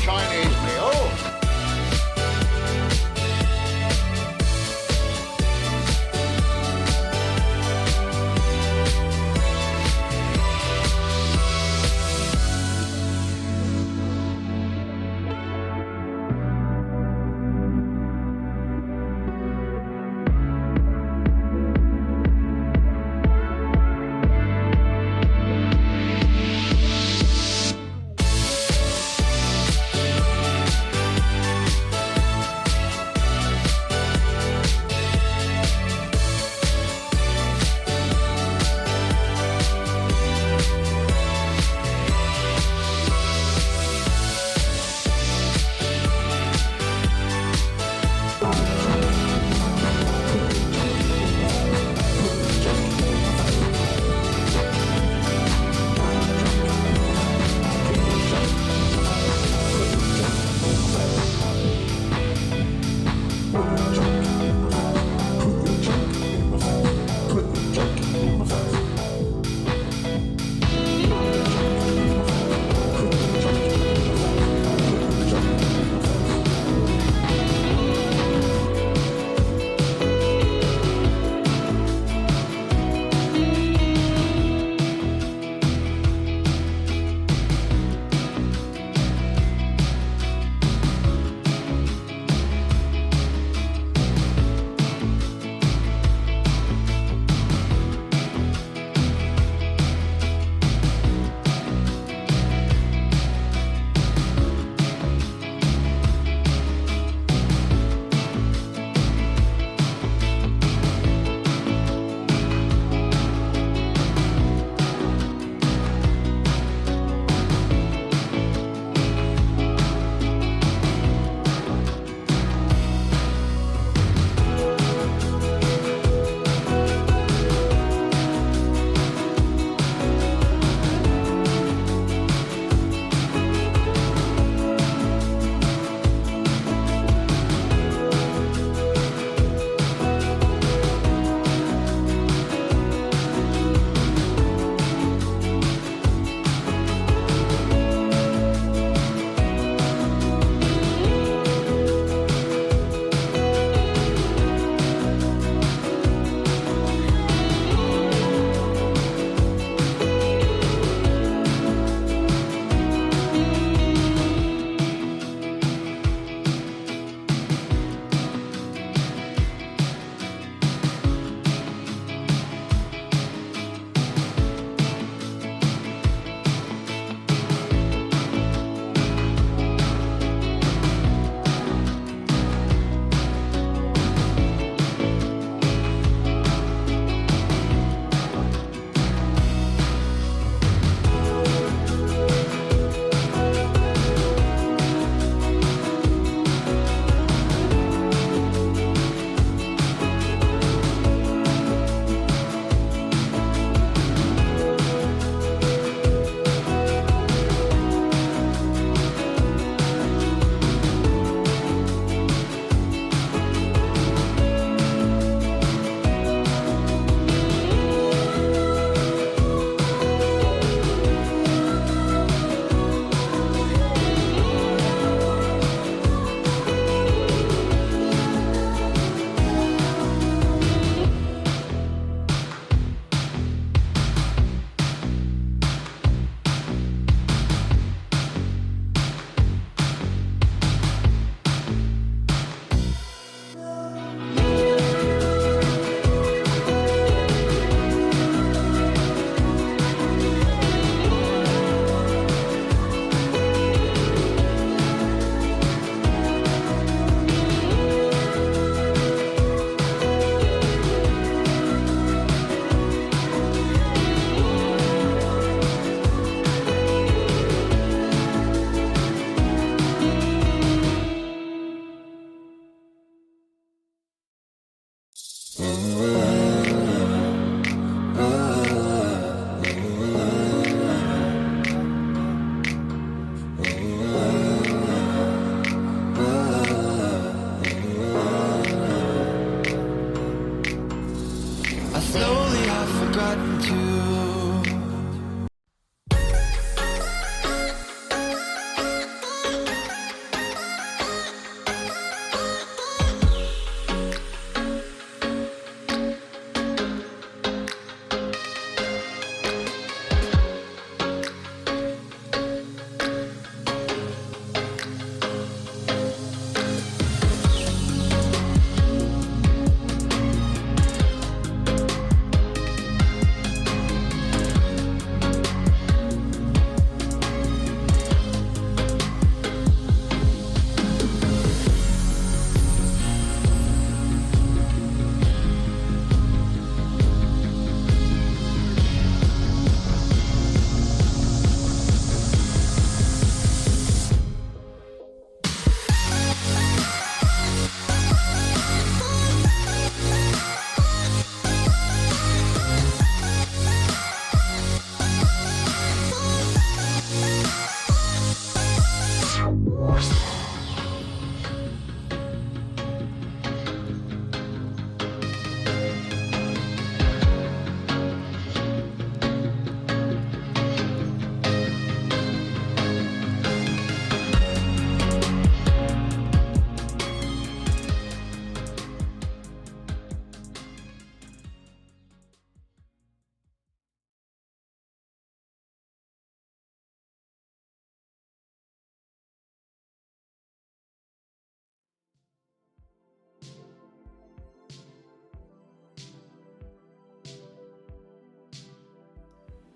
Chinese meal.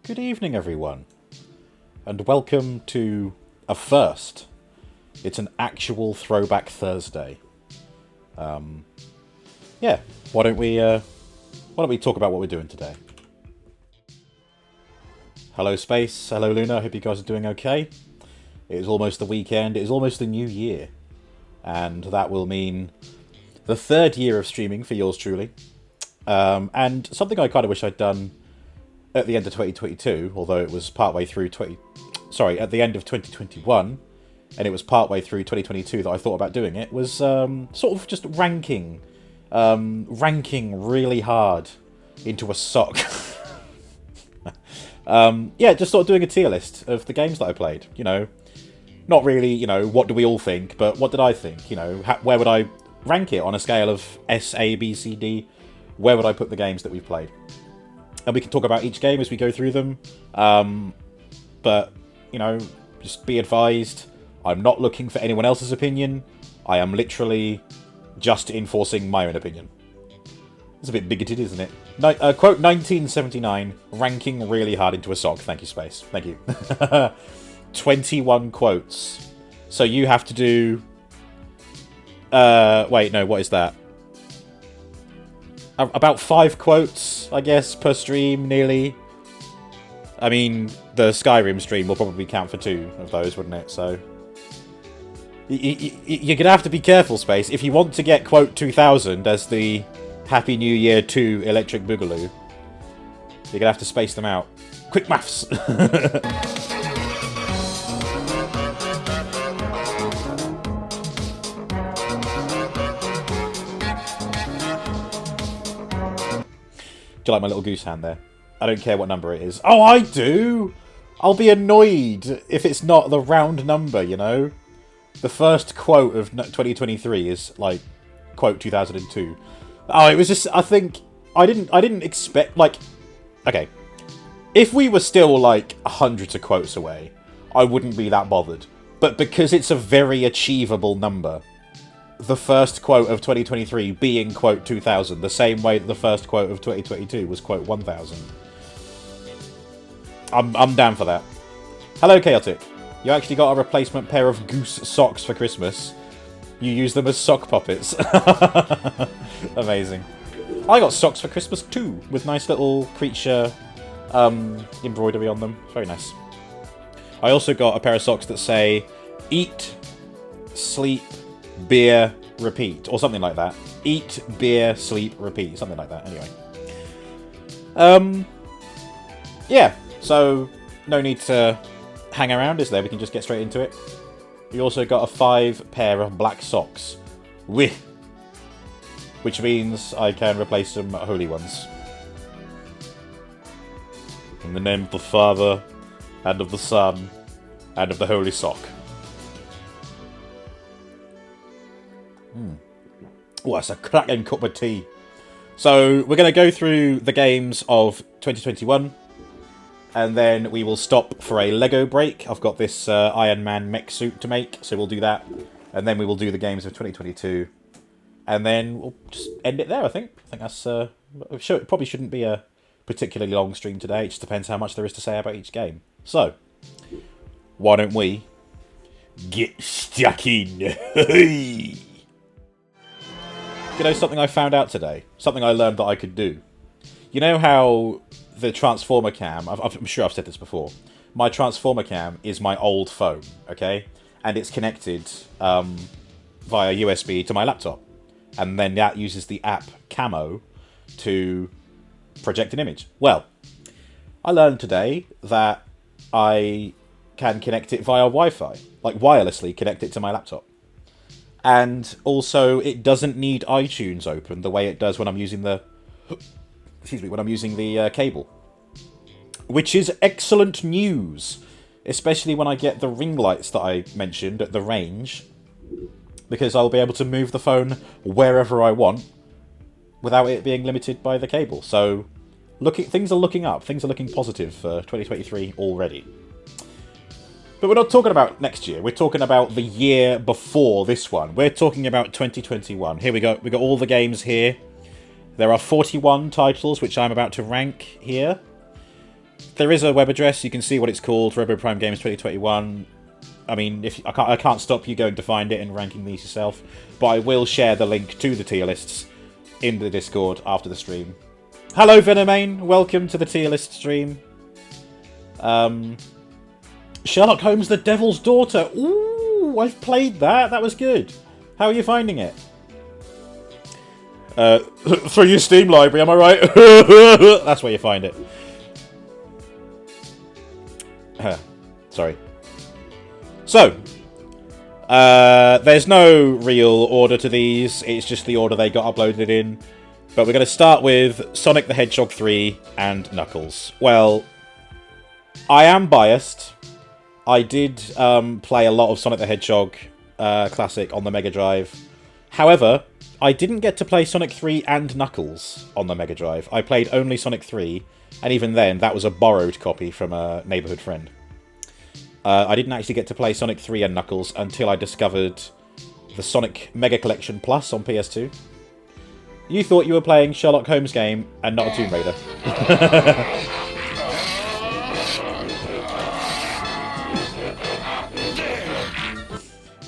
Good evening, everyone, and welcome to a first. It's an actual Throwback Thursday. Yeah, why don't we talk about what we're doing today? Hello, Space. Hello, Luna. I hope you guys are doing okay. It is almost the weekend. It is almost the new year, and that will mean the third year of streaming for yours truly. And something I kind of wish I'd done at the end of 2022, although it was partway through at the end of 2021, and it was partway through 2022 that I thought about doing it, was sort of just ranking really hard into a sock. Yeah, just sort of doing a tier list of the games that I played. You know, not really, you know, what do we all think, but what did I think? You know, where would I rank it on a scale of S, A, B, C, D? Where would I put the games that we've played? And we can talk about each game as we go through them. But, you know, just be advised, I'm not looking for anyone else's opinion. I am literally just enforcing my own opinion. It's a bit bigoted, isn't it? Quote 1979, ranking really hard into a sock. Thank you, Space. Thank you. 21 quotes. So you have to do... wait, no, what is that? About 5 quotes, I guess, per stream, nearly. I mean, the Skyrim stream will probably count for 2 of those, wouldn't it? So you're going to have to be careful, Space. If you want to get quote 2000 as the Happy New Year 2 Electric Boogaloo, you're going to have to space them out. Quick maths! Do you like my little goose hand there? I don't care what number it is. Oh, I do! I'll be annoyed if it's not the round number, you know? The first quote of 2023 is, like, quote 2002. Oh, it was just, I think, I didn't expect, like, okay. If we were still, like, hundreds of quotes away, I wouldn't be that bothered. But because it's a very achievable number, the first quote of 2023 being quote 2000, the same way that the first quote of 2022 was quote 1000. I'm down for that. Hello, Chaotic. You actually got a replacement pair of goose socks for Christmas. You use them as sock puppets. Amazing. I got socks for Christmas too, with nice little creature embroidery on them. Very nice. I also got a pair of socks that say, eat, sleep, beer, repeat, or something like that. Eat, beer, sleep, repeat, something like that. Anyway. Yeah, so no need to hang around, is there? We can just get straight into it. We also got a 5 pair of black socks. Which means I can replace some holy ones. In the name of the Father, and of the Son, and of the Holy Sock. Oh, that's a cracking cup of tea. So, we're going to go through the games of 2021, and then we will stop for a Lego break. I've got this Iron Man mech suit to make, so we'll do that. And then we will do the games of 2022. And then we'll just end it there, I think. I think that's... it probably shouldn't be a particularly long stream today. It just depends how much there is to say about each game. So, why don't we get stuck in? You know something I found out today? Something I learned that I could do. You know how the Transformer cam... I'm sure I've said this before. My Transformer cam is my old phone, okay? And it's connected via USB to my laptop. And then that uses the app Camo to project an image. Well, I learned today that I can connect it via Wi-Fi. Like, wirelessly connect it to my laptop. And also, it doesn't need iTunes open the way it does when I'm using the... Excuse me, when I'm using the cable. Which is excellent news. Especially when I get the ring lights that I mentioned at the range. Because I'll be able to move the phone wherever I want without it being limited by the cable. So, things are looking up. Things are looking positive for 2023 already. But we're not talking about next year. We're talking about the year before this one. We're talking about 2021. Here we go. We got all the games here. There are 41 titles, which I'm about to rank here. There is a web address. You can see what it's called, RoboPrimeGames 2021. I mean, if I can't stop you going to find it and ranking these yourself, but I will share the link to the tier lists in the Discord after the stream. Hello, Venomane. Welcome to the tier list stream. Sherlock Holmes: The Devil's Daughter. Ooh, I've played that. That was good. How are you finding it? Through your Steam library, am I right? That's where you find it. Sorry. So, there's no real order to these. It's just the order they got uploaded in. But we're going to start with Sonic the Hedgehog 3 and Knuckles. Well, I am biased. I did play a lot of Sonic the Hedgehog Classic on the Mega Drive. However, I didn't get to play Sonic 3 and Knuckles on the Mega Drive. I played only Sonic 3, and even then, that was a borrowed copy from a neighbourhood friend. I didn't actually get to play Sonic 3 and Knuckles until I discovered the Sonic Mega Collection Plus on PS2. You thought you were playing Sherlock Holmes game and not a Tomb Raider.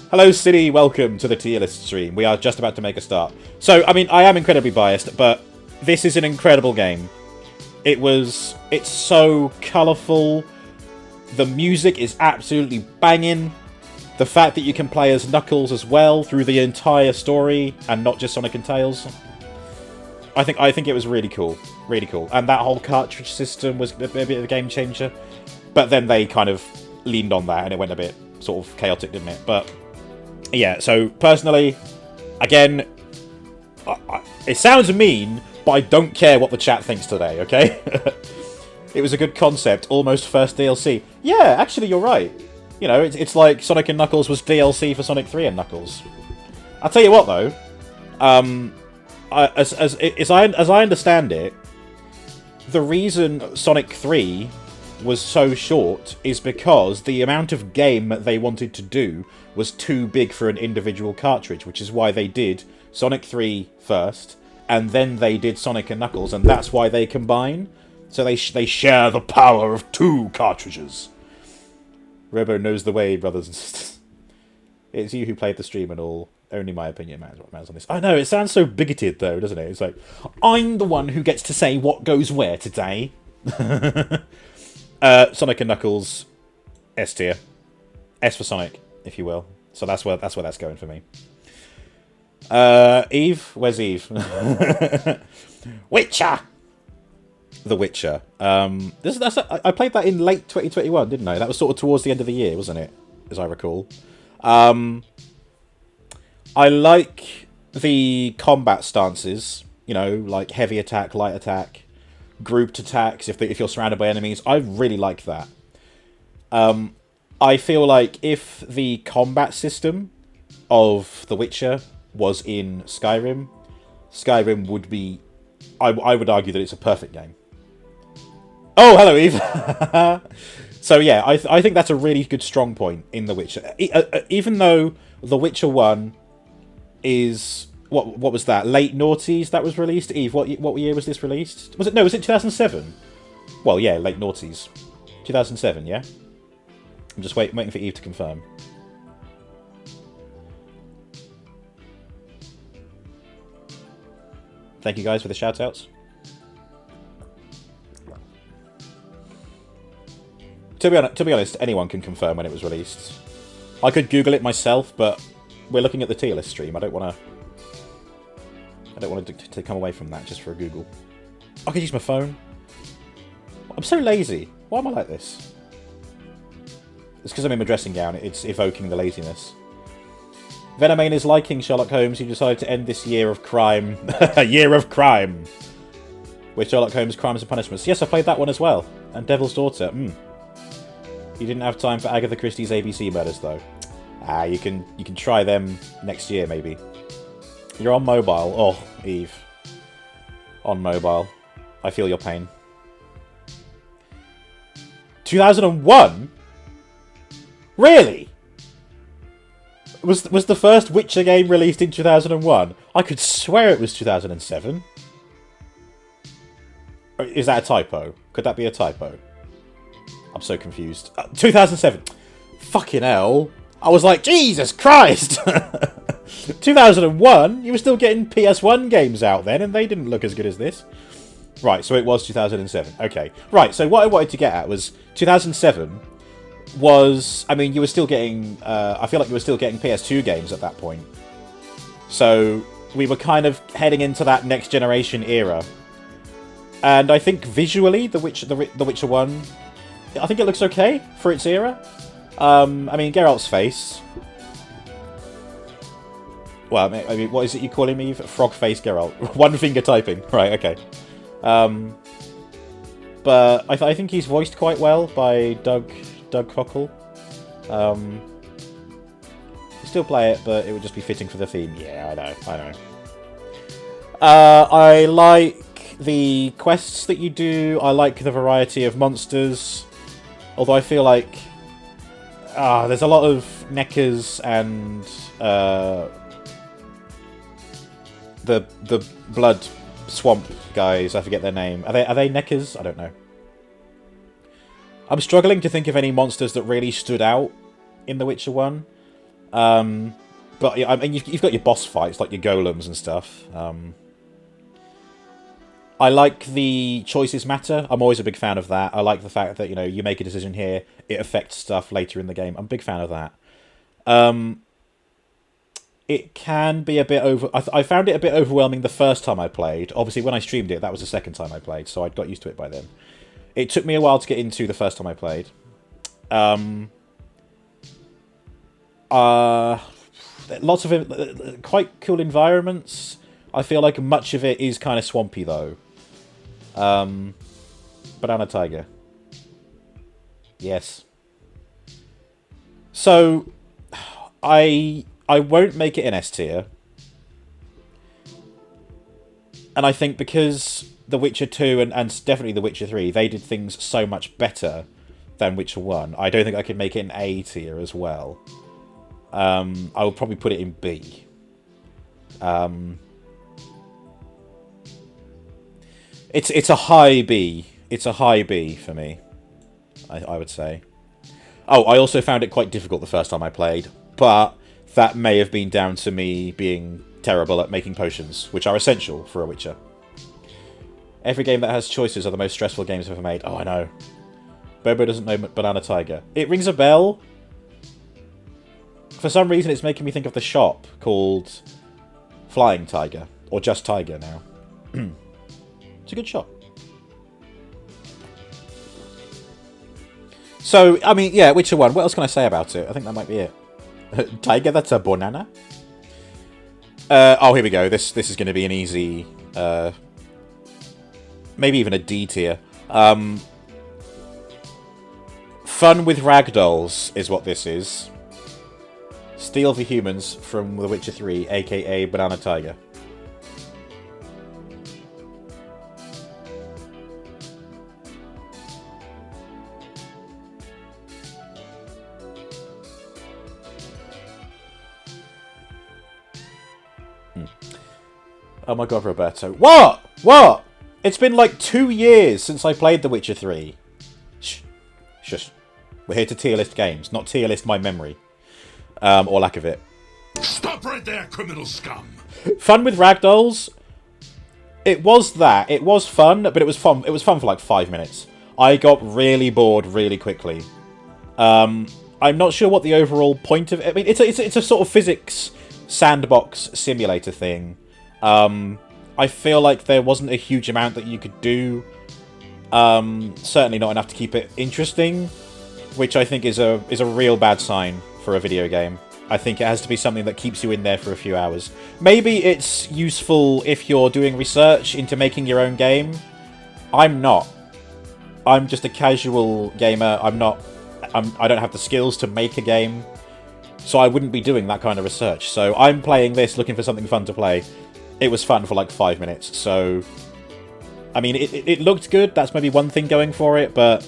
Hello, City. Welcome to the tier list stream. We are just about to make a start. So, I mean, I am incredibly biased, but this is an incredible game. It's so colourful. The music is absolutely banging. The fact that you can play as Knuckles as well through the entire story and not just Sonic and Tails. I think it was really cool. Really cool. And that whole cartridge system was a bit of a game changer. But then they kind of leaned on that and it went a bit sort of chaotic, didn't it? But yeah, so personally, again, it sounds mean, but I don't care what the chat thinks today, okay? It was a good concept, almost first DLC. Yeah, actually, you're right. You know, it's like Sonic and Knuckles was DLC for Sonic 3 and Knuckles. I'll tell you what, though. As I understand it, the reason Sonic 3 was so short is because the amount of game they wanted to do was too big for an individual cartridge, which is why they did Sonic 3 first, and then they did Sonic and Knuckles, and that's why they combine. So they share the power of two cartridges. Robo knows the way, brothers and sisters. It's you who played the stream and all. Only my opinion matters on this. I know, it sounds so bigoted, though, doesn't it? It's like, I'm the one who gets to say what goes where today. Sonic and Knuckles, S tier. S for Sonic, if you will. So that's where that's going for me. Eve? Where's Eve? Witcher! The Witcher. I played that in late 2021, didn't I? That was sort of towards the end of the year, wasn't it? As I recall. I like the combat stances. You know, like heavy attack, light attack, grouped attacks if you're surrounded by enemies. I really like that. I feel like if the combat system of The Witcher was in Skyrim, Skyrim would be... I would argue that it's a perfect game. Oh, hello, Eve. So yeah, I think that's a really good strong point in The Witcher. Even though The Witcher 1 is... What was that? Late noughties that was released? Eve, what year was this released? Was it 2007? Well, yeah, late noughties. 2007, yeah? I'm just waiting for Eve to confirm. Thank you guys for the shout-outs. To be honest, anyone can confirm when it was released. I could Google it myself, but we're looking at the tier list stream. I don't want to come away from that just for a Google. I could use my phone. I'm so lazy. Why am I like this? It's because I'm in my dressing gown. It's evoking the laziness. Venomane is liking Sherlock Holmes. He decided to end this year of crime. A year of crime. With Sherlock Holmes, Crimes and Punishments. Yes, I played that one as well. And Devil's Daughter. You didn't have time for Agatha Christie's ABC murders, though. You can try them next year, maybe. You're on mobile. Oh, Eve. On mobile. I feel your pain. 2001? Really? Was the first Witcher game released in 2001? I could swear it was 2007. Is that a typo? Could that be a typo? I'm so confused. 2007. Fucking hell. I was like, Jesus Christ! 2001? You were still getting PS1 games out then, and they didn't look as good as this. Right, so it was 2007. Okay. Right, so what I wanted to get at was 2007 was... I mean, you were still getting... I feel like you were still getting PS2 games at that point. So we were kind of heading into that next generation era. And I think visually, The Witcher 1... I think it looks okay for its era. I mean, Geralt's face... Well, I mean, what is it you calling me? Frog face Geralt. One finger typing. Right, okay. But I think he's voiced quite well by Doug Cockle. Still play it, but it would just be fitting for the theme. Yeah, I know. I like the quests that you do. I like the variety of monsters. Although I feel like there's a lot of neckers and the blood swamp guys. I forget their name. Are they neckers? I don't know. I'm struggling to think of any monsters that really stood out in The Witcher 1. But yeah, I mean, you've got your boss fights, like your golems and stuff. I like the choices matter. I'm always a big fan of that. I like the fact that, you know, you make a decision here, it affects stuff later in the game. I'm a big fan of that. It can be a bit I found it a bit overwhelming the first time I played. Obviously, when I streamed it, that was the second time I played, so I'd got used to it by then. It took me a while to get into the first time I played. Lots of quite cool environments. I feel like much of it is kind of swampy, though. Banana Tiger. Yes. So, I won't make it an S tier. And I think because The Witcher 2 and definitely The Witcher 3, they did things so much better than Witcher 1. I don't think I could make it an A tier as well. I would probably put it in B. It's a high B. It's a high B for me, I would say. Oh, I also found it quite difficult the first time I played, but that may have been down to me being terrible at making potions, which are essential for a Witcher. Every game that has choices are the most stressful games ever made. Oh, I know. Bobo doesn't know Banana Tiger. It rings a bell. For some reason, it's making me think of the shop called Flying Tiger, or just Tiger now. It's a good shop. So, I mean, yeah, Witcher 1. What else can I say about it? I think that might be it. Tiger, that's a banana? Oh, here we go. This is going to be an easy... maybe even a D tier. Fun with ragdolls is what this is. Steal the humans from The Witcher 3, aka Banana Tiger. Oh my god, Roberto. What? What? It's been like 2 years since I played The Witcher 3. Shh. Shush. We're here to tier list games, not tier list my memory. Or lack of it. Stop right there, criminal scum! Fun with ragdolls? It was that. It was fun, but it was fun. It was fun for like 5 minutes. I got really bored really quickly. I'm not sure what the overall point of it... I mean, it's a sort of physics sandbox simulator thing. I feel like there wasn't a huge amount that you could do. Certainly not enough to keep it interesting, which I think is a real bad sign for a video game. I think it has to be something that keeps you in there for a few hours. Maybe it's useful if you're doing research into making your own game. I'm not. I'm just a casual gamer. I don't have the skills to make a game, so I wouldn't be doing that kind of research. So I'm playing this looking for something fun to play. It was fun for like 5 minutes, so... I mean, it looked good, that's maybe one thing going for it, but...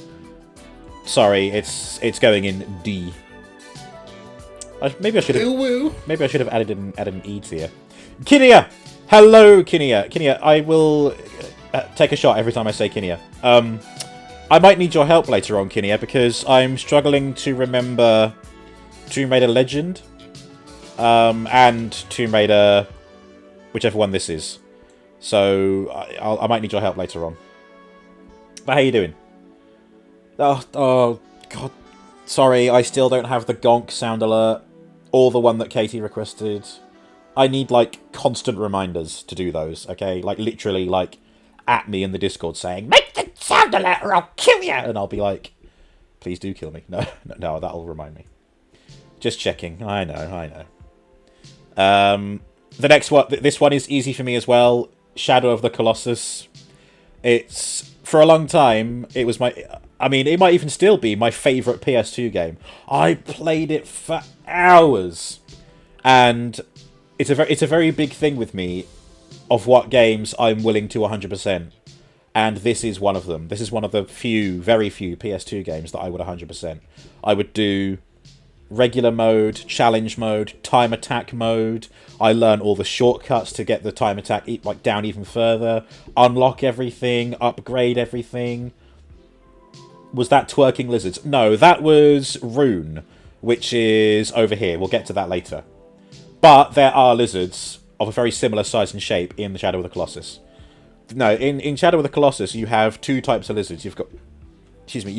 Sorry, it's going in D. Maybe I should have added an E tier. Kinia! Hello, Kinia! Kinia, I will take a shot every time I say Kinia. I might need your help later on, Kinia, because I'm struggling to remember Tomb Raider Legend and Tomb Raider, whichever one this is. So I might need your help later on. But how you doing? Oh, God. Sorry, I still don't have the gonk sound alert, or the one that Katie requested. I need, like, constant reminders to do those, okay? Like, literally, like, at me in the Discord saying, "Make the sound alert or I'll kill you!" And I'll be like, please do kill me. No, that'll remind me. Just checking. I know. The next one, this one is easy for me as well. Shadow of the Colossus. It's, for a long time, it was my... I mean, it might even still be my favourite PS2 game. I played it for hours. And it's a very big thing with me of what games I'm willing to 100%. And this is one of them. This is one of the very few PS2 games that I would 100%. I would do regular mode, challenge mode, time attack mode. I learn all the shortcuts to get the time attack like down even further. Unlock everything, upgrade everything. Was that Twerking Lizards? No, that was Rune, which is over here. We'll get to that later. But there are lizards of a very similar size and shape in the Shadow of the Colossus. No, in Shadow of the Colossus, you have two types of lizards. You've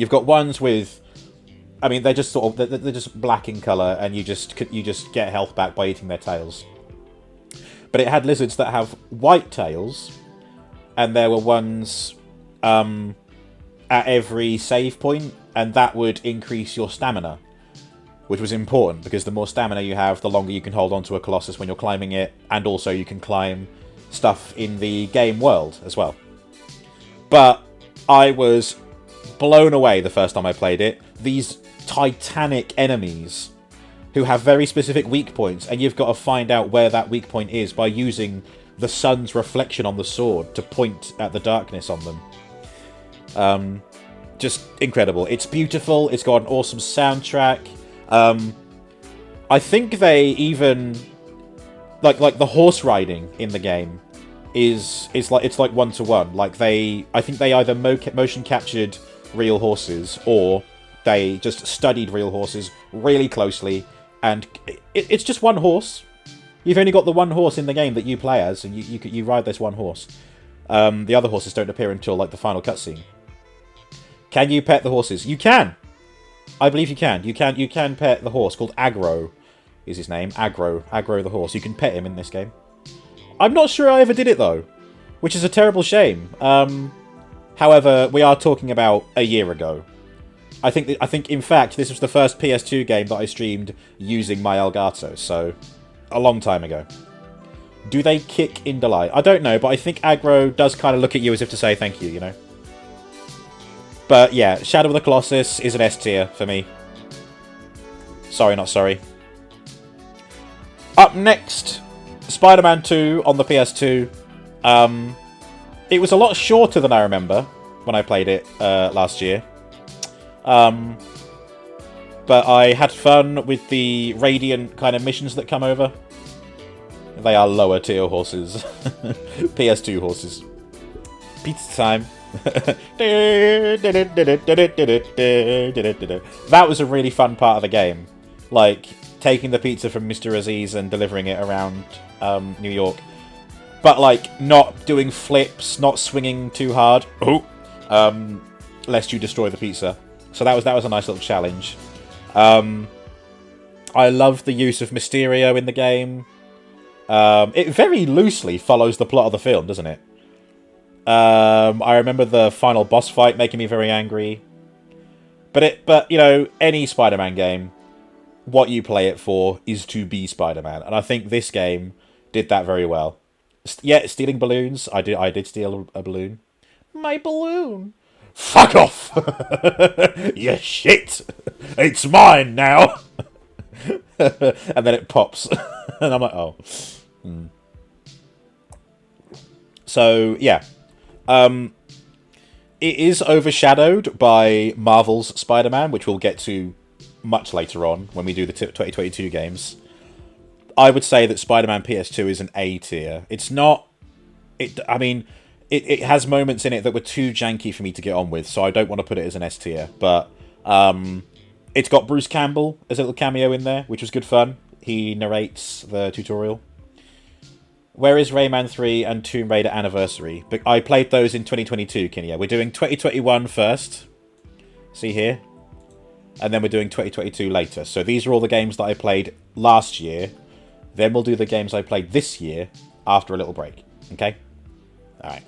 got ones with... I mean, they're just sort of... They're just black in colour, and you just get health back by eating their tails. But it had lizards that have white tails, and there were ones... at every save point, and that would increase your stamina, which was important because the more stamina you have, the longer you can hold on to a Colossus when you're climbing it, and also you can climb stuff in the game world as well. But I was blown away the first time I played it. These titanic enemies who have very specific weak points, and you've got to find out where that weak point is by using the sun's reflection on the sword to point at the darkness on them. Just incredible. It's beautiful. It's got an awesome soundtrack. I think they even like the horse riding in the game is like 1-to-1. Like I think they either motion captured real horses or they just studied real horses really closely, and it's just one horse. You've only got the one horse in the game that you play as, and you ride this one horse. The other horses don't appear until like the final cutscene. Can you pet the horses? You can! I believe you can. You can pet the horse, called Aggro is his name. Aggro the horse. You can pet him in this game. I'm not sure I ever did it, though, which is a terrible shame. However, we are talking about a year ago. I think, in fact, this was the first PS2 game that I streamed using my Elgato, so a long time ago. Do they kick in delight? I don't know, but I think Aggro does kind of look at you as if to say thank you, you know? But yeah, Shadow of the Colossus is an S tier for me. Sorry, not sorry. Up next, Spider-Man 2 on the PS2. It was a lot shorter than I remember when I played it last year. But I had fun with the Radiant kind of missions that come over. They are lower tier horses. PS2 horses. Pizza time. That was a really fun part of the game. Like, taking the pizza from Mr. Aziz and delivering it around New York. But, like, not doing flips, not swinging too hard. Lest you destroy the pizza. So that was a nice little challenge. I love the use of Mysterio in the game. It very loosely follows the plot of the film, doesn't it? I remember the final boss fight making me very angry. But you know, any Spider-Man game, what you play it for is to be Spider-Man, and I think this game did that very well. Yeah, stealing balloons. I did steal a balloon. My balloon. Fuck off! You shit! It's mine now! And then it pops. And I'm like, oh. So, yeah. It is overshadowed by Marvel's Spider-Man, which we'll get to much later on when we do the 2022 games. I would say that Spider-Man PS2 is an A tier. It's not... I mean, it has moments in it that were too janky for me to get on with, so I don't want to put it as an S tier. But it's got Bruce Campbell as a little cameo in there, which was good fun. He narrates the tutorial. Where is Rayman 3 and Tomb Raider Anniversary? But I played those in 2022, Kinya. We're doing 2021 first. See here? And then we're doing 2022 later. So these are all the games that I played last year. Then we'll do the games I played this year after a little break. Okay? Alright.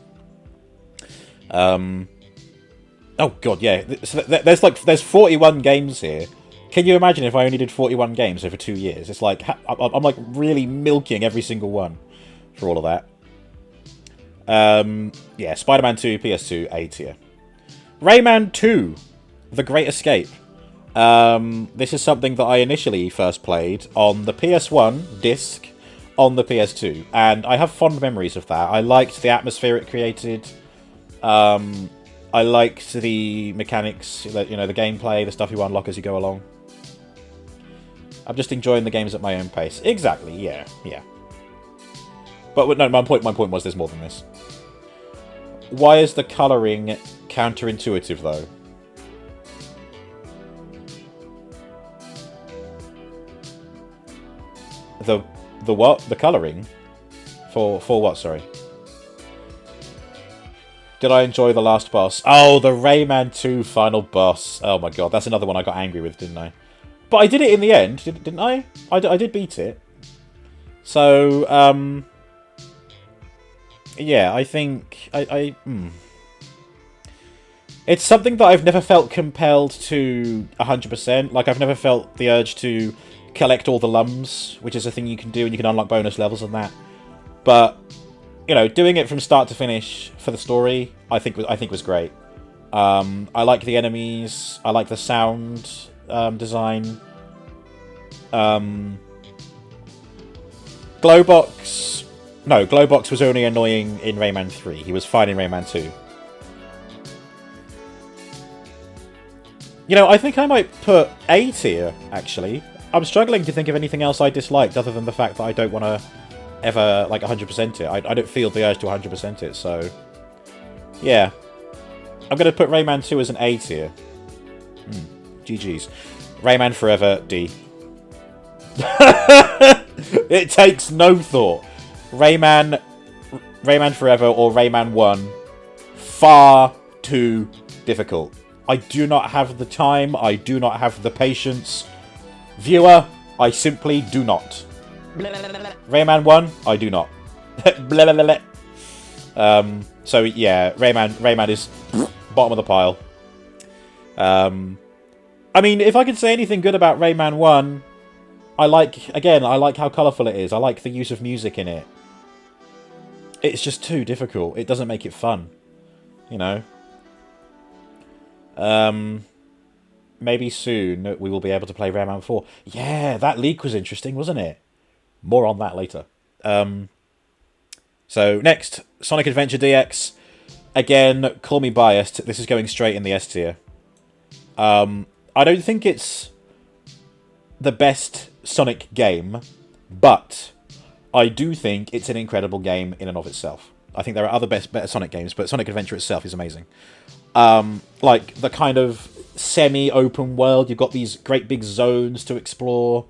Oh god, yeah. So there's 41 games here. Can you imagine if I only did 41 games over 2 years? It's like, I'm like really milking every single one for all of that. Yeah, Spider-Man 2, PS2, A tier. Rayman 2, The Great Escape. This is something that I initially first played on the PS1 disc on the PS2, and I have fond memories of that. I liked the atmosphere it created. I liked the mechanics, the gameplay, the stuff you unlock as you go along. I'm just enjoying the games at my own pace. Exactly, yeah. But no, my point was there's more than this. Why is the colouring counterintuitive, though? The what? The colouring? For what, sorry? Did I enjoy the last boss? Oh, the Rayman 2 final boss. Oh my god, that's another one I got angry with, didn't I? But I did it in the end, didn't I? I did beat it. So, yeah, I think... It's something that I've never felt compelled to 100%. Like, I've never felt the urge to collect all the lums, which is a thing you can do, and you can unlock bonus levels on that. But, doing it from start to finish for the story, I think was great. I like the enemies. I like the sound design. Glowbox was only annoying in Rayman 3. He was fine in Rayman 2. I think I might put A tier, actually. I'm struggling to think of anything else I disliked other than the fact that I don't want to ever, 100% it. I don't feel the urge to 100% it, so... Yeah. I'm going to put Rayman 2 as an A tier. GG's. Rayman Forever, D. It takes no thought. Rayman Forever or Rayman 1, far too difficult. I do not have the time. I do not have the patience. Viewer, I simply do not. Rayman 1, I do not. So yeah, Rayman is bottom of the pile. I mean, if I could say anything good about Rayman 1, I like how colourful it is. I like the use of music in it. It's just too difficult. It doesn't make it fun. Maybe soon we will be able to play Rayman 4. Yeah, that leak was interesting, wasn't it? More on that later. So, next, Sonic Adventure DX. Again, call me biased. This is going straight in the S tier. I don't think it's the best Sonic game, but I do think it's an incredible game in and of itself. I think there are other better Sonic games, but Sonic Adventure itself is amazing. Like, the kind of semi-open world, you've got these great big zones to explore,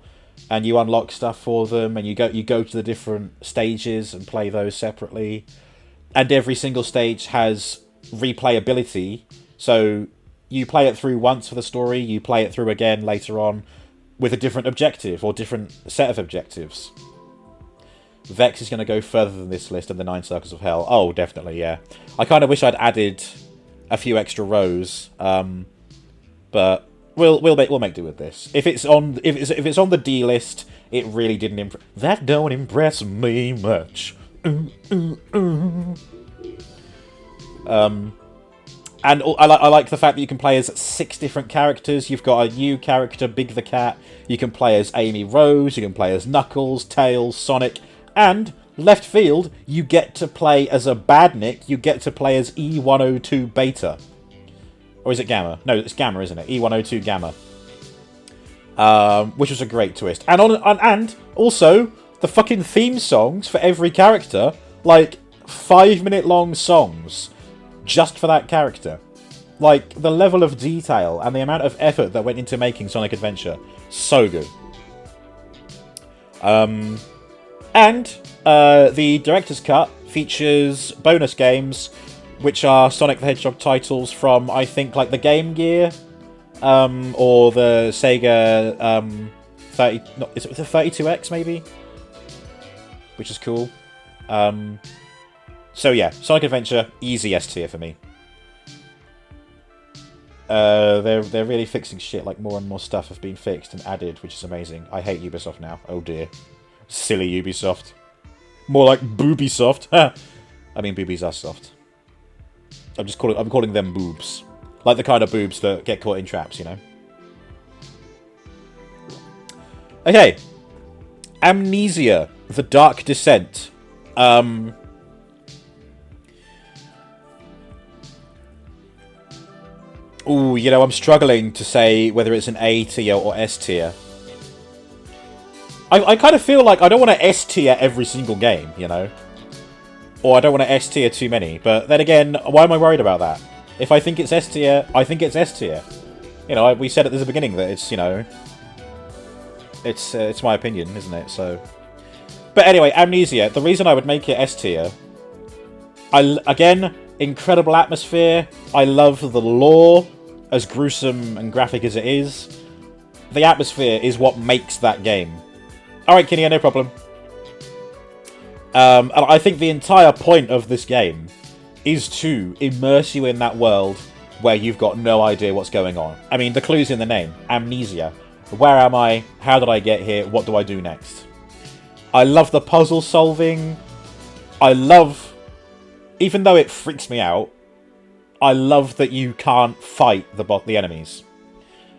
and you unlock stuff for them, and you go to the different stages and play those separately. And every single stage has replayability, so you play it through once for the story, you play it through again later on with a different objective, or different set of objectives. Vex is going to go further than this list and the 9 Circles of Hell. Oh, definitely, yeah. I kind of wish I'd added a few extra rows, but we'll make do with this. If it's on the D list, it really didn't impress. That don't impress me much. And I like the fact that you can play as 6 different characters. You've got a new character, Big the Cat. You can play as Amy Rose. You can play as Knuckles, Tails, Sonic, and left field, you get to play as a badnik. You get to play as E102 Beta. Or is it Gamma? No, it's Gamma, isn't it? E102 Gamma. Which was a great twist. And also, the fucking theme songs for every character. Like, 5-minute long songs just for that character. Like, the level of detail and the amount of effort that went into making Sonic Adventure, so good. And the director's cut features bonus games, which are Sonic the Hedgehog titles from, I think, like the Game Gear, or the Sega 32X maybe, which is cool. So yeah, Sonic Adventure, easy S tier for me. They're really fixing shit. Like, more and more stuff have been fixed and added, which is amazing. I hate Ubisoft now. Oh dear, silly Ubisoft. More like Boobisoft. I mean, boobies are soft. I'm calling them boobs, like the kind of boobs that get caught in traps, you know. Okay, Amnesia: The Dark Descent. Ooh, you know, I'm struggling to say whether it's an A tier or S tier. I kind of feel like I don't want to S tier every single game, you know? Or I don't want to S tier too many. But then again, why am I worried about that? If I think it's S tier, I think it's S tier. You know, we said at the beginning that it's, you know... It's my opinion, isn't it? So... But anyway, Amnesia. The reason I would make it S tier... Again, incredible atmosphere. I love the lore, as gruesome and graphic as it is. The atmosphere is what makes that game. Alright, Kinia, no problem. And I think the entire point of this game is to immerse you in that world where you've got no idea what's going on. I mean, the clue's in the name. Amnesia. Where am I? How did I get here? What do I do next? I love the puzzle solving. I love... Even though it freaks me out, I love that you can't fight the enemies.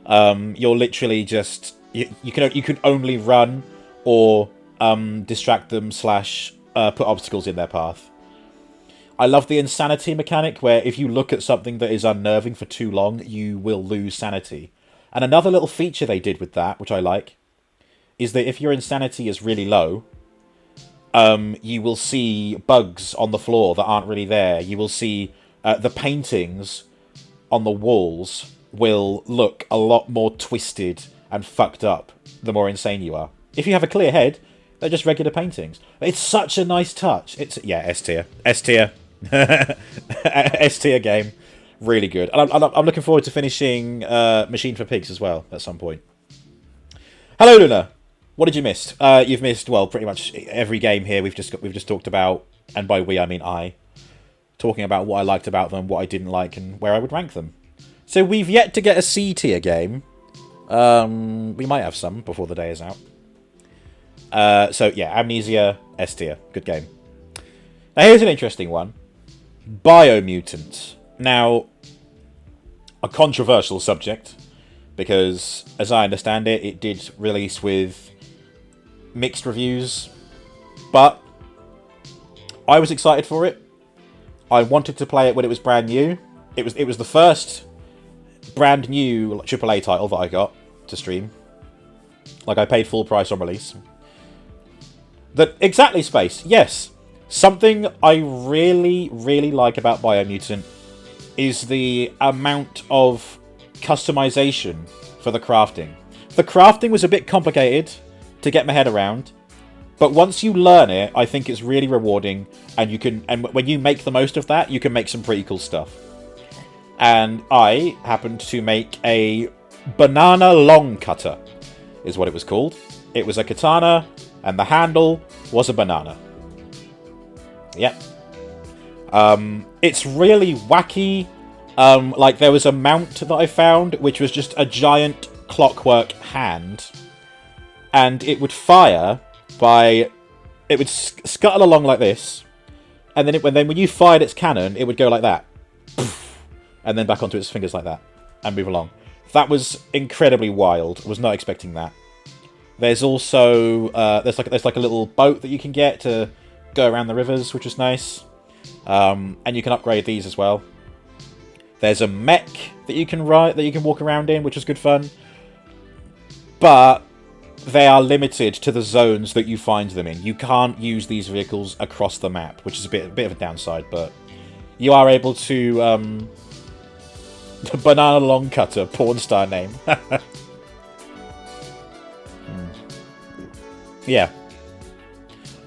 You're literally just... You can only run or distract them / put obstacles in their path. I love the insanity mechanic, where if you look at something that is unnerving for too long, you will lose sanity. And another little feature they did with that, which I like, is that if your insanity is really low, you will see bugs on the floor that aren't really there. You will see the paintings on the walls will look a lot more twisted and fucked up the more insane you are. If you have a clear head, they're just regular paintings. It's such a nice touch. It's, yeah, S tier. S tier. S tier game. Really good. And I'm looking forward to finishing Machine for Pigs as well at some point. Hello, Luna. What did you miss? You've missed, well, pretty much every game here we've just talked about, and by we I mean I, talking about what I liked about them, what I didn't like, and where I would rank them. So we've yet to get a C tier game. We might have some before the day is out. So yeah, Amnesia, S tier, good game. Now here's an interesting one. Biomutant. Now, a controversial subject, because as I understand it, it did release with mixed reviews, but I was excited for it. I wanted to play it when it was brand new. It was the first brand new AAA title that I got to stream. Like, I paid full price on release. Exactly, Space. Yes. Something I really, really like about Biomutant is the amount of customization for the crafting. The crafting was a bit complicated to get my head around, but once you learn it, I think it's really rewarding, and when you make the most of that, you can make some pretty cool stuff. And I happened to make a banana long cutter, is what it was called. It was a katana, and the handle was a banana. Yep. It's really wacky. Like, there was a mount that I found, which was just a giant clockwork hand, and it would fire by... It would scuttle along like this, and then when you fired its cannon, it would go like that. And then back onto its fingers like that, and move along. That was incredibly wild. I was not expecting that. There's also... there's like a little boat that you can get to go around the rivers, which is nice. And you can upgrade these as well. There's a mech that you can ride, that you can walk around in, which is good fun. But they are limited to the zones that you find them in. You can't use these vehicles across the map, which is a bit of a downside, but you are able to... the Banana Long Cutter, porn star name. Yeah.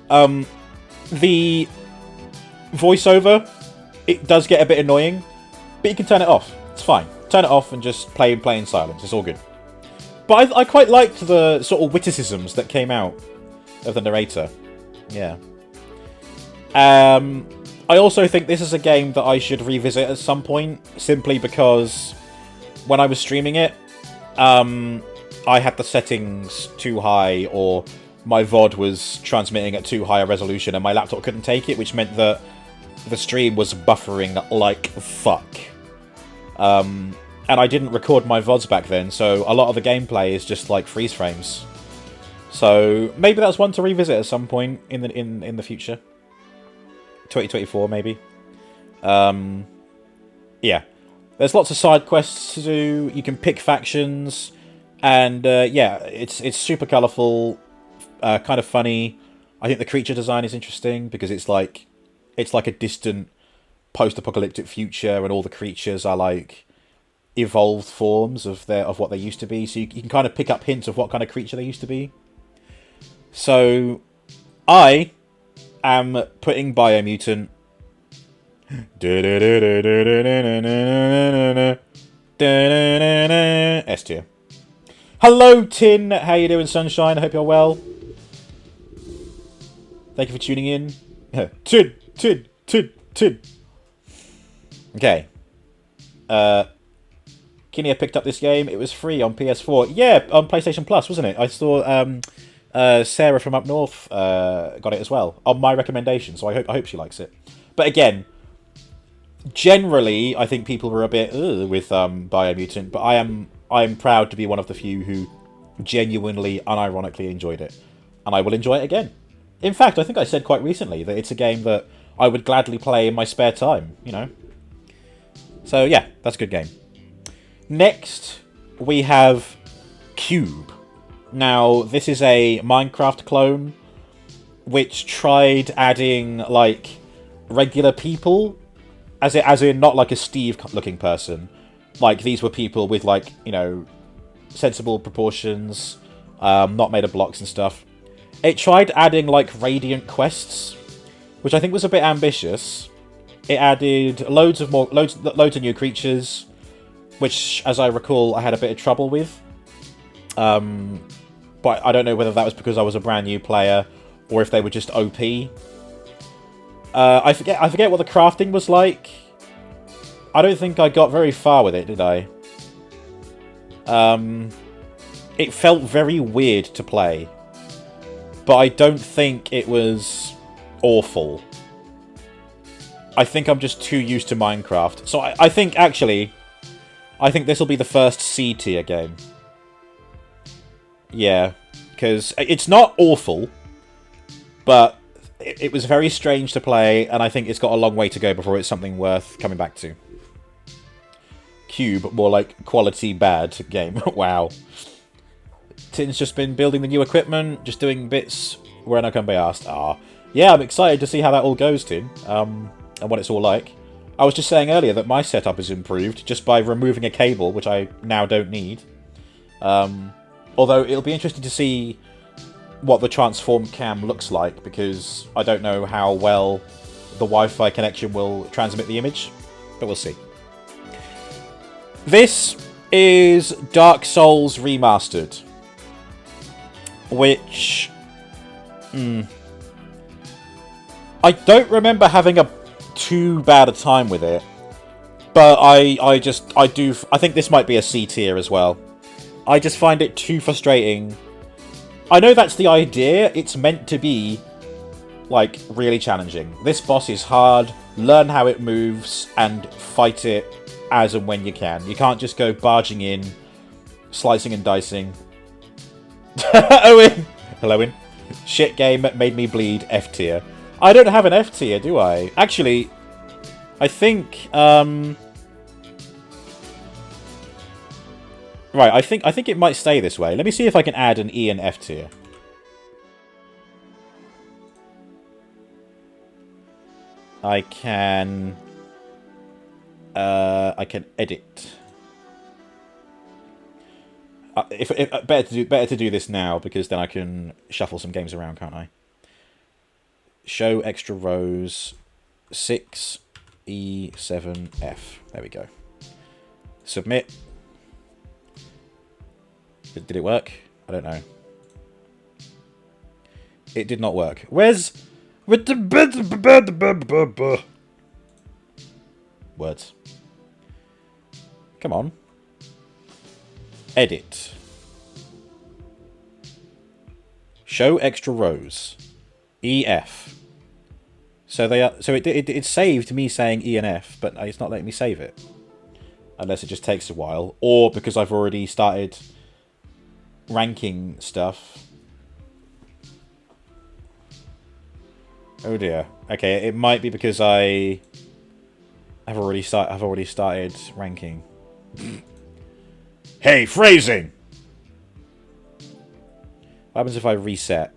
The voiceover, it does get a bit annoying, but you can turn it off. It's fine. Turn it off and just play in silence. It's all good. But I quite liked the sort of witticisms that came out of the narrator. Yeah. I also think this is a game that I should revisit at some point, simply because when I was streaming it, I had the settings too high, or my VOD was transmitting at too high a resolution and my laptop couldn't take it, which meant that the stream was buffering like fuck. And I didn't record my VODs back then, so a lot of the gameplay is just like freeze frames. So maybe that's one to revisit at some point in the future. 2024 maybe. Yeah. There's lots of side quests to do. You can pick factions, and yeah, it's super colourful, kind of funny. I think the creature design is interesting because it's like a distant post-apocalyptic future, and all the creatures are like evolved forms of what they used to be. So you can kind of pick up hints of what kind of creature they used to be. So I am putting Biomutant S tier. Hello, Tin. How you doing, Sunshine? I hope you're well. Thank you for tuning in. Tin. Okay. Kinia picked up this game. It was free on PS4. Yeah, on PlayStation Plus, wasn't it? I saw Sarah from up north got it as well on my recommendation, so I hope she likes it. But again, generally, I think people were a bit with Biomutant, but I am proud to be one of the few who genuinely, unironically enjoyed it, and I will enjoy it again. In fact, I think I said quite recently that it's a game that I would gladly play in my spare time, you know? So yeah, that's a good game. Next, we have Cube. Now, this is a Minecraft clone, which tried adding, like, regular people, as in not like a Steve-looking person. Like, these were people with, like, you know, sensible proportions, not made of blocks and stuff. It tried adding, like, Radiant quests, which I think was a bit ambitious. It added loads of new creatures, which, as I recall, I had a bit of trouble with. But I don't know whether that was because I was a brand new player, or if they were just OP. I forget what the crafting was like. I don't think I got very far with it, did I? It felt very weird to play, but I don't think it was awful. I think I'm just too used to Minecraft. So I think this will be the first C tier game. Yeah, because it's not awful, but it was very strange to play, and I think it's got a long way to go before it's something worth coming back to. Cube, more like quality bad game. Wow. Tin's just been building the new equipment, just doing bits where I can be asked. Yeah, I'm excited to see how that all goes, Tin, and what it's all like. I was just saying earlier that my setup is improved just by removing a cable, which I now don't need. Although it'll be interesting to see what the transform cam looks like, because I don't know how well the Wi-Fi connection will transmit the image, but we'll see. This is Dark Souls Remastered, which... I don't remember having too bad a time with it, but I think this might be a C tier as well. I just find it too frustrating. I know that's the idea. It's meant to be, like, really challenging. This boss is hard. Learn how it moves and fight it as and when you can. You can't just go barging in, slicing and dicing. Owen! Hello, Owen. Shit game made me bleed. F tier. I don't have an F tier, do I? Actually, I think, Right, I think it might stay this way. Let me see if I can add an E and F tier. I can edit. If better to do this now, because then I can shuffle some games around, can't I? Show extra rows. 6 E 7 F. There we go. Submit. Did it work? I don't know. It did not work. Where's with the words? Come on. Edit. Show extra rows. EF. So they are. So it saved me saying E and F, but it's not letting me save it, unless it just takes a while, or because I've already started ranking stuff. Oh dear. Okay, it might be because I've already started ranking. Hey, phrasing. What happens if I reset?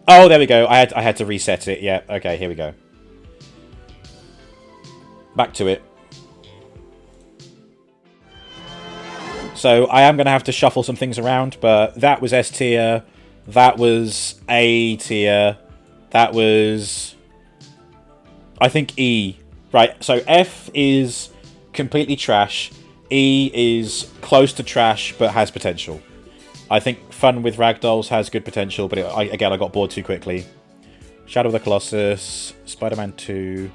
Oh, there we go. I had to reset it. Yeah. Okay, here we go. Back to it. So I am going to have to shuffle some things around, but that was S tier. That was A tier. That was, I think, E. Right, so F is completely trash. E is close to trash, but has potential. I think Fun with Ragdolls has good potential, but again, I got bored too quickly. Shadow of the Colossus, Spider-Man 2,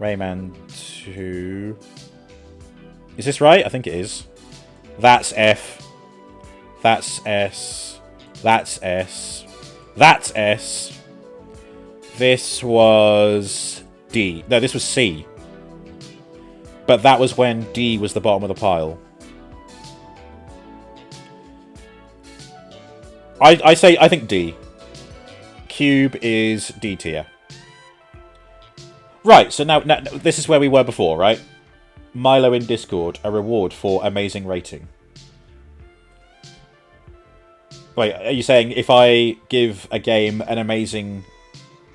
Rayman 2. Is this right? I think it is. That's F. That's S. That's S. That's S. This was D. No, this was C. But that was when D was the bottom of the pile. I think D. Cube is D tier. Right, so now this is where we were before, right? Milo in Discord, a reward for amazing rating. Wait, are you saying if I give a game an amazing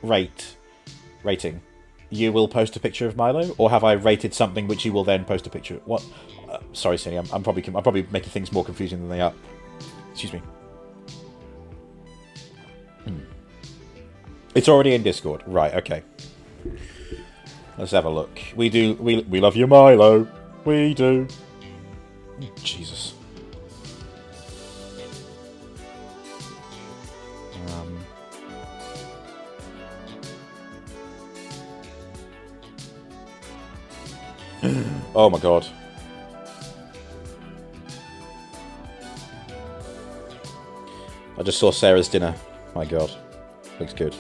rating, you will post a picture of Milo? Or have I rated something which you will then post a picture of? What? Sorry, Cindy, I'm probably making things more confusing than they are. Excuse me. It's already in Discord. Right, okay. Let's have a look. We love you, Milo. We do. Jesus. Oh my god. I just saw Sarah's dinner. My god. Looks good.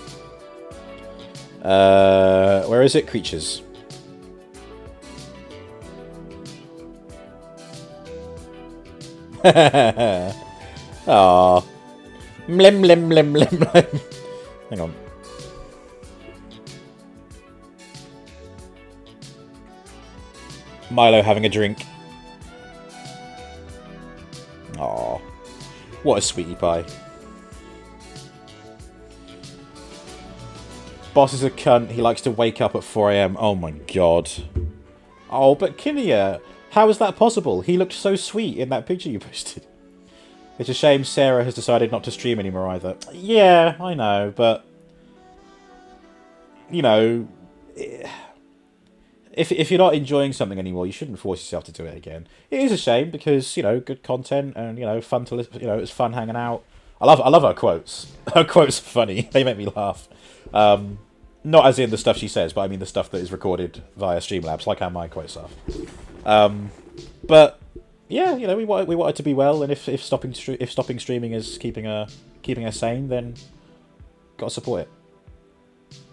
Where is it? Creatures. Aww. Mlim, lim, lim, lim, lim. Hang on. Milo having a drink. Aww. What a sweetie pie. Boss is a cunt. He likes to wake up at 4 AM. Oh my god. Oh, but Kinia, how is that possible? He looked so sweet in that picture you posted. It's a shame Sarah has decided not to stream anymore either. Yeah, I know, but... You know... If you're not enjoying something anymore, you shouldn't force yourself to do it again. It is a shame because, you know, good content and, you know, fun to listen, you know, it's fun hanging out. I love her quotes. Her quotes are funny. They make me laugh. Not as in the stuff she says, but I mean the stuff that is recorded via Streamlabs, like how my quotes are. But yeah, you know, we want her to be well, and if stopping streaming is keeping her sane, then gotta support it.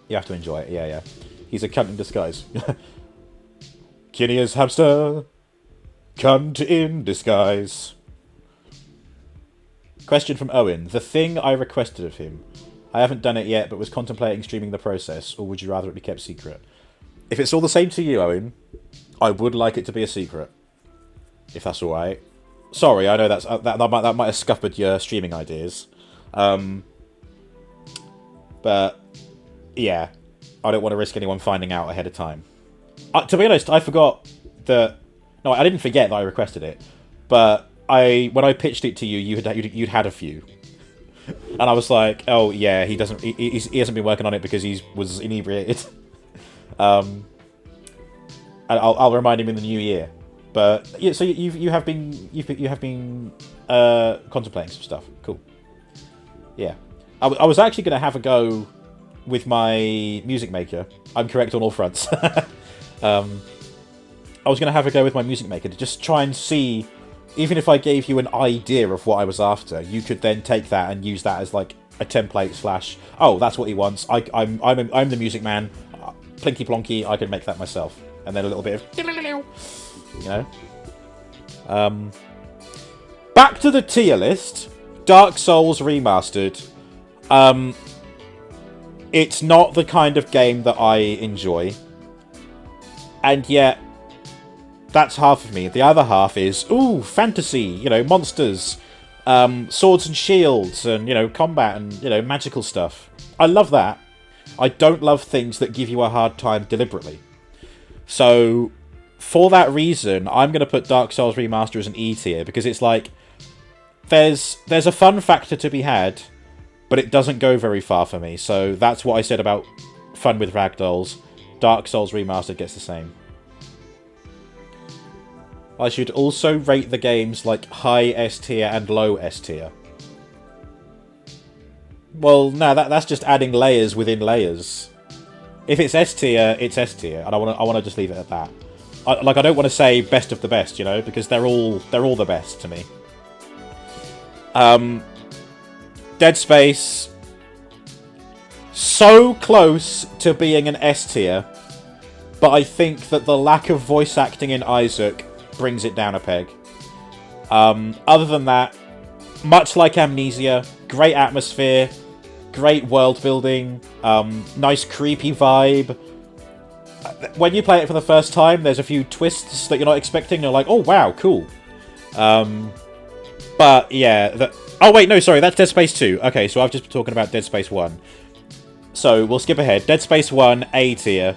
You have to enjoy it. Yeah. He's a cunt in disguise. Kinia's hamster, cunt in disguise. Question from Owen. The thing I requested of him. I haven't done it yet, but was contemplating streaming the process, or would you rather it be kept secret? If it's all the same to you, Owen, I would like it to be a secret, if that's all right. Sorry, I know that might have scuppered your streaming ideas, but yeah, I don't want to risk anyone finding out ahead of time. To be honest, I forgot that. No, I didn't forget that I requested it, but when I pitched it to you, you'd had a few, and I was like, oh yeah, he hasn't been working on it because he was inebriated. And I'll remind him in the new year. But yeah, so you have been contemplating some stuff. Cool. Yeah, I was actually going to have a go with my music maker. I'm correct on all fronts. I was going to have a go with my music maker to just try and see, even if I gave you an idea of what I was after, you could then take that and use that as like a template / oh, that's what he wants. I'm the music man. Plinky plonky. I could make that myself, and then a little bit of, you know. Back to the tier list. Dark Souls Remastered. It's not the kind of game that I enjoy, and yet that's half of me. The other half is, ooh, fantasy, you know, monsters, swords and shields, and, you know, combat and, you know, magical stuff. I love that. I don't love things that give you a hard time deliberately. So, for that reason, I'm going to put Dark Souls Remaster as an E tier, because it's like, there's a fun factor to be had, but it doesn't go very far for me. So that's what I said about fun with ragdolls. Dark Souls Remastered gets the same. I should also rate the games like high S tier and low S tier. Well, no, that's just adding layers within layers. If it's S tier, it's S tier, and I want to just leave it at that. I don't want to say best of the best, you know, because they're all the best to me. Dead Space, so close to being an S tier, but I think that the lack of voice acting in Isaac brings it down a peg. Other than that, much like Amnesia, great atmosphere, great world building, nice creepy vibe. When you play it for the first time, there's a few twists that you're not expecting. You're like, oh wow, cool. But yeah, oh wait, no, sorry, that's Dead Space 2. Okay, so I've just been talking about Dead Space 1. So we'll skip ahead. Dead Space 1, A tier.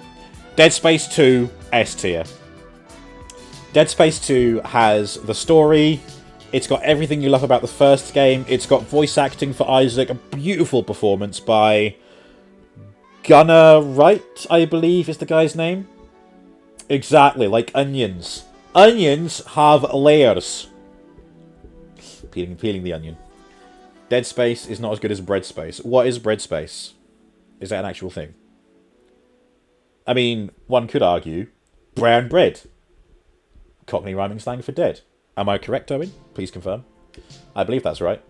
Dead Space 2, S tier. Dead Space 2 has the story, it's got everything you love about the first game, it's got voice acting for Isaac, a beautiful performance by Gunnar Wright, I believe is the guy's name. Exactly, like onions. Onions have layers. Peeling the onion. Dead Space is not as good as Bread Space. What is Bread Space? Is that an actual thing? I mean, one could argue, brown bread. Cockney rhyming slang for dead. Am I correct, Owen? Please confirm. I believe that's right.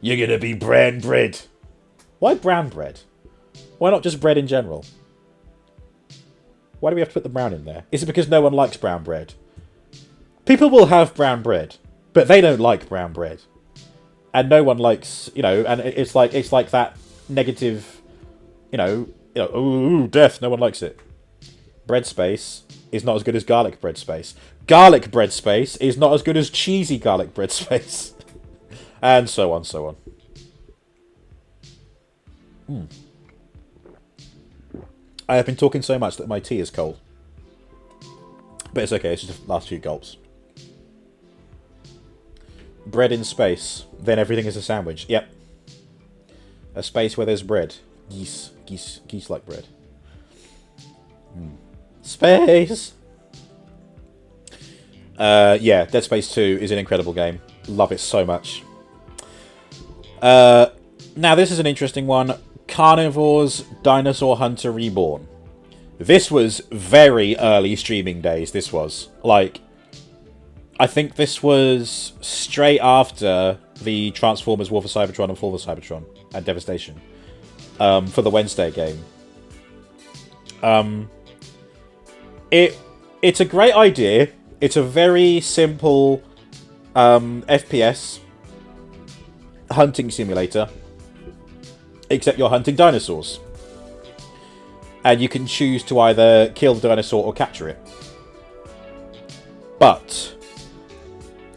You're gonna be brown bread. Why brown bread? Why not just bread in general? Why do we have to put the brown in there? Is it because no one likes brown bread? People will have brown bread, but they don't like brown bread. And no one likes, you know, and it's like that negative, you know, ooh, death, no one likes it. Bread Space is not as good as Garlic Bread Space. Garlic Bread Space is not as good as Cheesy Garlic Bread Space. And so on, so on. I have been talking so much that my tea is cold. But it's okay, it's just the last few gulps. Bread in space. Then everything is a sandwich. Yep. A space where there's bread. Geese like bread. Space! Yeah, Dead Space 2 is an incredible game. Love it so much. Now, this is an interesting one. Carnivore's Dinosaur Hunter Reborn. This was very early streaming days, this was. Like, I think this was straight after the Transformers War for Cybertron and Fall for Cybertron and Devastation. For the Wednesday game. It's a great idea. It's a very simple FPS hunting simulator. Except you're hunting dinosaurs. And you can choose to either kill the dinosaur or capture it. But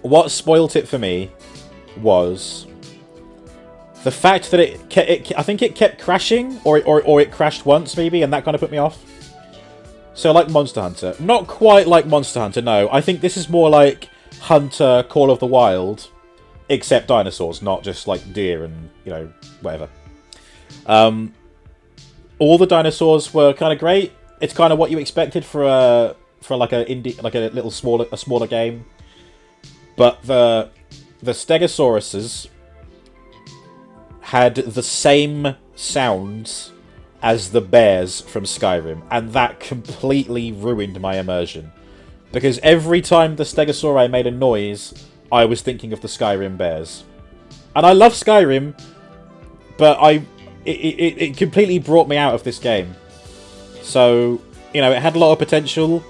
what spoilt it for me was the fact that I think it kept crashing, or it crashed once maybe, and that kind of put me off. So like Monster Hunter. Not quite like Monster Hunter, no. I think this is more like Hunter Call of the Wild, except dinosaurs, not just like deer and, you know, whatever. All the dinosaurs were kind of great. It's kind of what you expected for like a indie, like a little smaller game. But the Stegosauruses had the same sounds as the bears from Skyrim, and that completely ruined my immersion. Because every time the Stegosauri made a noise, I was thinking of the Skyrim bears. And I love Skyrim, but it completely brought me out of this game. So, you know, it had a lot of potential.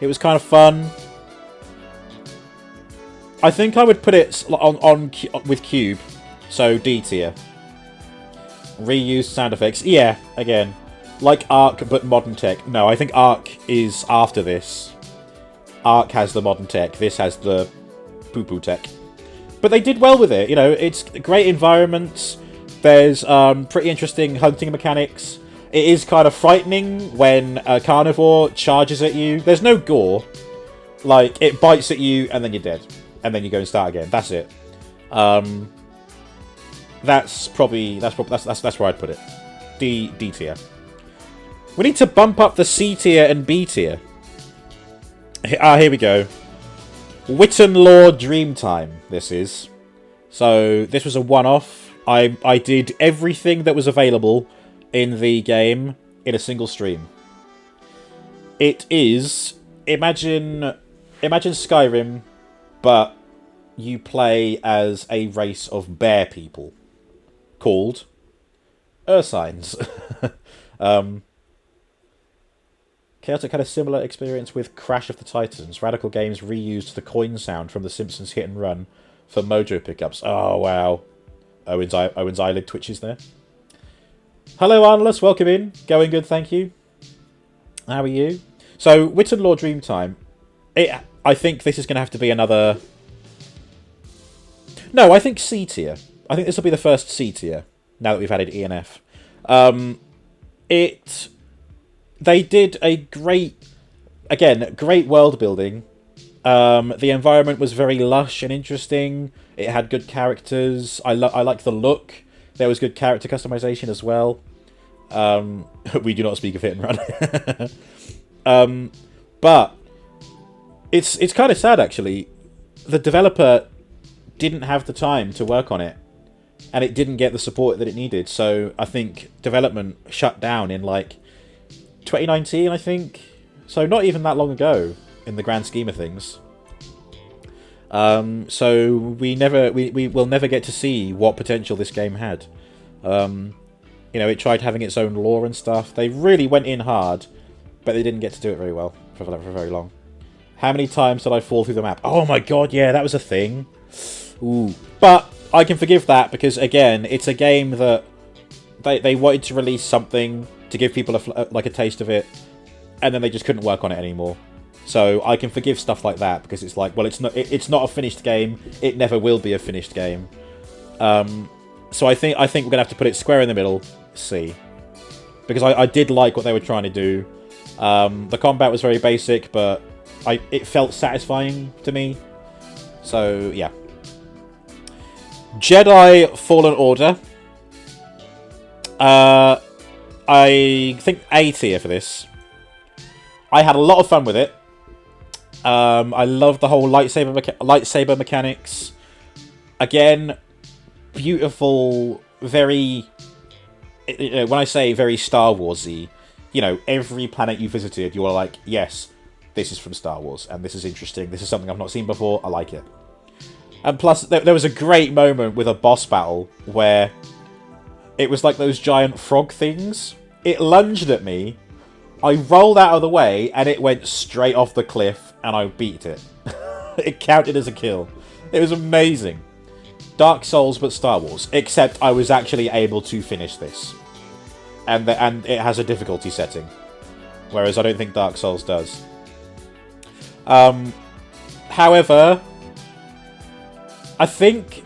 It was kind of fun. I think I would put it on with Cube, so D tier. Reused sound effects. Yeah, again. Like Ark, but modern tech. No, I think Ark is after this. Ark has the modern tech. This has the poo-poo tech. But they did well with it. You know, it's great environments. There's pretty interesting hunting mechanics. It is kind of frightening when a carnivore charges at you. There's no gore. Like, it bites at you and then you're dead. And then you go and start again. That's it. That's where I'd put it. D tier. We need to bump up the C tier and B tier. Here we go. Witten Law Dreamtime, this is. So, this was a one-off. I did everything that was available in the game in a single stream. It is... Imagine Skyrim, but you play as a race of bear people called Ursines. Chaotic had a similar experience with Crash of the Titans. Radical Games reused the coin sound from The Simpsons Hit and Run for Mojo pickups. Oh, wow. Owen's eyelid twitches there. Hello, Arnolus. Welcome in. Going good, thank you. How are you? So, Witten Law Dreamtime. I think this is going to have to be another... No, I think C tier. I think this will be the first C tier, now that we've added E and F. They did a great world building. The environment was very lush and interesting. It had good characters. I like the look. There was good character customization as well. We do not speak of Hit and Run. But it's kind of sad, actually. The developer didn't have the time to work on it, and it didn't get the support that it needed. So I think development shut down in like 2019, I think. So not even that long ago in the grand scheme of things. So we will never get to see what potential this game had. You know, it tried having its own lore and stuff. They really went in hard, but they didn't get to do it very well for very long. How many times did I fall through the map? Oh my god, yeah, that was a thing. Ooh. But I can forgive that because, again, it's a game that they wanted to release something to give people a taste of it, and then they just couldn't work on it anymore. So I can forgive stuff like that because it's like, well, it's not a finished game. It never will be a finished game. So I think we're gonna have to put it square in the middle, C, because I did like what they were trying to do. The combat was very basic, but it felt satisfying to me. So yeah. Jedi Fallen Order. I think A tier for this. I had a lot of fun with it. I love the whole lightsaber mechanics. Again, beautiful, very... when I say very Star Wars-y, you know, every planet you visited, you were like, yes, this is from Star Wars, and this is interesting, this is something I've not seen before, I like it. And plus, there was a great moment with a boss battle where it was like those giant frog things. It lunged at me, I rolled out of the way, and it went straight off the cliff, and I beat it. It counted as a kill. It was amazing. Dark Souls, but Star Wars. Except I was actually able to finish this. And it has a difficulty setting. Whereas I don't think Dark Souls does. However, I think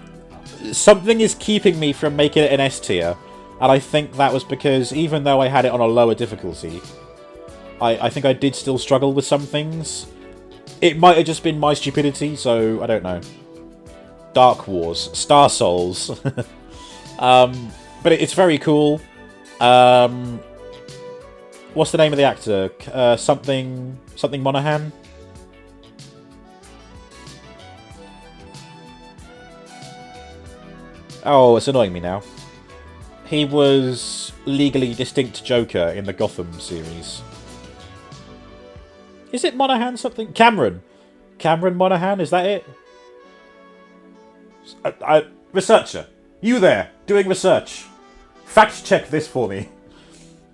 something is keeping me from making it an S tier, and I think that was because even though I had it on a lower difficulty, I think I did still struggle with some things. It might have just been my stupidity, so I don't know. Dark Wars, Star Souls, but it's very cool. What's the name of the actor? Something Monahan. Oh, it's annoying me now. He was legally distinct Joker in the Gotham series. Is it Monahan something? Cameron Monahan, is that it? Researcher, you there, doing research. Fact check this for me.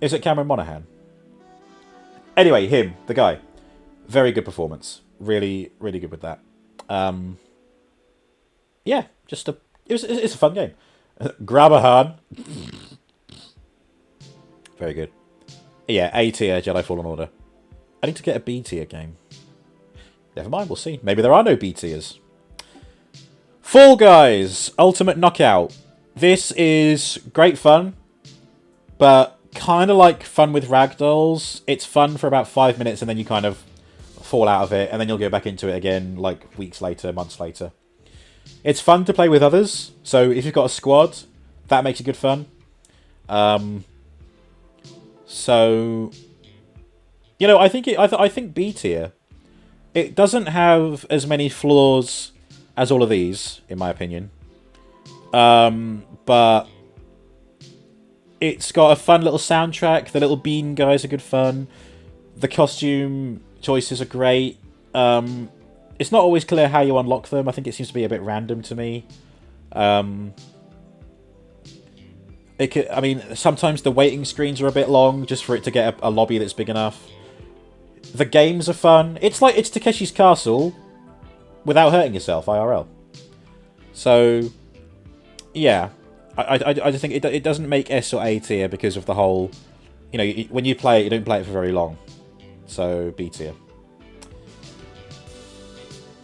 Is it Cameron Monahan? Anyway, him, the guy. Very good performance. Really, really good with that. Yeah, it's a fun game. Grab a hand. Very good. Yeah, A tier Jedi Fallen Order. I need to get a B tier game. Never mind, we'll see. Maybe there are no B tiers. Fall Guys Ultimate Knockout. This is great fun, but kind of like fun with ragdolls. It's fun for about 5 minutes and then you kind of fall out of it, and then you'll go back into it again like weeks later, months later. It's fun to play with others, so if you've got a squad, that makes it good fun. So, you know, I think B tier. It doesn't have as many flaws as all of these, in my opinion. But it's got a fun little soundtrack. The little bean guys are good fun. The costume choices are great. It's not always clear how you unlock them. I think it seems to be a bit random to me. Sometimes the waiting screens are a bit long just for it to get a lobby that's big enough. The games are fun. It's Takeshi's Castle without hurting yourself, IRL. So, yeah. I just think it doesn't make S or A tier because of the whole... You know, when you play it, you don't play it for very long. So, B tier.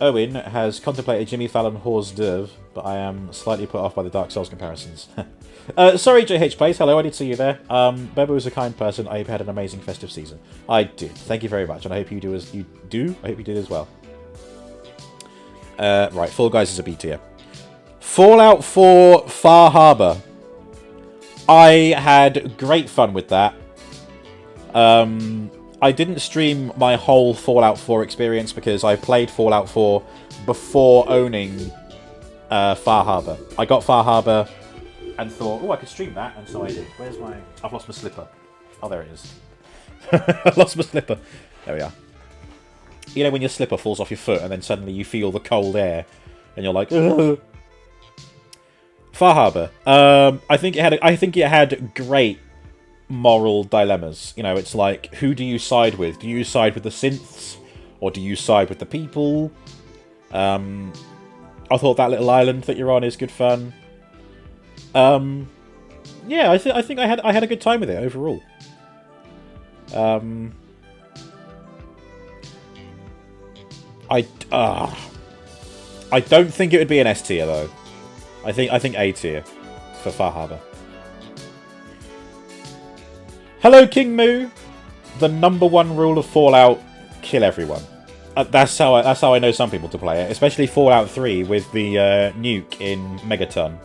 Owen has contemplated Jimmy Fallon hors d'oeuvre, but I am slightly put off by the Dark Souls comparisons. Sorry, JH Plays. Hello, I did see you there. Bebo was a kind person. I hope you had an amazing festive season. I did. Thank you very much, and I hope you do as you do. I hope you did as well. Right, Fall Guys is a B tier. Fallout 4 Far Harbor. I had great fun with that. I didn't stream my whole Fallout 4 experience because I played Fallout 4 before owning Far Harbor. I got Far Harbor and thought, oh, I could stream that, and so I did. Where's my... I've lost my slipper. Oh, there it is. I lost my slipper. There we are. You know when your slipper falls off your foot and then suddenly you feel the cold air and you're like, ugh. Far Harbor. I think it had great moral dilemmas. You know, it's like, who do you side with? Do you side with the synths or do you side with the people? I thought that little island that you're on is good fun. Yeah, I think I had a good time with it overall. I don't think it would be an S tier though. I think A tier for Far Harbor. Hello, King Moo. The #1 rule of Fallout: kill everyone. That's how I know some people to play it, especially Fallout 3 with the nuke in Megaton.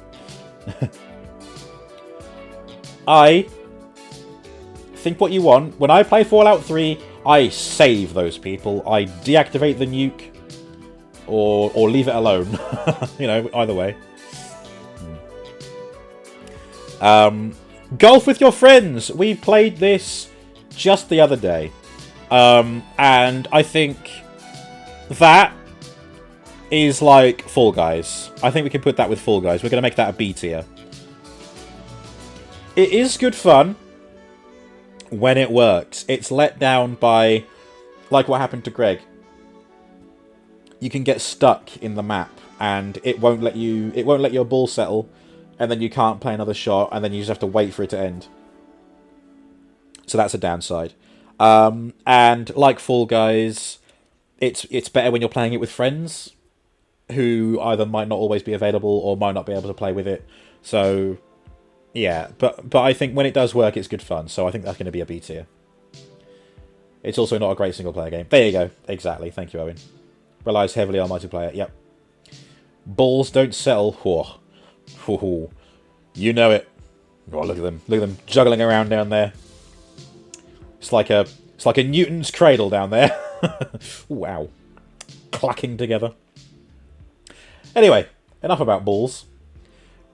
I think what you want. When I play Fallout 3, I save those people. I deactivate the nuke, or leave it alone. You know, either way. Golf with your friends. We played this just the other day, and I think that is like Fall Guys. I think we can put that with Fall Guys. We're going to make that a B tier. It is good fun when it works. It's let down by, like what happened to Greg. You can get stuck in the map, and it won't let your ball settle, and then you can't play another shot, and then you just have to wait for it to end. So that's a downside. And like Fall Guys, it's better when you're playing it with friends who either might not always be available or might not be able to play with it. So yeah, but I think when it does work, it's good fun. So I think that's going to be a B tier. It's also not a great single player game. There you go. Exactly. Thank you, Owen. Relies heavily on multiplayer. Yep. Balls don't settle. Whoa. Whoa. You know it. Oh, look at them. Look at them juggling around down there. It's like a Newton's cradle down there. Wow. Clacking together. Anyway, enough about balls.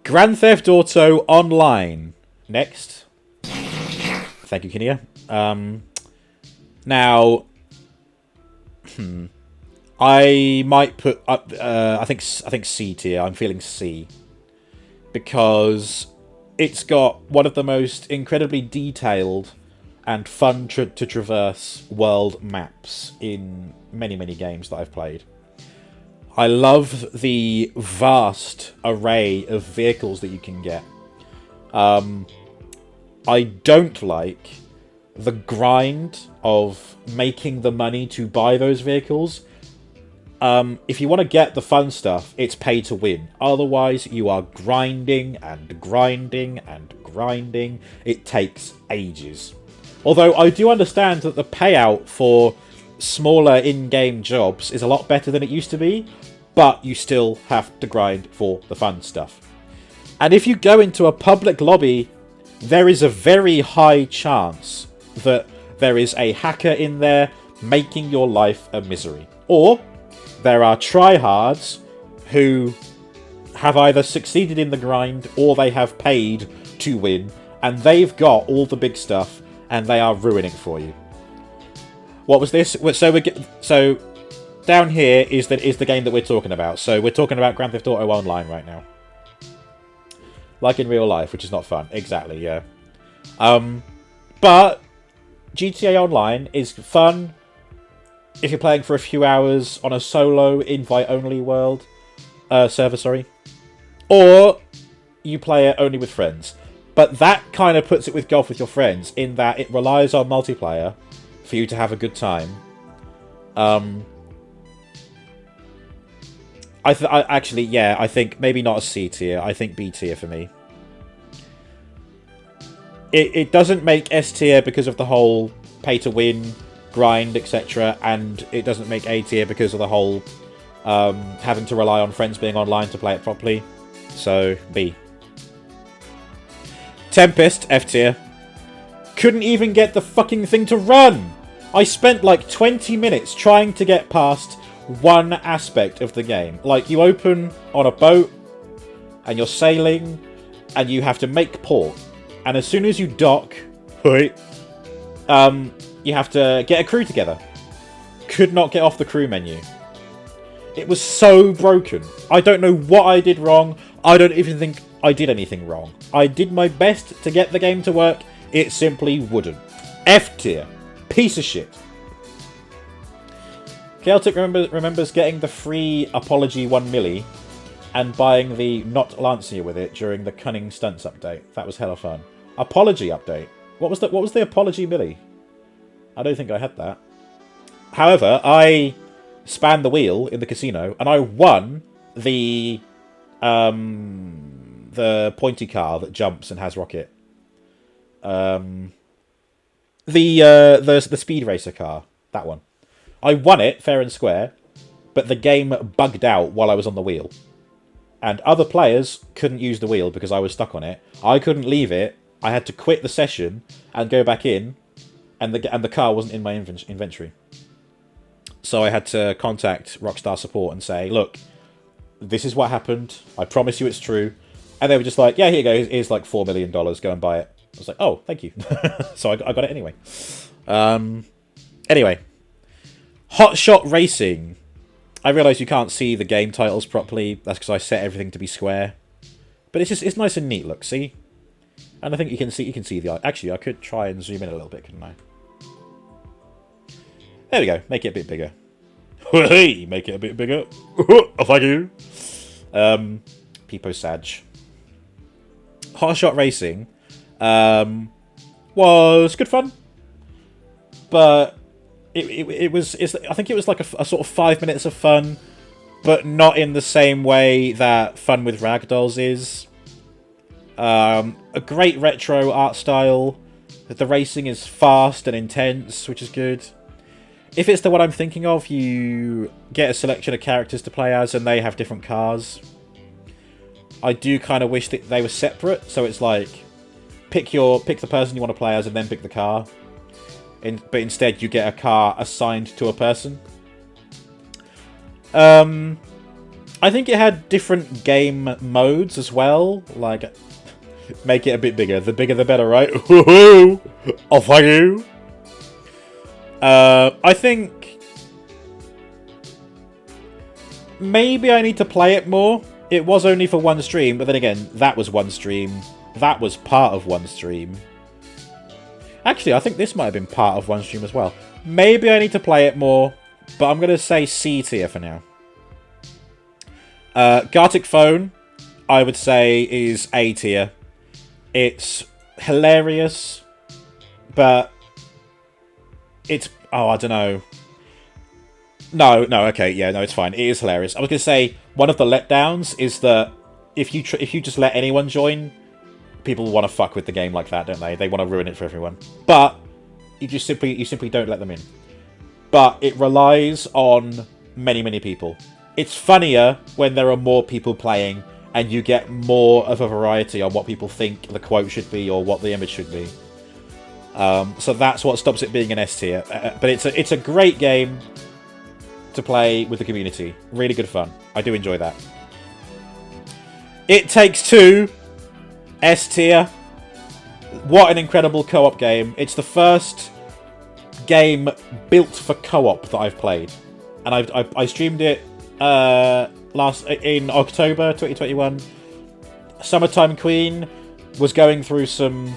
Grand Theft Auto Online. Next. Thank you, Kinia. Now, I might put up. I think C tier. I'm feeling C because it's got one of the most incredibly detailed and fun to traverse world maps in many games that I've played. I love the vast array of vehicles that you can get. I don't like the grind of making the money to buy those vehicles. If you want to get the fun stuff, it's pay to win. Otherwise, you are grinding and grinding and grinding. It takes ages. Although I do understand that the payout for smaller in-game jobs is a lot better than it used to be, but you still have to grind for the fun stuff. And if you go into a public lobby, there is a very high chance that there is a hacker in there making your life a misery. Or there are tryhards who have either succeeded in the grind or they have paid to win, and they've got all the big stuff and they are ruining it for you. What was this? So down here is the game that we're talking about. So we're talking about Grand Theft Auto Online right now. Like in real life, which is not fun. Exactly, yeah. But GTA Online is fun if you're playing for a few hours on a solo invite-only world server, sorry. Or you play it only with friends. But that kind of puts it with golf with your friends in that it relies on multiplayer for you to have a good time. I think maybe not a C tier. I think B tier for me. It doesn't make S tier because of the whole pay to win, grind, etc. And it doesn't make A tier because of the whole having to rely on friends being online to play it properly. So, B. Tempest, F tier. Couldn't even get the fucking thing to run! I spent like 20 minutes trying to get past one aspect of the game. Like, you open on a boat, and you're sailing, and you have to make port. And as soon as you dock, you have to get a crew together. Could not get off the crew menu. It was so broken. I don't know what I did wrong. I don't even think I did anything wrong. I did my best to get the game to work. It simply wouldn't. F tier. Piece of shit. Celtic remembers getting the free Apology 1 milli and buying the Not Lancia with it during the Cunning Stunts update. That was hella fun. Apology update. What was the Apology milli? I don't think I had that. However, I spanned the wheel in the casino and I won the pointy car that jumps and has rocket. The speed racer car. That one. I won it fair and square, but the game bugged out while I was on the wheel. And other players couldn't use the wheel because I was stuck on it. I couldn't leave it. I had to quit the session and go back in, and the car wasn't in my inventory. So I had to contact Rockstar support and say, look, this is what happened. I promise you it's true. And they were just like, yeah, here you go. Here's like $4 million. Go and buy it. I was like, oh, thank you. So I got it anyway. Anyway. Hot Shot Racing. I realise you can't see the game titles properly. That's because I set everything to be square. But it's nice and neat, look, see? And I think you can see the... Actually, I could try and zoom in a little bit, couldn't I? There we go. Make it a bit bigger. Hey, make it a bit bigger. Oh, thank you. Peepo Sag. Hot Shot Racing was good fun. But I think it was like a sort of 5 minutes of fun, but not in the same way that fun with ragdolls is. A great retro art style. The racing is fast and intense, which is good. If it's the one I'm thinking of, you get a selection of characters to play as, and they have different cars. I do kind of wish that they were separate, so it's like pick the person you want to play as, and then pick the car. But instead, you get a car assigned to a person. I think it had different game modes as well, like. Make it a bit bigger. The bigger the better, right? Off I go. I think maybe I need to play it more. It was only for one stream, but then again, that was one stream. That was part of one stream. Actually, I think this might have been part of one stream as well. Maybe I need to play it more, but I'm going to say C tier for now. Gartic Phone, I would say, is A tier. It's hilarious, but it's... Oh, I don't know. No, okay, yeah, no, it's fine. It is hilarious. I was going to say, one of the letdowns is that if you just let anyone join, people want to fuck with the game like that, don't they? They want to ruin it for everyone. But you simply don't let them in. But it relies on many, many people. It's funnier when there are more people playing, and you get more of a variety on what people think the quote should be or what the image should be. So that's what stops it being an S tier. But it's a great game to play with the community. Really good fun. I do enjoy that. It Takes Two, S tier. What an incredible co-op game. It's the first game built for co-op that I've played. And I streamed it in October 2021. Summertime Queen was going through some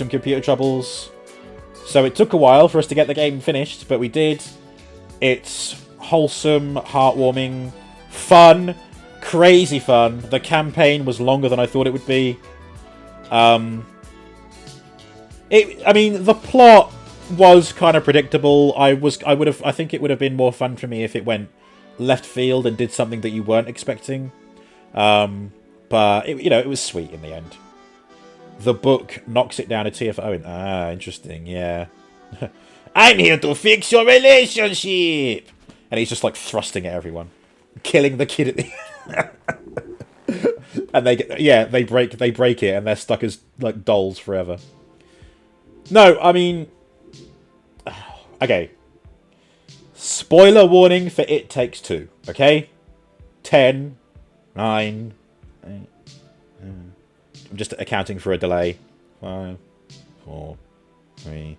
computer troubles, so it took a while for us to get the game finished, but we did. It's wholesome, heartwarming, fun, crazy fun. The campaign was longer than I thought it would be. I mean, the plot was kind of predictable. I think it would have been more fun for me if it went left field and did something that you weren't expecting. But it was sweet in the end. The book knocks it down a tier for Owen. Ah, interesting. Yeah. I'm here to fix your relationship, and he's just like thrusting at everyone, killing the kid at the. And they break it, and they're stuck as like dolls forever. No, I mean. Okay. Spoiler warning for It Takes Two, okay? 10, 9, 8, I'm just accounting for a delay. 5, 4, 3,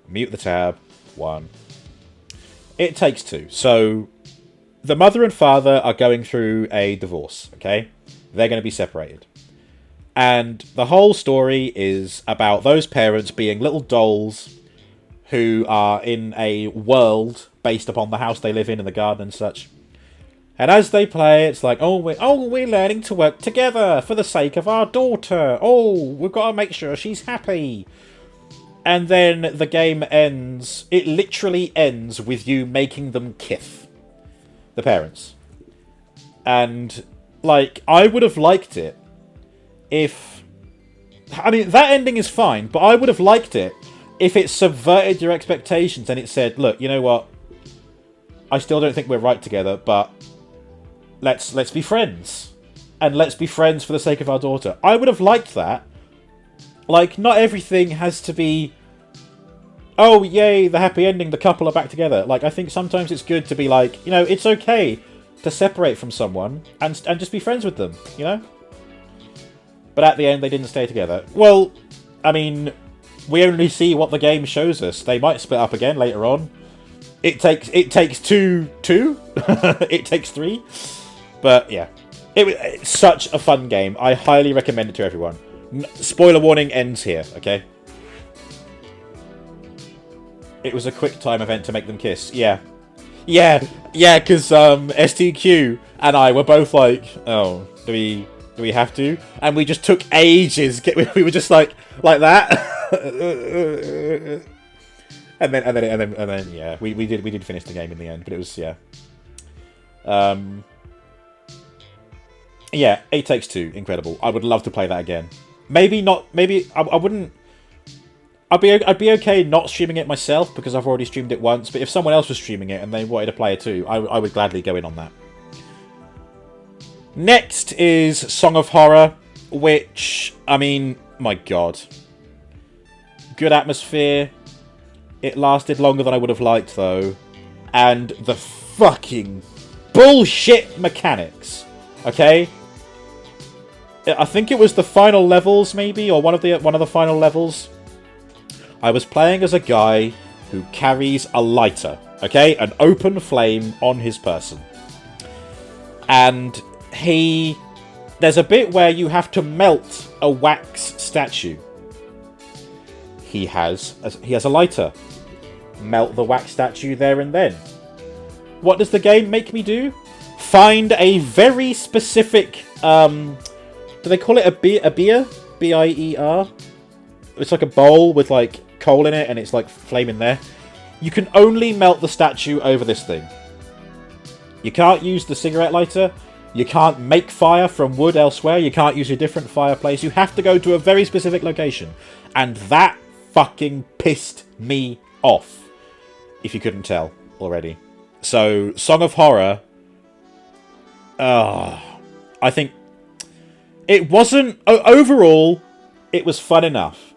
mute the tab, 1. It Takes Two. So, the mother and father are going through a divorce, okay? They're going to be separated. And the whole story is about those parents being little dolls who are in a world based upon the house they live in and the garden and such. And as they play, it's like, we're learning to work together for the sake of our daughter. Oh, we've got to make sure she's happy. And then the game ends. It literally ends with you making them kiss the parents. And, like, I would have liked it if... I mean, that ending is fine, but I would have liked it if it subverted your expectations and it said, look, you know what? I still don't think we're right together, but let's be friends. And let's be friends for the sake of our daughter. I would have liked that. Like, not everything has to be, oh, yay, the happy ending, the couple are back together. Like, I think sometimes it's good to be like, it's okay to separate from someone and just be friends with them, But at the end, they didn't stay together. Well, I mean, we only see what the game shows us. They might split up again later on. It takes two. It takes 3. But yeah, it's such a fun game. I highly recommend it to everyone. Spoiler warning ends here, okay? It was a quick time event to make them kiss. Yeah, because STQ and I were both like, do we have to? And we just took ages. We were just like that. And then, yeah, we did finish the game in the end, but it was, yeah. Yeah, It Takes Two, incredible. I would love to play that again. Maybe not. Maybe I wouldn't. I'd be okay not streaming it myself because I've already streamed it once. But if someone else was streaming it and they wanted to play it too, I would gladly go in on that. Next is Song of Horror, which, I mean, my god, good atmosphere. It lasted longer than I would have liked though, and the fucking bullshit mechanics. Okay. I think it was the final levels, maybe, or one of the final levels. I was playing as a guy who carries a lighter, okay, an open flame on his person, and there's a bit where you have to melt a wax statue. He has a lighter. Melt the wax statue there and then. What does the game make me do? Find a very specific do they call it a beer? B-I-E-R? It's like a bowl with like coal in it and it's like flame in there. You can only melt the statue over this thing. You can't use the cigarette lighter. You can't make fire from wood elsewhere. You can't use a different fireplace. You have to go to a very specific location. And that fucking pissed me off. If you couldn't tell already. So, Song of Horror. I think it wasn't... Overall, it was fun enough.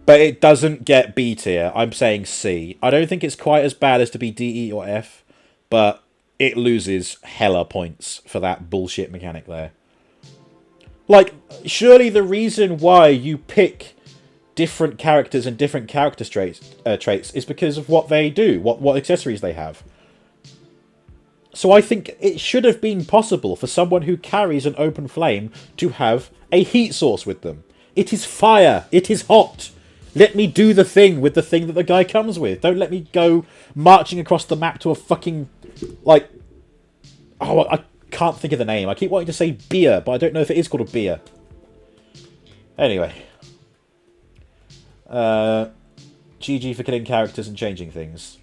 But it doesn't get B tier. I'm saying C. I don't think it's quite as bad as to be D, E, or F. But it loses hella points for that bullshit mechanic there. Like, surely the reason why you pick different characters and different character traits is because of what they do, what accessories they have. So I think it should have been possible for someone who carries an open flame to have a heat source with them. It is fire. It is hot. Let me do the thing with the thing that the guy comes with. Don't let me go marching across the map to a fucking, like... Oh, I can't think of the name. I keep wanting to say beer, but I don't know if it is called a beer. Anyway. GG for killing characters and changing things.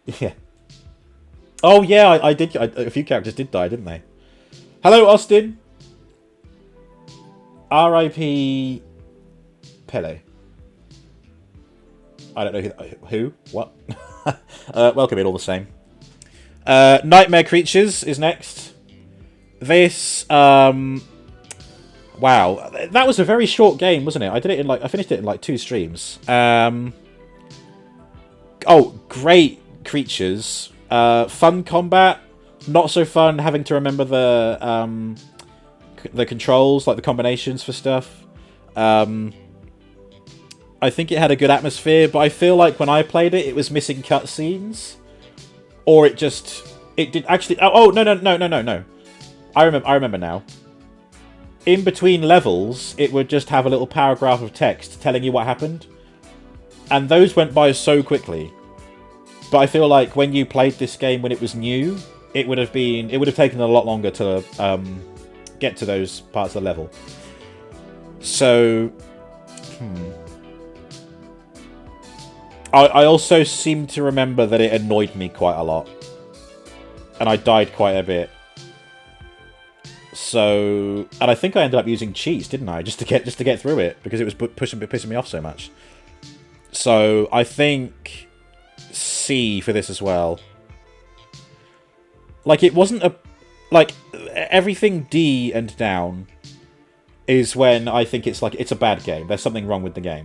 Yeah. Oh, yeah, I did. A few characters did die, didn't they? Hello, Austin. R.I.P. Pele. I don't know who. What? Welcome in all the same. Nightmare Creatures is next. This, wow, that was a very short game, wasn't it? I finished it in like 2 streams. Oh, great creatures. Fun combat. Not so fun having to remember the controls, like the combinations for stuff. I think it had a good atmosphere, but I feel like when I played it, it was missing cutscenes. Or it did actually... Oh, no. I remember now. In between levels, it would just have a little paragraph of text telling you what happened. And those went by so quickly. But I feel like when you played this game when it was new, it would have taken a lot longer to get to those parts of the level. So... I also seem to remember that it annoyed me quite a lot. And I died quite a bit. So... And I think I ended up using cheats, didn't I? Just to get through it. Because it was pissing me off so much. So, I think... C for this as well. Like, it wasn't a... Like, everything D and down is when I think it's like, it's a bad game. There's something wrong with the game.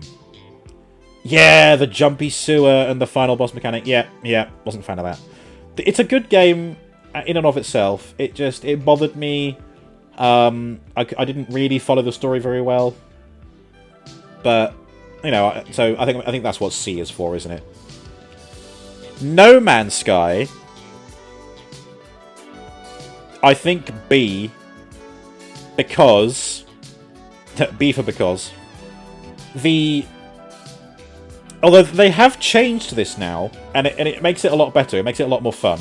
Yeah, the jumpy sewer and the final boss mechanic. Yeah, wasn't a fan of that. It's a good game in and of itself. It bothered me. I didn't really follow the story very well. But, you know, so I think that's what C is for, isn't it? No Man's Sky. I think B. Because... B for because. Although they have changed this now, and it makes it a lot better. It makes it a lot more fun.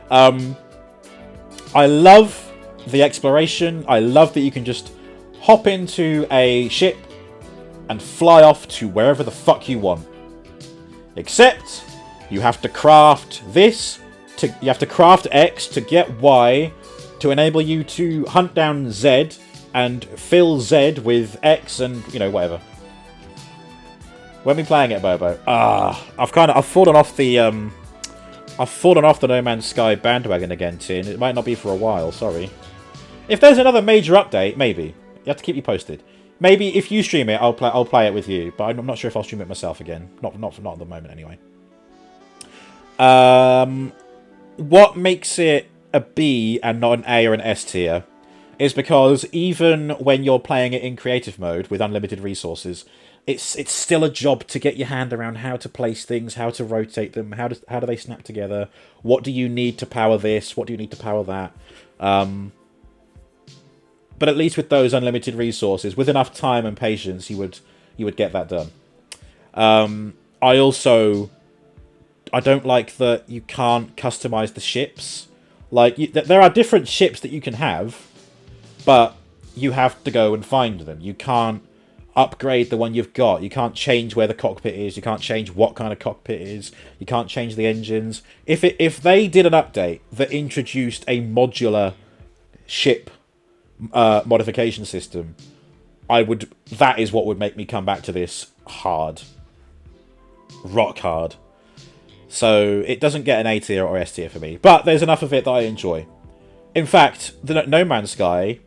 I love the exploration. I love that you can just hop into a ship, and fly off to wherever the fuck you want. Except, you have to craft this, you have to craft X to get Y, to enable you to hunt down Z, and fill Z with X and, you know, whatever. When we playing it, Bobo? I've fallen off the, No Man's Sky bandwagon again, Tin. It might not be for a while, sorry. If there's another major update, maybe. You have to keep you posted. Maybe if you stream it, I'll play it with you, but I'm not sure if I'll stream it myself again. Not at the moment, anyway. What makes it a B and not an A or an S tier is because even when you're playing it in creative mode with unlimited resources, it's still a job to get your hand around how to place things, how to rotate them, how do they snap together, what do you need to power this, what do you need to power that. But at least with those unlimited resources, with enough time and patience, you would get that done. I don't like that you can't customize the ships. Like, there are different ships that you can have, but you have to go and find them. You can't upgrade the one you've got. You can't change where the cockpit is. You can't change what kind of cockpit it is. You can't change the engines. If they did an update that introduced a modular ship modification system, that is what would make me come back to this hard. Rock hard. So it doesn't get an A tier or S tier for me, but there's enough of it that I enjoy. In fact, the No Man's Sky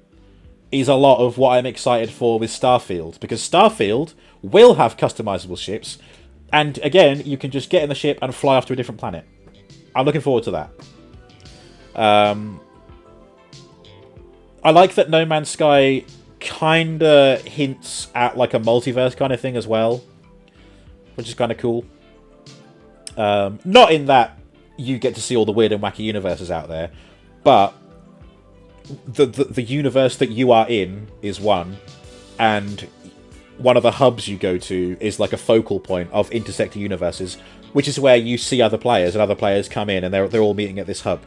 is a lot of what I'm excited for with Starfield, because Starfield will have customizable ships, and again, you can just get in the ship and fly off to a different planet. I'm looking forward to that. I like that No Man's Sky kinda hints at like a multiverse kind of thing as well, which is kind of cool. Not in that you get to see all the weird and wacky universes out there, but the universe that you are in is one, and one of the hubs you go to is like a focal point of intersecting universes, which is where you see other players, and other players come in, and they're all meeting at this hub.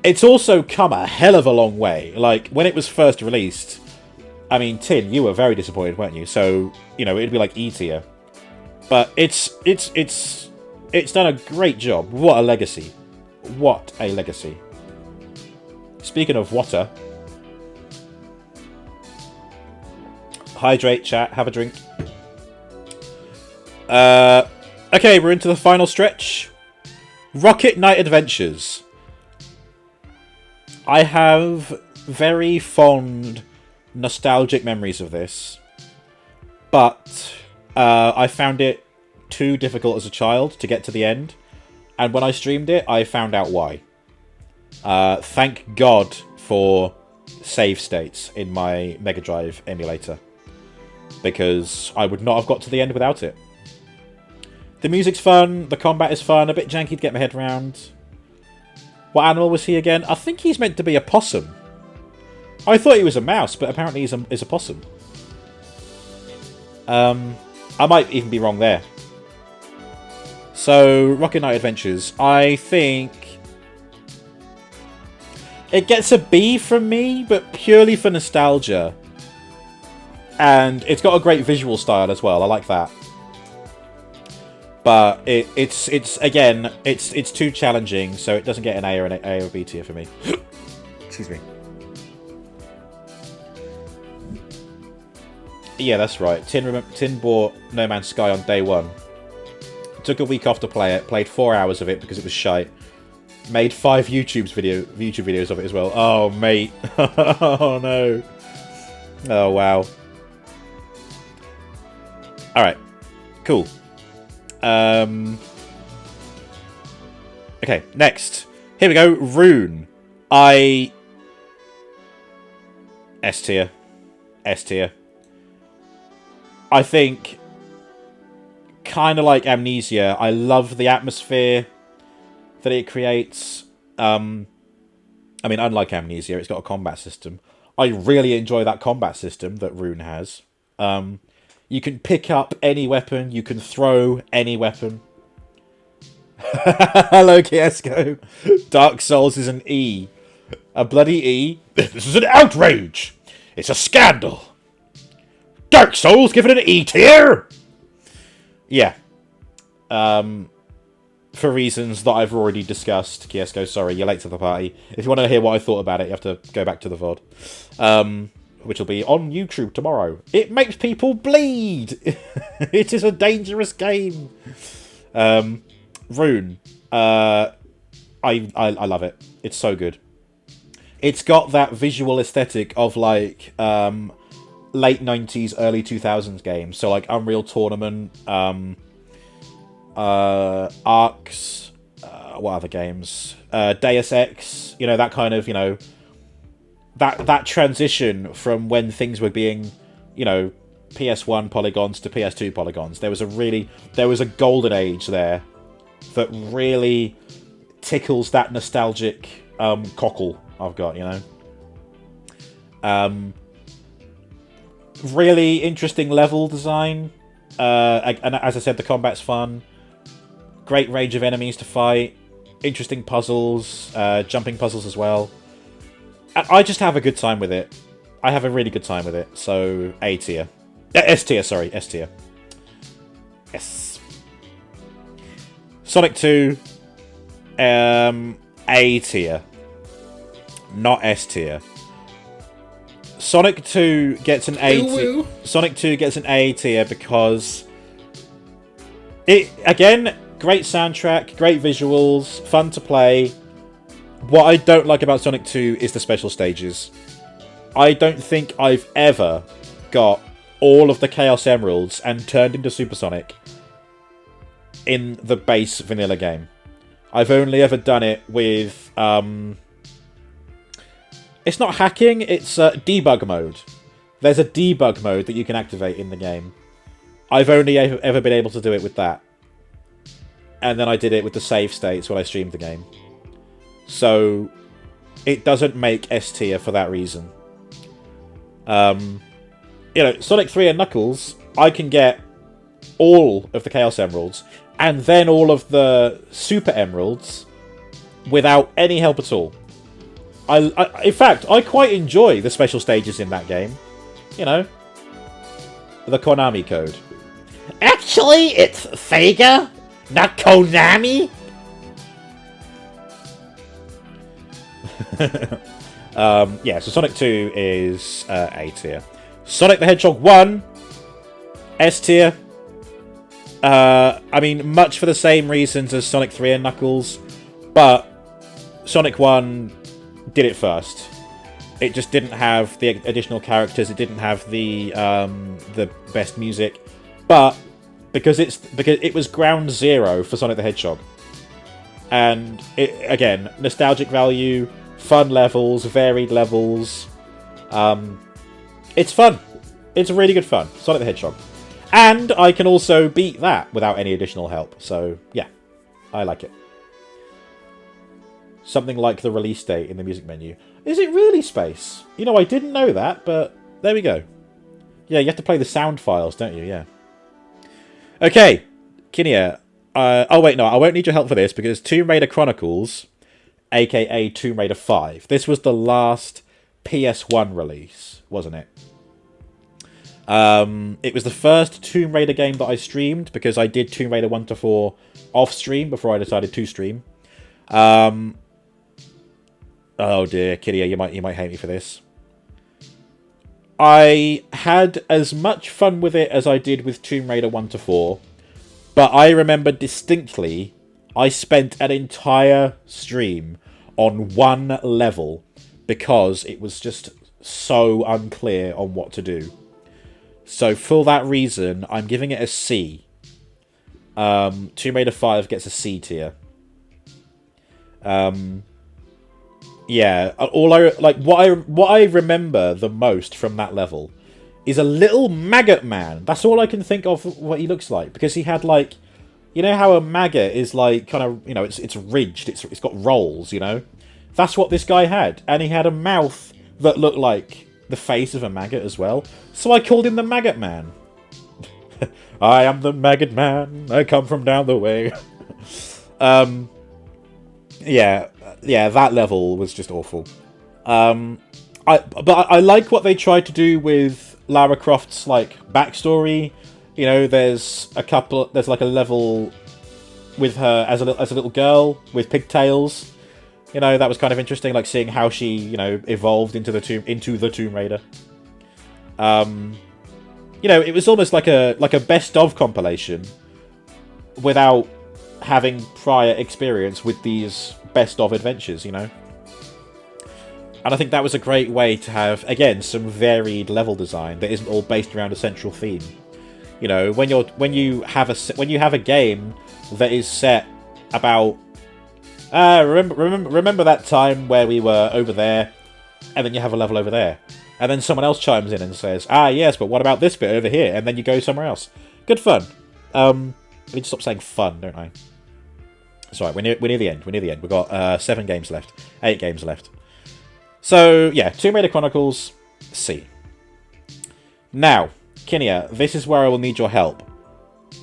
It's also come a hell of a long way. Like, when it was first released, I mean, Tin, you were very disappointed, weren't you? So, you know, it'd be like E tier. But it's done a great job. What a legacy. What a legacy. Speaking of water, hydrate, chat, have a drink. Okay, we're into the final stretch. Rocket Knight Adventures. I have very fond, nostalgic memories of this, but I found it too difficult as a child to get to the end, and when I streamed it, I found out why. Thank God for save states in my Mega Drive emulator, because I would not have got to the end without it. The music's fun, the combat is fun, a bit janky to get my head around. What animal was he again? I think he's meant to be a possum. I thought he was a mouse, but apparently he's a possum. I might even be wrong there. So, Rocket Knight Adventures. I think it gets a B from me, but purely for nostalgia. And it's got a great visual style as well. I like that. But it's too challenging, so it doesn't get an A or an A or B tier for me. Excuse me. Yeah, that's right. Tin bought No Man's Sky on day one. Took a week off to play it. Played 4 hours of it because it was shite. Made 5 YouTube videos of it as well. Oh, mate. Oh, no. Oh, wow. Alright. Cool. Okay, next. Here we go. Rune. S tier. S tier. I think, kind of like Amnesia, I love the atmosphere that it creates. I mean, unlike Amnesia, it's got a combat system. I really enjoy that combat system that Rune has. You can pick up any weapon. You can throw any weapon. Hello, Kiesco. Dark Souls is an E. A bloody E. This is an outrage. It's a scandal. Dark Souls, give it an E tier! Yeah. For reasons that I've already discussed. Kiesko, sorry, you're late to the party. If you want to hear what I thought about it, you have to go back to the VOD. Which will be on YouTube tomorrow. It makes people bleed! It is a dangerous game! Rune. I love it. It's so good. It's got that visual aesthetic of, like, late 90s, early 2000s games. So, like, Unreal Tournament, Arcs, what other games? Deus Ex, you know, that kind of, you know, that transition from when things were being, you know, PS1 polygons to PS2 polygons. There was a golden age there that really tickles that nostalgic cockle I've got, you know. Really interesting level design. And as I said, the combat's fun. Great range of enemies to fight. Interesting puzzles. Jumping puzzles as well. And I just have a good time with it. I have a really good time with it. So, A tier. S tier, sorry. S tier. Yes. Sonic 2. A tier. Not S tier. Sonic 2 gets an A tier. Sonic 2 gets an A tier because it, again, great soundtrack, great visuals, fun to play. What I don't like about Sonic 2 is the special stages. I don't think I've ever got all of the Chaos Emeralds and turned into Supersonic in the base vanilla game. I've only ever done it with it's not hacking, it's debug mode. There's a debug mode that you can activate in the game. I've only ever been able to do it with that. And then I did it with the save states when I streamed the game. So, it doesn't make S tier for that reason. You know, Sonic 3 and Knuckles, I can get all of the Chaos Emeralds, and then all of the Super Emeralds, without any help at all. In fact, I quite enjoy the special stages in that game. You know, the Konami code. Actually, it's Sega, not Konami. Yeah, so Sonic 2 is A tier. Sonic the Hedgehog 1, S tier. I mean, much for the same reasons as Sonic 3 and Knuckles, but Sonic 1 did it first. It just didn't have the additional characters. It didn't have the best music, but because it was ground zero for Sonic the Hedgehog, and it, again, nostalgic value, fun levels, varied levels. It's fun. It's really good fun. Sonic the Hedgehog, and I can also beat that without any additional help. So yeah, I like it. Something like the release date in the music menu. Is it really, Space? You know, I didn't know that, but there we go. Yeah, you have to play the sound files, don't you? Yeah. Okay, Kinia. Oh, wait, no, I won't need your help for this, because Tomb Raider Chronicles, a.k.a. Tomb Raider 5, this was the last PS1 release, wasn't it? It was the first Tomb Raider game that I streamed, because I did Tomb Raider 1 to 4 off-stream before I decided to stream. Oh dear, Kidia, you might hate me for this. I had as much fun with it as I did with Tomb Raider 1 to 4, but I remember distinctly I spent an entire stream on one level because it was just so unclear on what to do. So for that reason, I'm giving it a C. Tomb Raider 5 gets a C tier. Yeah, what I remember the most from that level is a little maggot man. That's all I can think of what he looks like, because he had, like, you know how a maggot is, like, kind of, you know, it's ridged, it's got rolls, you know? That's what this guy had, and he had a mouth that looked like the face of a maggot as well. So I called him the Maggot Man. I am the Maggot Man. I come from down the way. Yeah, that level was just awful. But I like what they tried to do with Lara Croft's like backstory. You know, there's like a level with her as a little girl with pigtails. You know, that was kind of interesting, like seeing how she, you know, evolved into the Tomb Raider. You know, it was almost like a best of compilation without having prior experience with these best of adventures, you know. And I think that was a great way to have, again, some varied level design that isn't all based around a central theme. You know, when you have a game that is set about remember that time where we were over there, and then you have a level over there, and then someone else chimes in and says, yes, but what about this bit over here? And then you go somewhere else. Good fun. I need to stop saying fun, don't I? It's alright, we're near the end. We've got 7 games left. 8 games left. So, yeah, Tomb Raider Chronicles C. Now, Kinia, this is where I will need your help.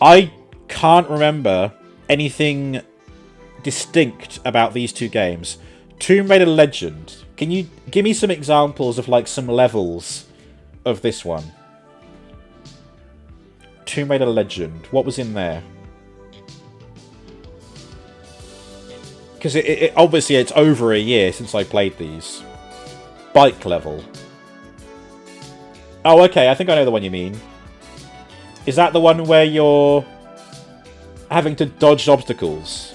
I can't remember anything distinct about these 2 games. Tomb Raider Legend. Can you give me some examples of, like, some levels of this one? Tomb Raider Legend. What was in there? Because it obviously it's over a year since I played these. Bike level. Oh, okay, I think I know the one you mean. Is that the one where you're having to dodge obstacles?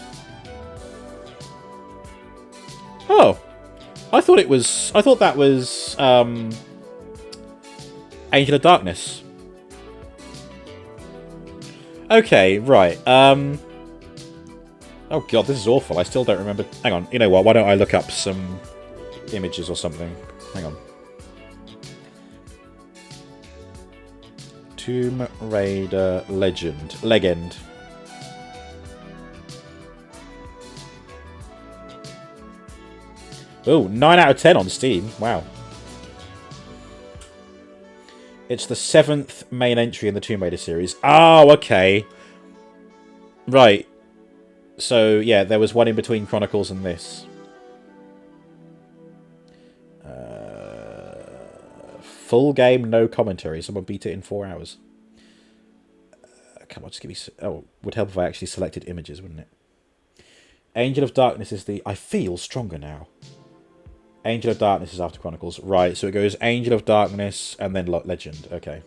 Oh. I thought that was Angel of Darkness. Okay, right. Oh god, this is awful. I still don't remember. Hang on. You know what? Why don't I look up some images or something? Hang on. Tomb Raider Legend. Oh, 9 out of 10 on Steam. Wow. It's the 7th main entry in the Tomb Raider series. Oh, okay. Right. So, yeah, there was one in between Chronicles and this. Full game, no commentary. Someone beat it in 4 hours. Come on, just give me... Oh, would help if I actually selected images, wouldn't it? Angel of Darkness is the... I feel stronger now. Angel of Darkness is after Chronicles. Right, so it goes Angel of Darkness and then Legend. Okay.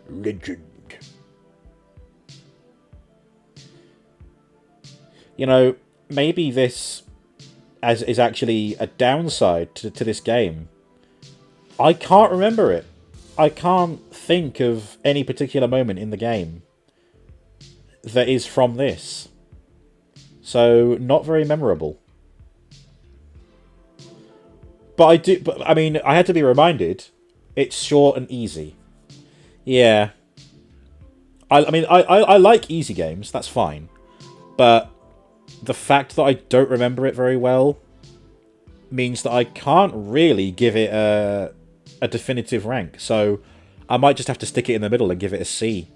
Legend. You know, maybe this is actually a downside to this game. I can't remember it. I can't think of any particular moment in the game that is from this. So, not very memorable. But I mean, I had to be reminded. It's short and easy. Yeah. I mean, I like easy games. That's fine. But the fact that I don't remember it very well means that I can't really give it a definitive rank. So I might just have to stick it in the middle and give it a C.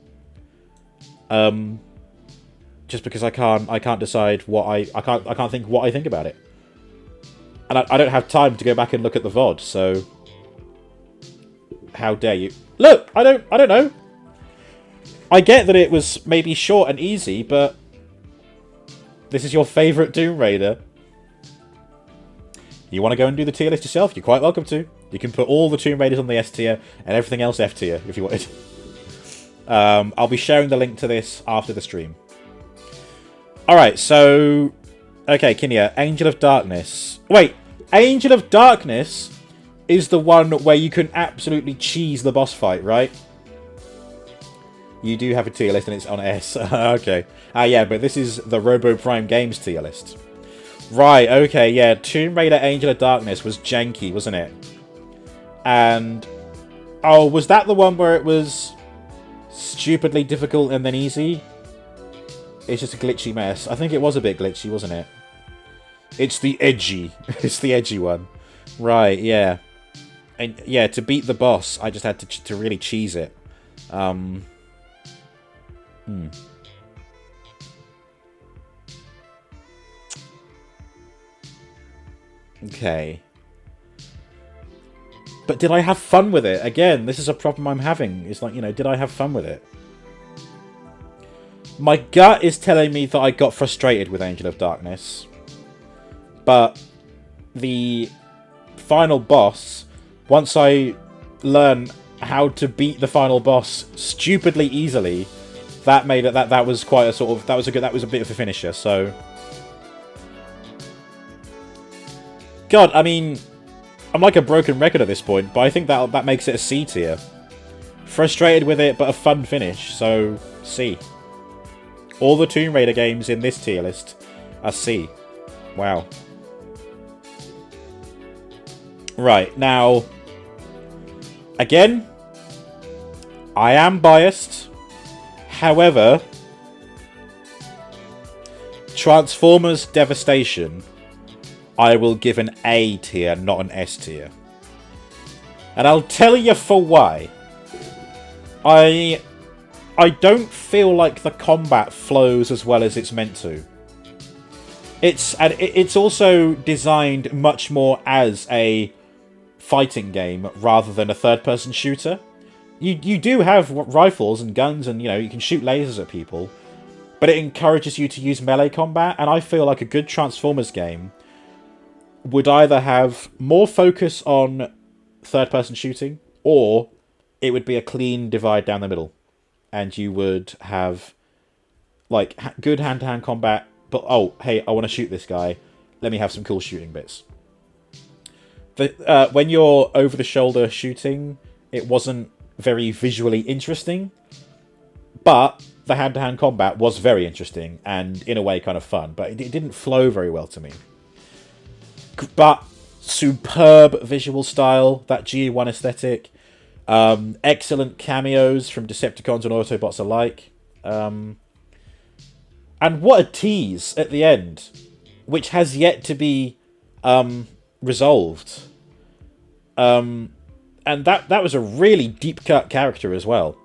Just because I can't decide what I can't think what I think about it. And I don't have time to go back and look at the VOD, so how dare you? Look, I don't know. I get that it was maybe short and easy, but this is your favourite Tomb Raider. You want to go and do the tier list yourself? You're quite welcome to. You can put all the Tomb Raiders on the S tier and everything else F tier if you wanted. I'll be sharing the link to this after the stream. Alright, so... Okay, Kinia, Angel of Darkness. Wait, Angel of Darkness is the one where you can absolutely cheese the boss fight, right? You do have a tier list and it's on S. Okay. Yeah, but this is the RoboPrimeGames tier list. Right, okay, yeah. Tomb Raider Angel of Darkness was janky, wasn't it? And... Oh, was that the one where it was stupidly difficult and then easy? It's just a glitchy mess. I think it was a bit glitchy, wasn't it? It's the edgy. It's the edgy one. Right, yeah. And yeah, to beat the boss, I just had to really cheese it. Okay. But did I have fun with it? Again, this is a problem I'm having. It's like, you know, did I have fun with it? My gut is telling me that I got frustrated with Angel of Darkness. But the final boss, once I learn how to beat the final boss stupidly easily, that made it that was quite a sort of that was a bit of a finisher. So, God, I mean, I'm like a broken record at this point, but I think that makes it a C tier. Frustrated with it, but a fun finish. So C. All the Tomb Raider games in this tier list are C. Wow. Right, now, again, I am biased. However, Transformers Devastation, I will give an A tier, not an S tier. And I'll tell you for why. I don't feel like the combat flows as well as it's meant to. It's also designed much more as a fighting game rather than a third-person shooter. You do have rifles and guns and, you know, you can shoot lasers at people, but it encourages you to use melee combat, and I feel like a good Transformers game would either have more focus on third-person shooting, or it would be a clean divide down the middle, and you would have, like, good hand-to-hand combat, but, oh, hey, I want to shoot this guy, let me have some cool shooting bits. When you're over-the-shoulder shooting, it wasn't very visually interesting, but the hand-to-hand combat was very interesting and, in a way, kind of fun, but it didn't flow very well to me. But superb visual style, that G1 aesthetic, excellent cameos from Decepticons and Autobots alike, and what a tease at the end, which has yet to be resolved. And that was a really deep cut character as well.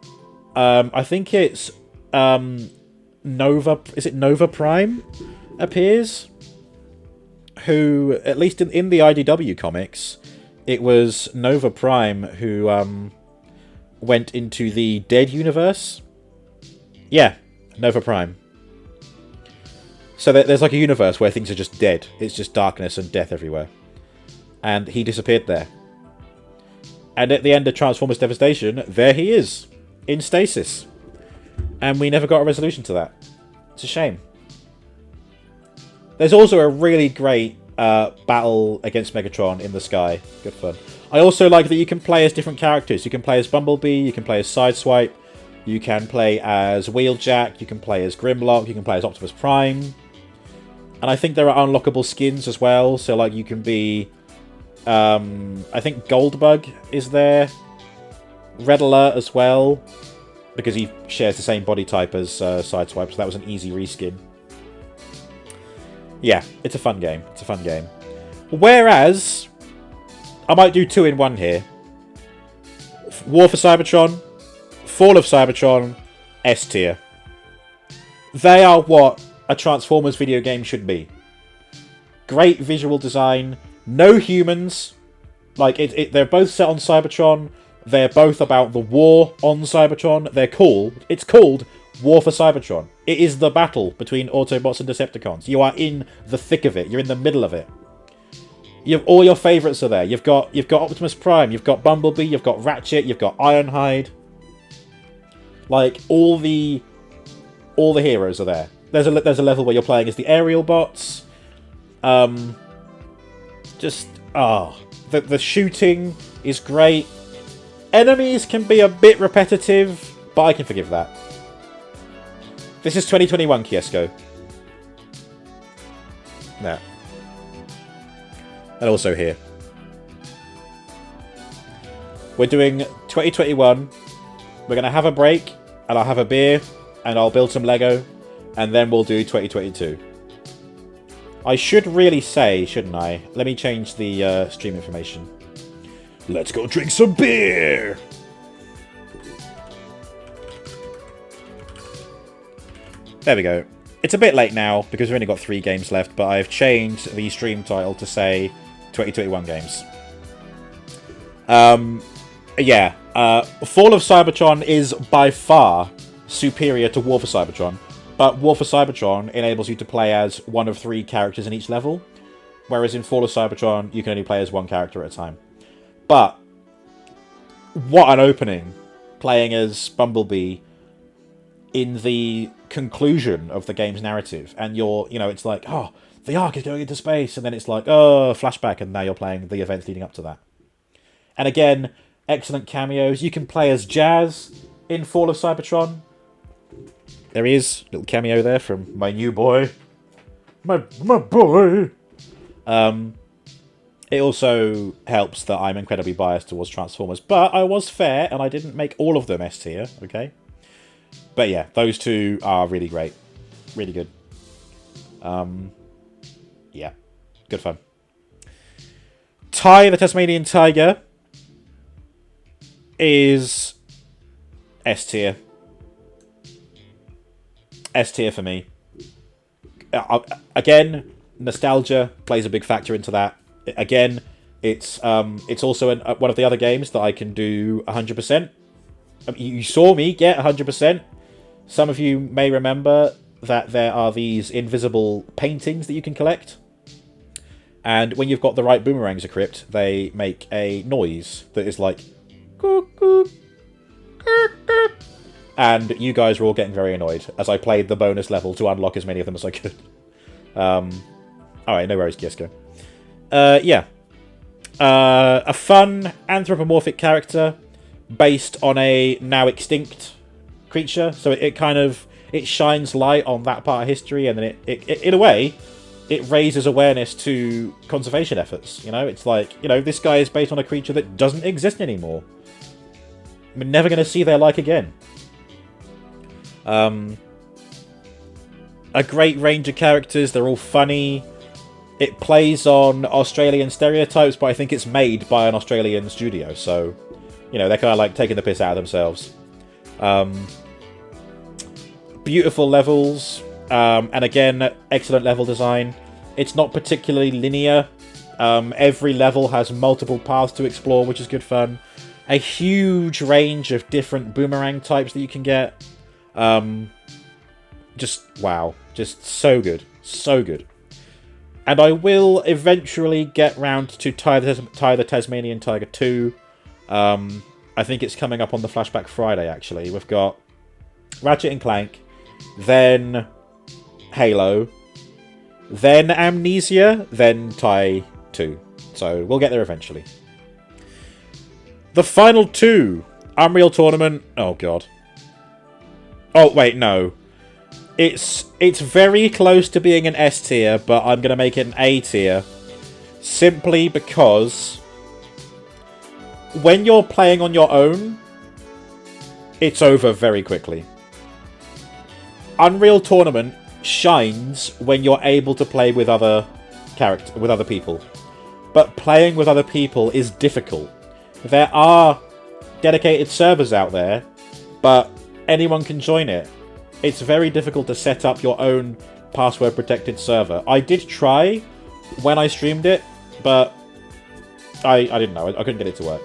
I think it's Nova. Is it Nova Prime appears? Who, at least in the IDW comics, it was Nova Prime who went into the Dead universe. Yeah, Nova Prime. So there's like a universe where things are just dead. It's just darkness and death everywhere. And he disappeared there. And at the end of Transformers Devastation, there he is, in stasis. And we never got a resolution to that. It's a shame. There's also a really great battle against Megatron in the sky. Good fun. I also like that you can play as different characters. You can play as Bumblebee, you can play as Sideswipe, you can play as Wheeljack, you can play as Grimlock, you can play as Optimus Prime. And I think there are unlockable skins as well, so like you can be... I think Goldbug is there. Red Alert as well, because he shares the same body type as Sideswipe, so that was an easy reskin. Yeah, it's a fun game. It's a fun game. Whereas, I might do two in one here. War for Cybertron, Fall of Cybertron, S tier. They are what a Transformers video game should be. Great visual design, no humans. Like, they're both set on Cybertron. They're both about the war on Cybertron. It's called War for Cybertron. It is the battle between Autobots and Decepticons. You are in the thick of it. You're in the middle of it. You have all your favourites are there. You've got Optimus Prime. You've got Bumblebee. You've got Ratchet. You've got Ironhide. Like, all the heroes are there. There's a level where you're playing as the aerial bots. The shooting is great. Enemies can be a bit repetitive, but I can forgive that. This is 2021, Kiesco. No. And also here. We're doing 2021. We're going to have a break, and I'll have a beer, and I'll build some Lego, and then we'll do 2022. I should really say, shouldn't I? Let me change the stream information. Let's go drink some beer! There we go. It's a bit late now, because we've only got 3 games left, but I've changed the stream title to say 2021 games. Yeah, Fall of Cybertron is by far superior to War for Cybertron, but War for Cybertron enables you to play as one of 3 characters in each level, whereas in Fall of Cybertron you can only play as 1 character at a time. But what an opening, playing as Bumblebee in the conclusion of the game's narrative, and it's like, oh, the Ark is going into space, and then it's like, oh, flashback, and now you're playing the events leading up to that. And again, excellent cameos. You can play as Jazz in Fall of Cybertron. There he is, little cameo there from my new boy. My boy! It also helps that I'm incredibly biased towards Transformers, but I was fair, and I didn't make all of them S tier, okay? But yeah, those 2 are really great. Really good. Yeah, good fun. Ty the Tasmanian Tiger is S tier. S tier for me. Again, nostalgia plays a big factor into that. Again, it's also one of the other games that I can do 100%. You saw me get 100%. Some of you may remember that there are these invisible paintings that you can collect. And when you've got the right boomerangs equipped, they make a noise that is like... And you guys were all getting very annoyed as I played the bonus level to unlock as many of them as I could. Alright, no worries, Giesco. Yeah. A fun anthropomorphic character based on a now extinct creature. So it shines light on that part of history, and then it in a way, it raises awareness to conservation efforts. It's like, this guy is based on a creature that doesn't exist anymore. We're never going to see their like again. A great range of characters. They're all funny. It plays on Australian stereotypes, but I think it's made by an Australian studio, so they're kind of like taking the piss out of themselves. Beautiful levels, and again, excellent level design. It's not particularly linear. Every level has multiple paths to explore, which is good fun. A huge range of different boomerang types that you can get. Just wow. Just so good. So good. And I will eventually get round to Ty the Tasmanian Tiger 2. I think it's coming up on the Flashback Friday, actually. We've got Ratchet and Clank, then Halo, then Amnesia, then Ty 2. So we'll get there eventually. The final 2. Unreal Tournament. Oh, God. Oh, wait, no. It's very close to being an S tier, but I'm going to make it an A tier. Simply because when you're playing on your own, it's over very quickly. Unreal Tournament shines when you're able to play with other people. But playing with other people is difficult. There are dedicated servers out there, but anyone can join it. It's very difficult to set up your own password-protected server. I did try when I streamed it, but I didn't know. I couldn't get it to work.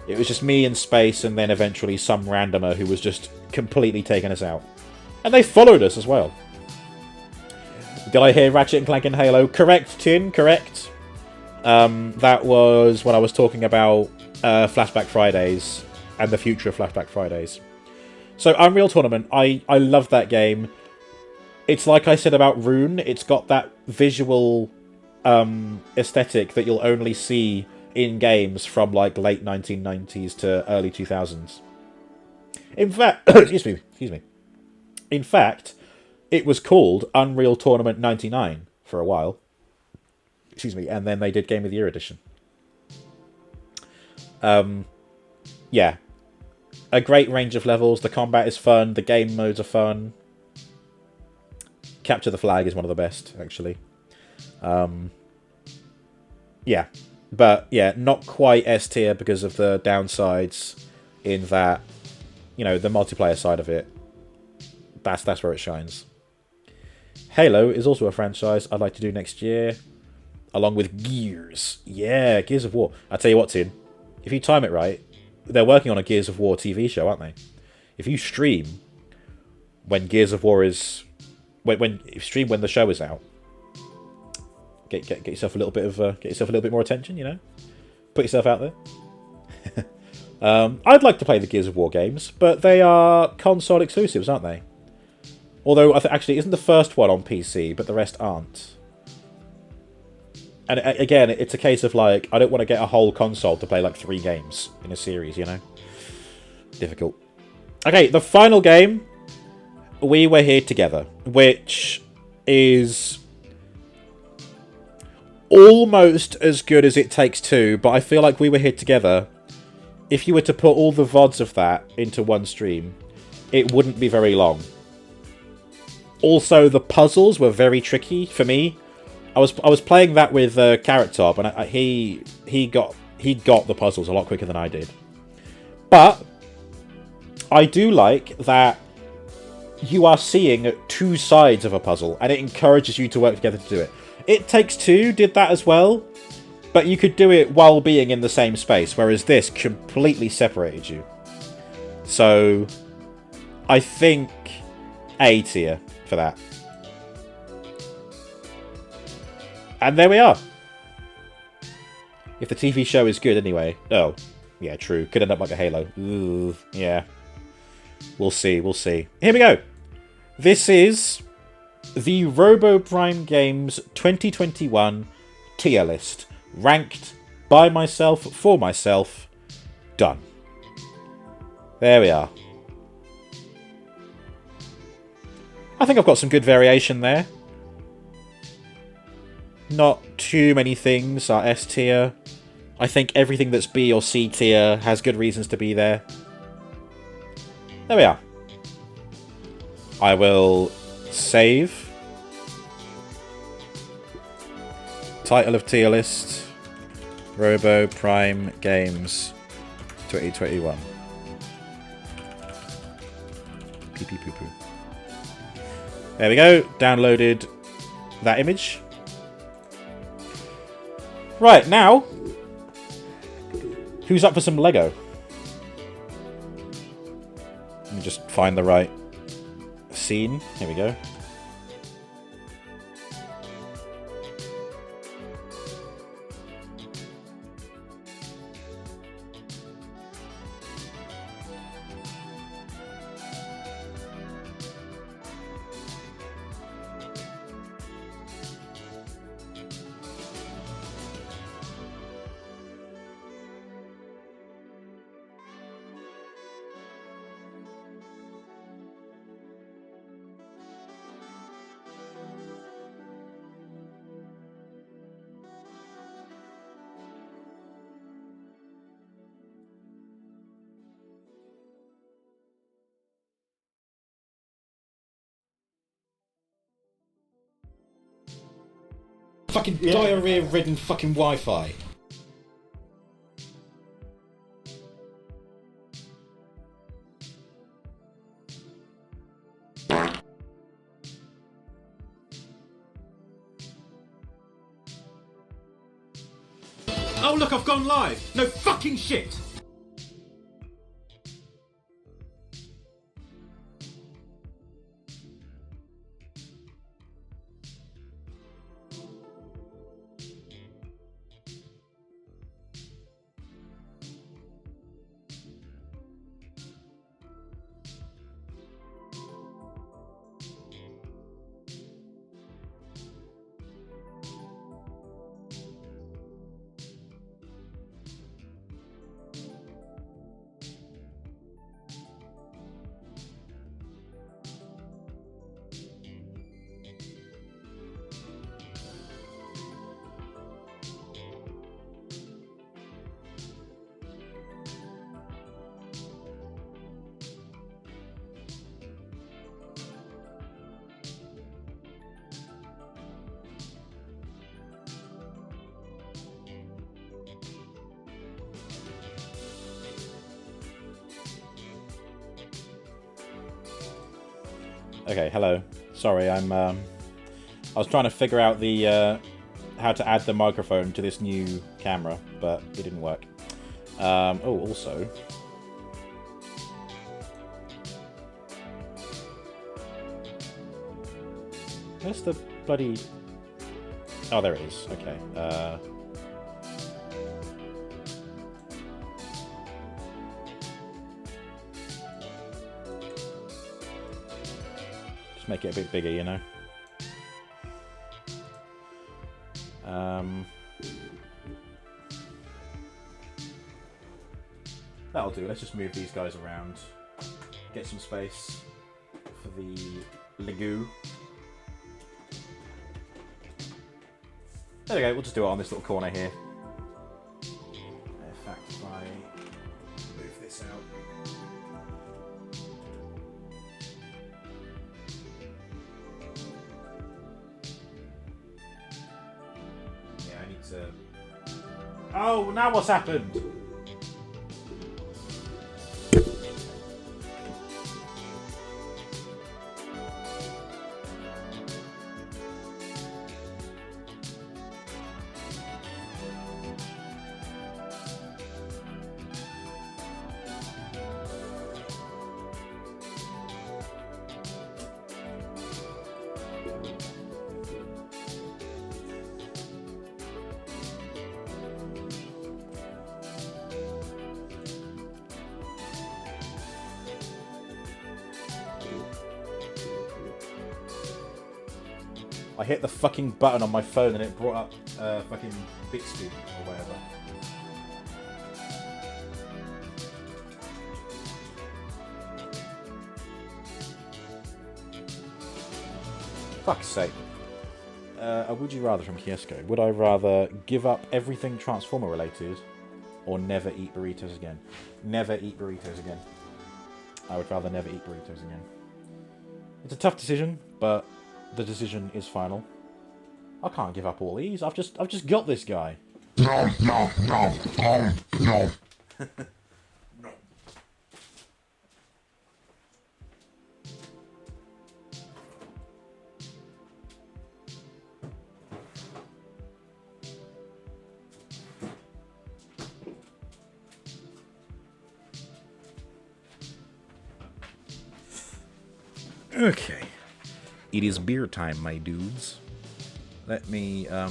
It was just me in space, and then eventually some randomer who was just completely taking us out. And they followed us as well. Did I hear Ratchet and Clank and Halo? Correct, Tin, correct. That was when I was talking about Flashback Fridays and the future of Flashback Fridays. So, Unreal Tournament, I love that game. It's like I said about Rune, it's got that visual aesthetic that you'll only see in games from like late 1990s to early 2000s. In fact, excuse me. In fact, it was called Unreal Tournament 99 for a while. Excuse me, and then they did Game of the Year edition. Yeah. A great range of levels. The combat is fun. The game modes are fun. Capture the Flag is one of the best, actually. Yeah. But, yeah, not quite S tier because of the downsides in that, the multiplayer side of it. That's where it shines. Halo is also a franchise I'd like to do next year, along with Gears. Yeah, Gears of War. I tell you what, Tin. if you time it right, they're working on a Gears of War TV show, aren't they? If you stream when Gears of War is when you stream when the show is out, get yourself a little bit of get yourself a little bit more attention. You know, put yourself out there. I'd like to play the Gears of War games, but they are console exclusives, aren't they? Although, actually, isn't the first one on PC, but the rest aren't. And again, it's a case of, like, I don't want to get a whole console to play, like, 3 games in a series, you know? Difficult. Okay, the final game, We Were Here Together, which is almost as good as It Takes Two, but I feel like We Were Here Together, if you were to put all the VODs of that into one stream, it wouldn't be very long. Also, the puzzles were very tricky for me. I was playing that with Carrot Top, and he got the puzzles a lot quicker than I did. But I do like that you are seeing 2 sides of a puzzle, and it encourages you to work together to do it. It Takes Two did that as well, but you could do it while being in the same space, whereas this completely separated you. So, I think A tier for that. And there we are. If the TV show is good anyway. Oh, yeah, true. Could end up like a Halo. Ooh, yeah. We'll see, we'll see. Here we go. This is the RoboPrimeGames 2021 tier list. Ranked by myself, for myself. Done. There we are. I think I've got some good variation there. Not too many things are S tier. I think everything that's B or C tier has good reasons to be there. There we are. I will save. Title of tier list. RoboPrimeGames 2021. Pee pee poo poo. There we go. Downloaded that image. Right, now, who's up for some Lego? Let me just find the right scene. Here we go. Fucking diarrhea-ridden fucking Wi-Fi. Oh look, I've gone live! No fucking shit! Okay, hello. Sorry, I was trying to figure out the how to add the microphone to this new camera, but it didn't work. Oh, also... Where's the bloody... Oh, there it is. Okay. Just make it a bit bigger, you know? That'll do. Let's just move these guys around. Get some space for the Legoo. There we go, we'll just do it on this little corner here. In fact, if I move this out. Yeah, I need to... Oh, now what's happened? I hit the fucking button on my phone and it brought up fucking Bixby or whatever. Fuck's sake. A would you rather from Kiesco. Would I rather give up everything Transformer related or never eat burritos again? Never eat burritos again. I would rather never eat burritos again. It's a tough decision, but the decision is final. I can't give up all these. I've just got this guy. No, no, no, no, no. No. Okay. It is beer time, my dudes. Let me, We're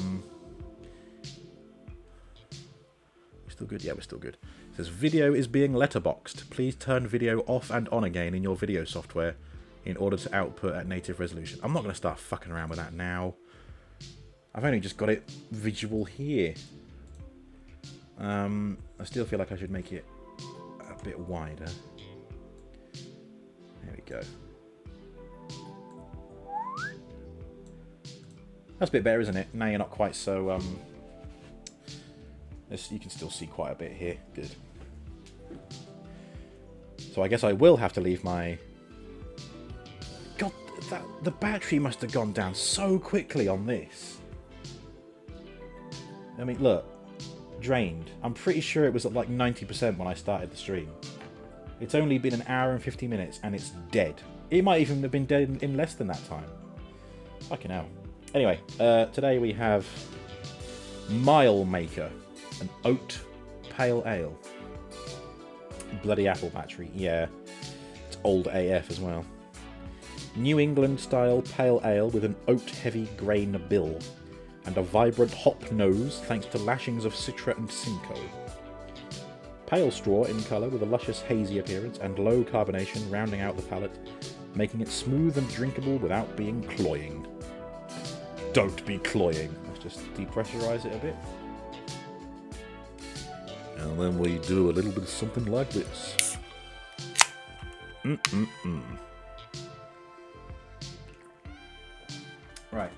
still good? Yeah, we're still good. It says, video is being letterboxed. Please turn video off and on again in your video software in order to output at native resolution. I'm not going to start fucking around with that now. I've only just got it visual here. I still feel like I should make it a bit wider. There we go. That's a bit better, isn't it? Now you're not quite so, you can still see quite a bit here. Good. So I guess I will have to leave my... God, the battery must have gone down so quickly on this. I mean, look. Drained. I'm pretty sure it was at like 90% when I started the stream. It's only been an hour and 50 minutes and it's dead. It might even have been dead in less than that time. Fucking hell. Anyway, today we have Mile Maker, an oat pale ale. Bloody apple battery, yeah. It's old AF as well. New England style pale ale with an oat heavy grain bill and a vibrant hop nose thanks to lashings of Citra and Simcoe. Pale straw in colour with a luscious hazy appearance and low carbonation rounding out the palate, making it smooth and drinkable without being cloying. Don't be cloying. Let's just depressurize it a bit. And then we do a little bit of something like this. Right.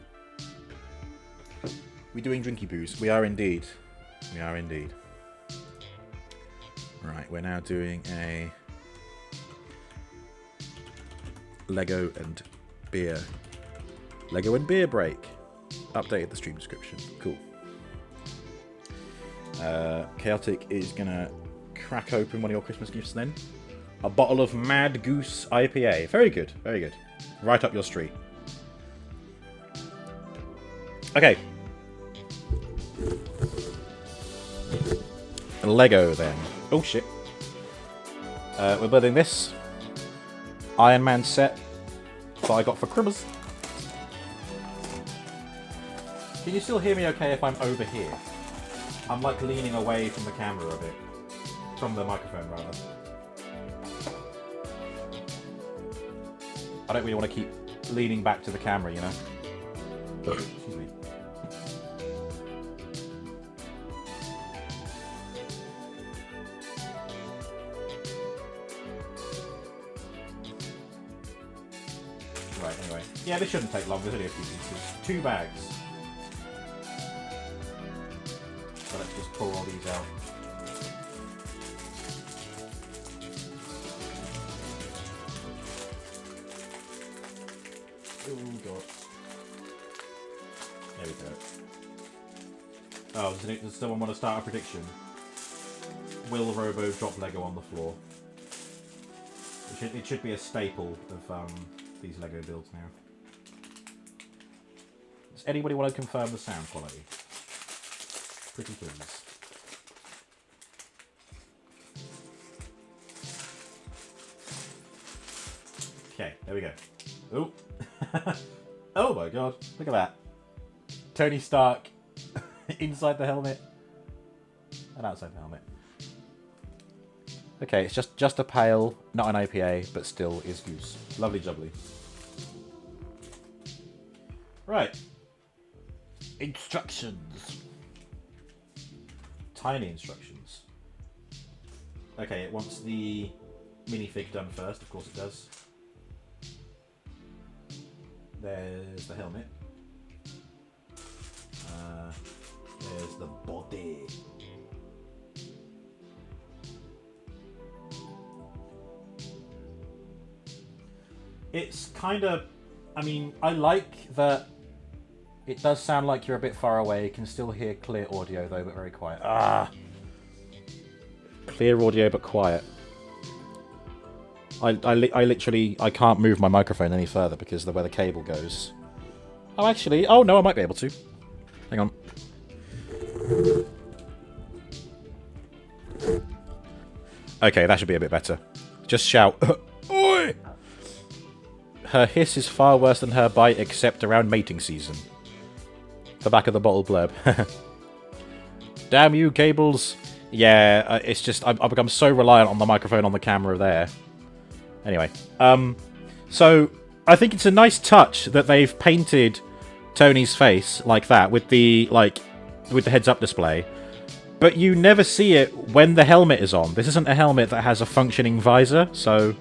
We're doing drinky boos. We are indeed. We are indeed. Right, we're now doing a Lego and beer break. Updated the stream description. Cool. Chaotic is gonna crack open one of your Christmas gifts then. A bottle of Mad Goose IPA. Very good, very good. Right up your street. Okay. Lego then. Oh shit. We're building this Iron Man set that I got for Christmas. Can you still hear me okay if I'm over here? I'm like leaning away from the camera a bit. From the microphone, rather. I don't really want to keep leaning back to the camera, you know? Excuse me. Right, anyway. Yeah, this shouldn't take long. There's only a few pieces. 2 bags. So let's just pour all these out. Oh god. There we go. Oh, does someone want to start a prediction? Will Robo drop Lego on the floor? It should be a staple of these Lego builds now. Does anybody want to confirm the sound quality? Pretty please. Okay, there we go. Oh. Oh my god, look at that. Tony Stark inside the helmet and outside the helmet. Okay, it's just a pale, not an IPA, but still is goose. Lovely jubbly. Right. Instructions. Tiny instructions. Okay, it wants the minifig done first, of course it does. There's the helmet. There's the body. It's kind of... I mean, I like that it does sound like you're a bit far away. You can still hear clear audio, though, but very quiet. Ah! Clear audio, but quiet. I literally... I can't move my microphone any further because of where the cable goes. Oh, actually... Oh, no, I might be able to. Hang on. Okay, that should be a bit better. Just shout. Oi! Her hiss is far worse than her bite, except around mating season. The back of the bottle blurb. Damn you, cables. Yeah, it's just... I've become so reliant on the microphone on the camera there. Anyway. So, I think it's a nice touch that they've painted Tony's face like that with the, with the heads-up display. But you never see it when the helmet is on. This isn't a helmet that has a functioning visor, so...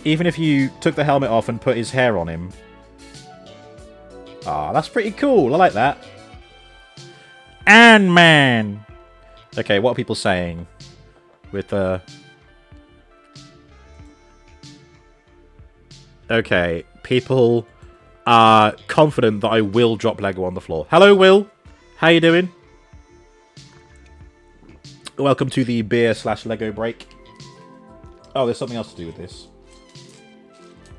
Even if you took the helmet off and put his hair on him... Ah, that's pretty cool. I like that. Ant-Man! Okay, what are people saying? With the... Okay, people are confident that I will drop Lego on the floor. Hello, Will. How you doing? Welcome to the beer/Lego break. Oh, there's something else to do with this.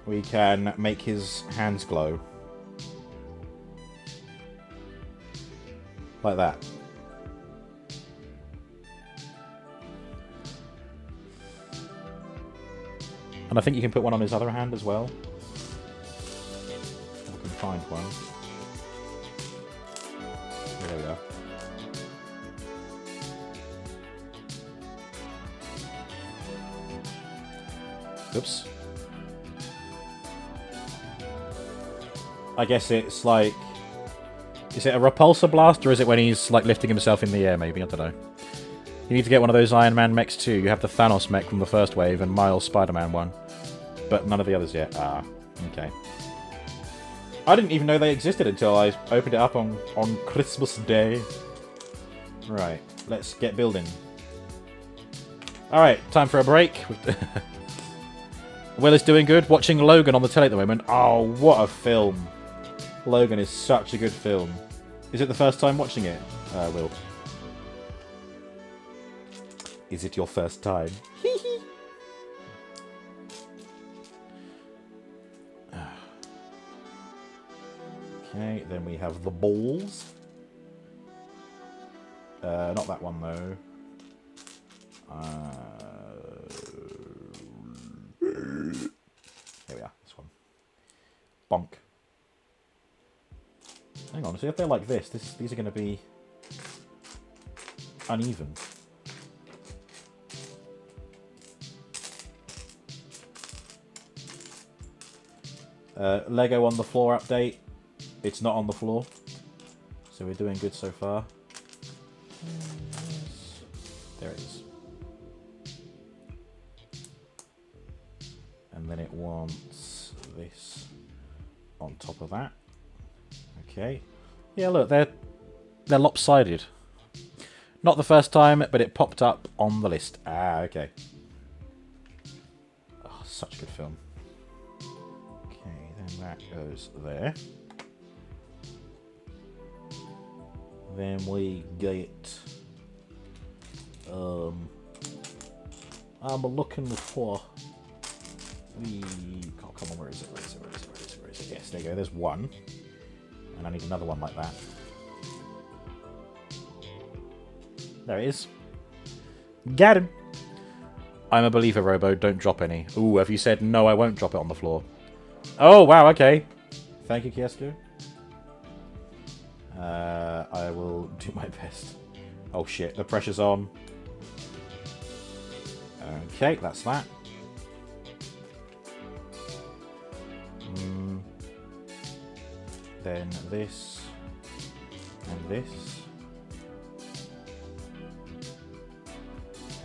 We can make his hands glow. Like that. And I think you can put one on his other hand as well. If I can find one. There we are. Oops. I guess it's like... Is it a repulsor blast, or is it when he's like lifting himself in the air, maybe? I don't know. You need to get one of those Iron Man mechs too. You have the Thanos mech from the first wave and Miles Spider-Man one. But none of the others yet. Ah, okay. I didn't even know they existed until I opened it up on Christmas Day. Right, let's get building. Alright, time for a break. Will is doing good. Watching Logan on the telly at the moment. Oh, what a film. Logan is such a good film. Is it the first time watching it, Will? Is it your first time? Okay, then we have the balls. Not that one though. Here we are. This one. Bonk. Hang on. See if they're like this. These are going to be uneven. Lego on the floor update. It's not on the floor. So we're doing good so far. There it is. And then it wants this on top of that. Okay. Yeah, look, they're lopsided. Not the first time, but it popped up on the list. Ah, okay. Oh, such a good film. Okay, then that goes there. Then we get... I'm looking for... Oh, come on, where is it? Yes, there you go, there's one. And I need another one like that. There it is. Got him! I'm a believer, Robo, don't drop any. Ooh, have you said no, I won't drop it on the floor? Oh, wow, okay. Thank you, Kiesco. I will do my best. Oh shit, the pressure's on. Okay, that's that. Then this. And this.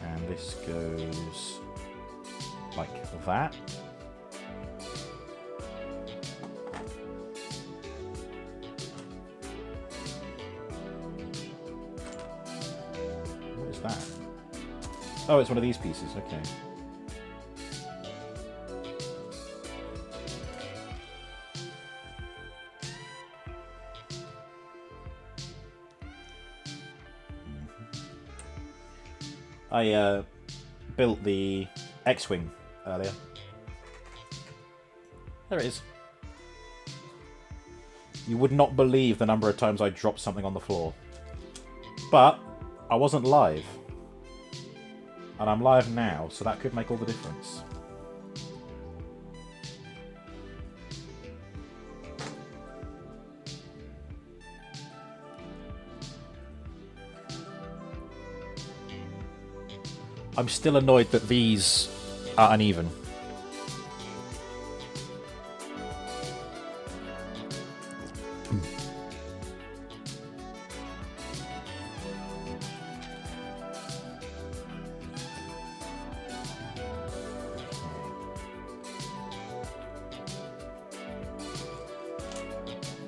And this goes like that. What is that? Oh, it's one of these pieces, okay. I built the X-Wing earlier. There it is. You would not believe the number of times I dropped something on the floor. But I wasn't live. And I'm live now, so that could make all the difference. I'm still annoyed that these are uneven.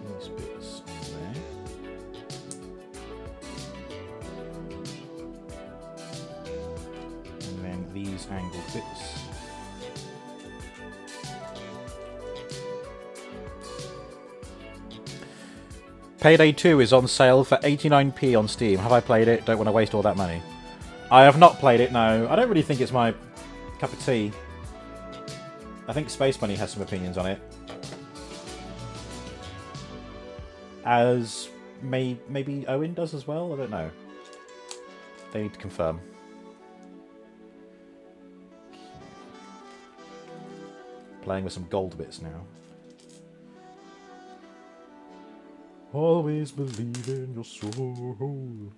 These bits on there. These angled bits. Payday 2 is on sale for 89p on Steam. Have I played it? Don't want to waste all that money. I have not played it, no. I don't really think it's my cup of tea. I think Space Bunny has some opinions on it. As maybe Owen does as well? I don't know. They need to confirm. Playing with some gold bits now. Always believe in your soul.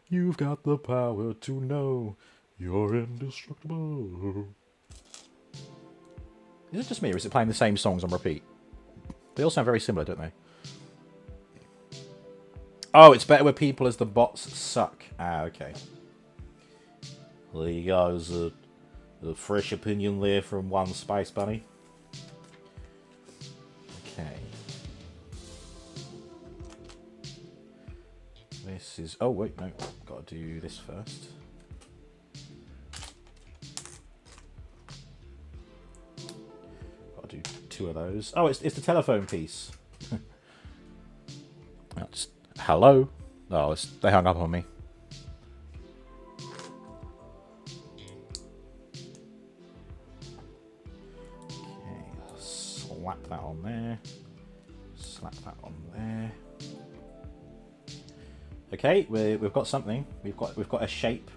You've got the power to know you're indestructible. Is it just me, or is it playing the same songs on repeat? They all sound very similar, don't they? Oh, it's better with people as the bots suck. Ah, okay. There you go. There's a fresh opinion there from one Space Bunny. Okay. This is... Oh, wait, no. Got to do this first. Got to do two of those. Oh, it's the telephone piece. That's... Hello? Oh, they hung up on me. Slap that on there. Slap that on there. Okay, we've got something. We've got a shape.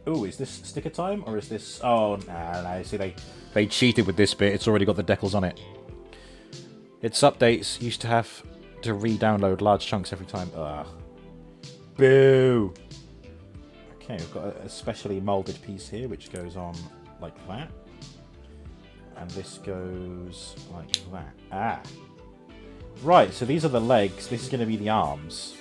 Ooh, is this sticker time or is this? Oh no! See, they cheated with this bit. It's already got the decals on it. Its updates used to have to re-download large chunks every time. Ugh. Boo! Okay, we've got a specially molded piece here, which goes on like that. And this goes like that. Ah! Right, so these are the legs. This is going to be the arms.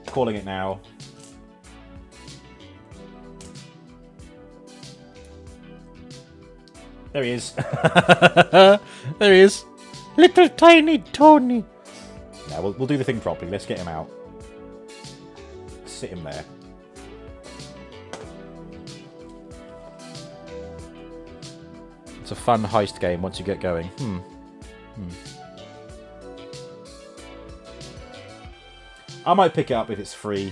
Calling it now. There he is. There he is. Little tiny Tony. Now we'll do the thing properly. Let's get him out. Sit him there. It's a fun heist game once you get going. I might pick it up if it's free.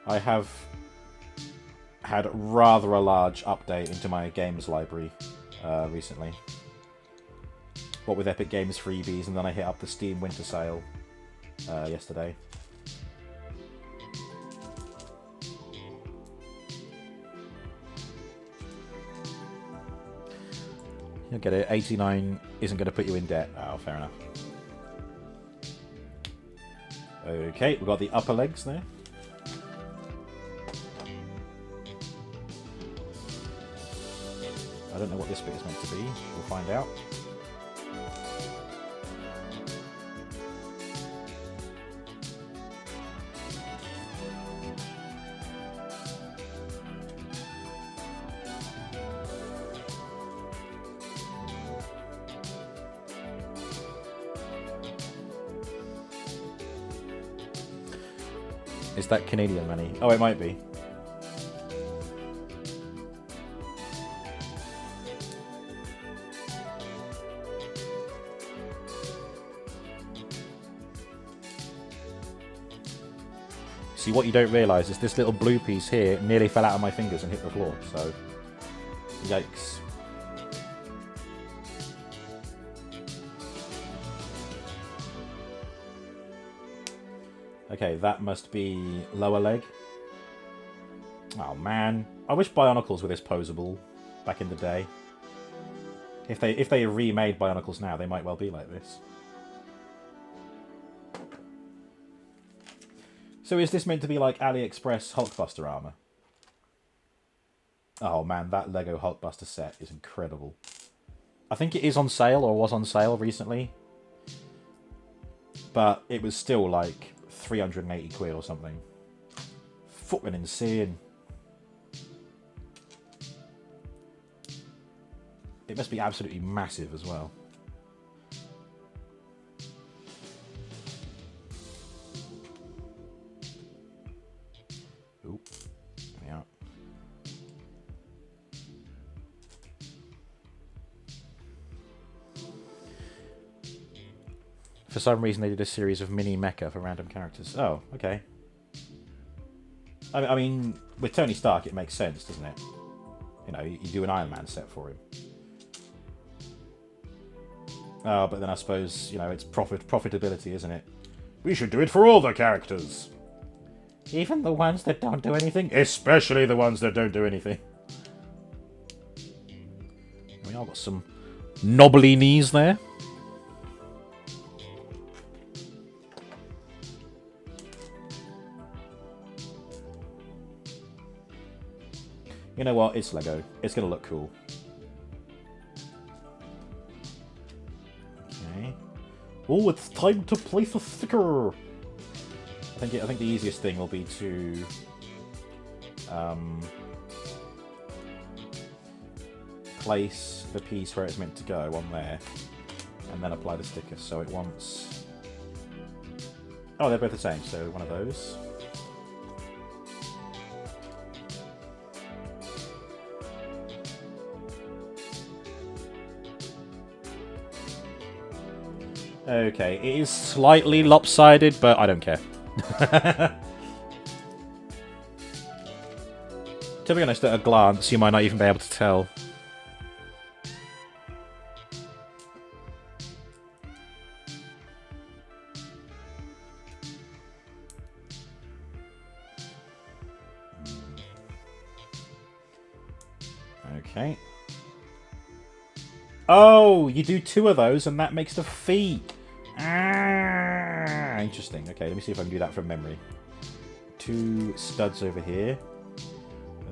I have had rather a large update into my games library recently. What with Epic Games freebies, and then I hit up the Steam Winter Sale yesterday. You'll get it. 89 isn't going to put you in debt. Oh, fair enough. Okay, we've got the upper legs there. I don't know what this bit is meant to be. We'll find out. Is that Canadian money? Oh, it might be. See, what you don't realise is this little blue piece here nearly fell out of my fingers and hit the floor, so... Yikes. Okay, that must be lower leg. Oh man, I wish Bionicles were this posable back in the day. If they remade Bionicles now, they might well be like this. So is this meant to be like AliExpress Hulkbuster armor? Oh man, that Lego Hulkbuster set is incredible. I think it is on sale, or was on sale recently. But it was still like 380 quid or something. Fucking insane. It must be absolutely massive as well. Oop. Yeah. For some reason they did a series of mini mecha for random characters. Oh, okay. I mean, with Tony Stark it makes sense, doesn't it? You know, you do an Iron Man set for him. Oh, but then I suppose, you know, it's profitability, isn't it? We should do it for all the characters. Even the ones that don't do anything? Especially the ones that don't do anything. We all got some knobbly knees there. You know what? It's Lego. It's going to look cool. Okay. Oh, it's time to place a sticker. I think the easiest thing will be to place the piece where it's meant to go on there, and then apply the sticker. So it wants. Oh, they're both the same. So one of those. Okay, it is slightly lopsided, but I don't care. To be honest, at a glance, you might not even be able to tell. Okay. Oh, you do 2 of those and that makes the feet. Ah, interesting. Okay, let me see if I can do that from memory. 2 studs over here.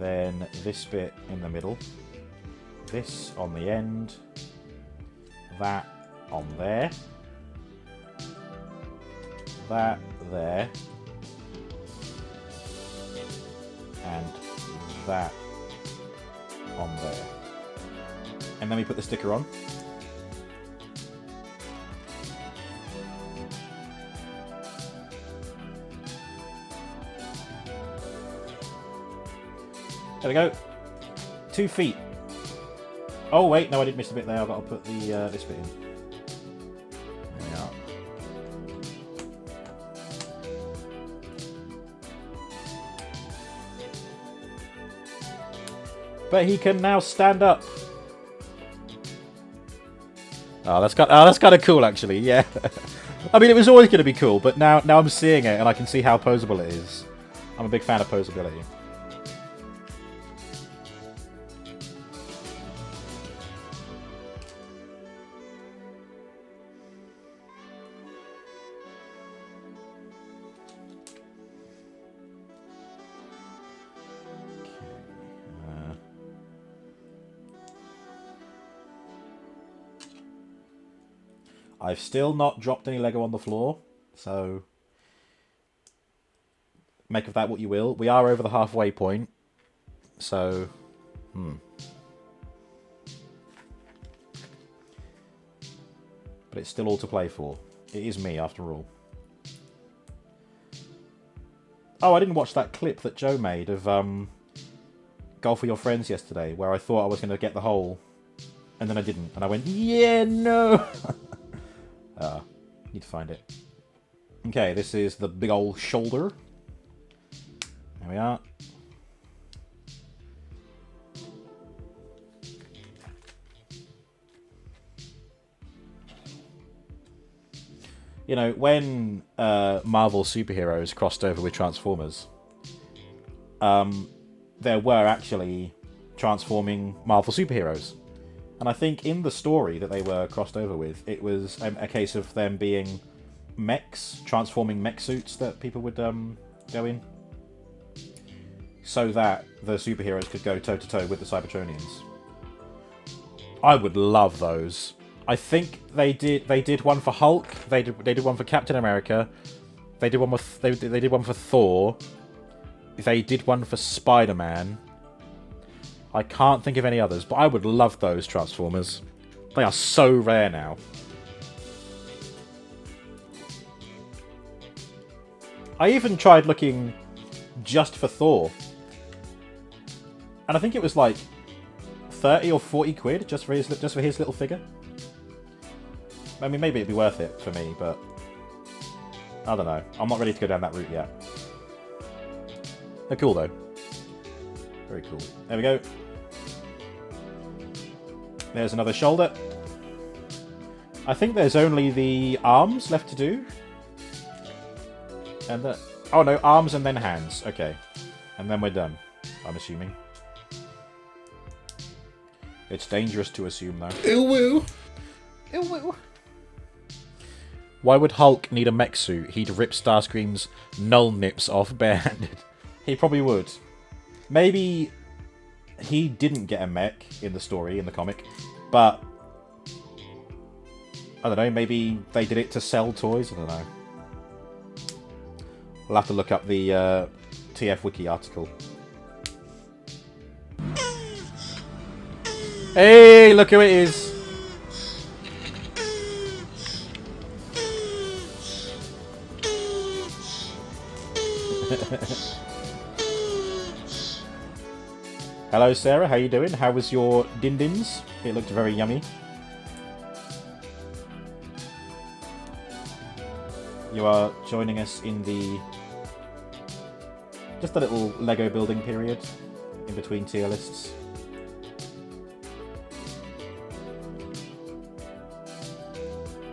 Then this bit in the middle. This on the end. That on there. That there. And that on there. And then we put the sticker on. There we go. 2 feet. Oh wait, no, I did miss a bit there. I've got to put the this bit in. There we are. But he can now stand up. Oh, that's kind of cool, actually. Yeah. I mean, it was always going to be cool, but now I'm seeing it and I can see how poseable it is. I'm a big fan of poseability. I've still not dropped any Lego on the floor, so make of that what you will. We are over the halfway point, so But it's still all to play for. It is me, after all. Oh, I didn't watch that clip that Joe made of Golf with Your Friends yesterday, where I thought I was going to get the hole, and then I didn't, and I went, yeah, no! Need to find it. Okay, this is the big old shoulder. There we are. You know, when Marvel superheroes crossed over with Transformers, there were actually transforming Marvel superheroes. And I think in the story that they were crossed over with, it was a case of them being mechs, transforming mech suits that people would go in, so that the superheroes could go toe-to-toe with the Cybertronians. I would love those. I think they did one for Hulk. They did one for Captain America. They did one with they did one for Thor. They did one for Spider-Man. I can't think of any others, but I would love those Transformers. They are so rare now. I even tried looking just for Thor, and I think it was like 30 or 40 quid just for his little figure. I mean, maybe it'd be worth it for me, but I don't know. I'm not ready to go down that route yet. They're cool though. Very cool. There we go. There's another shoulder. I think there's only the arms left to do. And the... Oh no, arms and then hands. Okay. And then we're done, I'm assuming. It's dangerous to assume though. Ew woo. Ew woo. Why would Hulk need a mech suit? He'd rip Starscream's null nips off barehanded. He probably would. Maybe he didn't get a mech in the story, in the comic, but I don't know, maybe they did it to sell toys, I don't know. I'll have to look up the TF Wiki article. Hey, look who it is! Hello Sarah, how you doing? How was your din-dins? It looked very yummy. You are joining us in the... just a little Lego building period in between tier lists.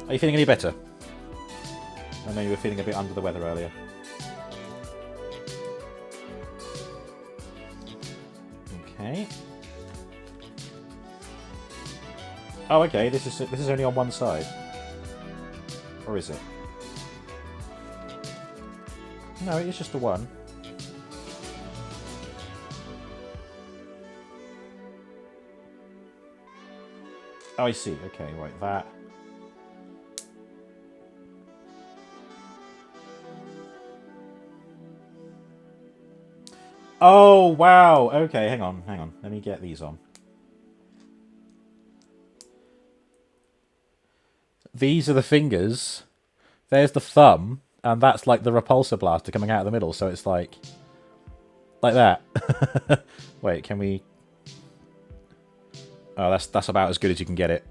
Are you feeling any better? I know you were feeling a bit under the weather earlier. Okay. Oh, okay. This is only on one side. Or is it? No, it is just the one. Oh, I see. Okay, right, that. Oh, wow. Okay, hang on. Let me get these on. These are the fingers. There's the thumb. And that's like the repulsor blaster coming out of the middle. So it's like that. Wait, can we... Oh, that's about as good as you can get it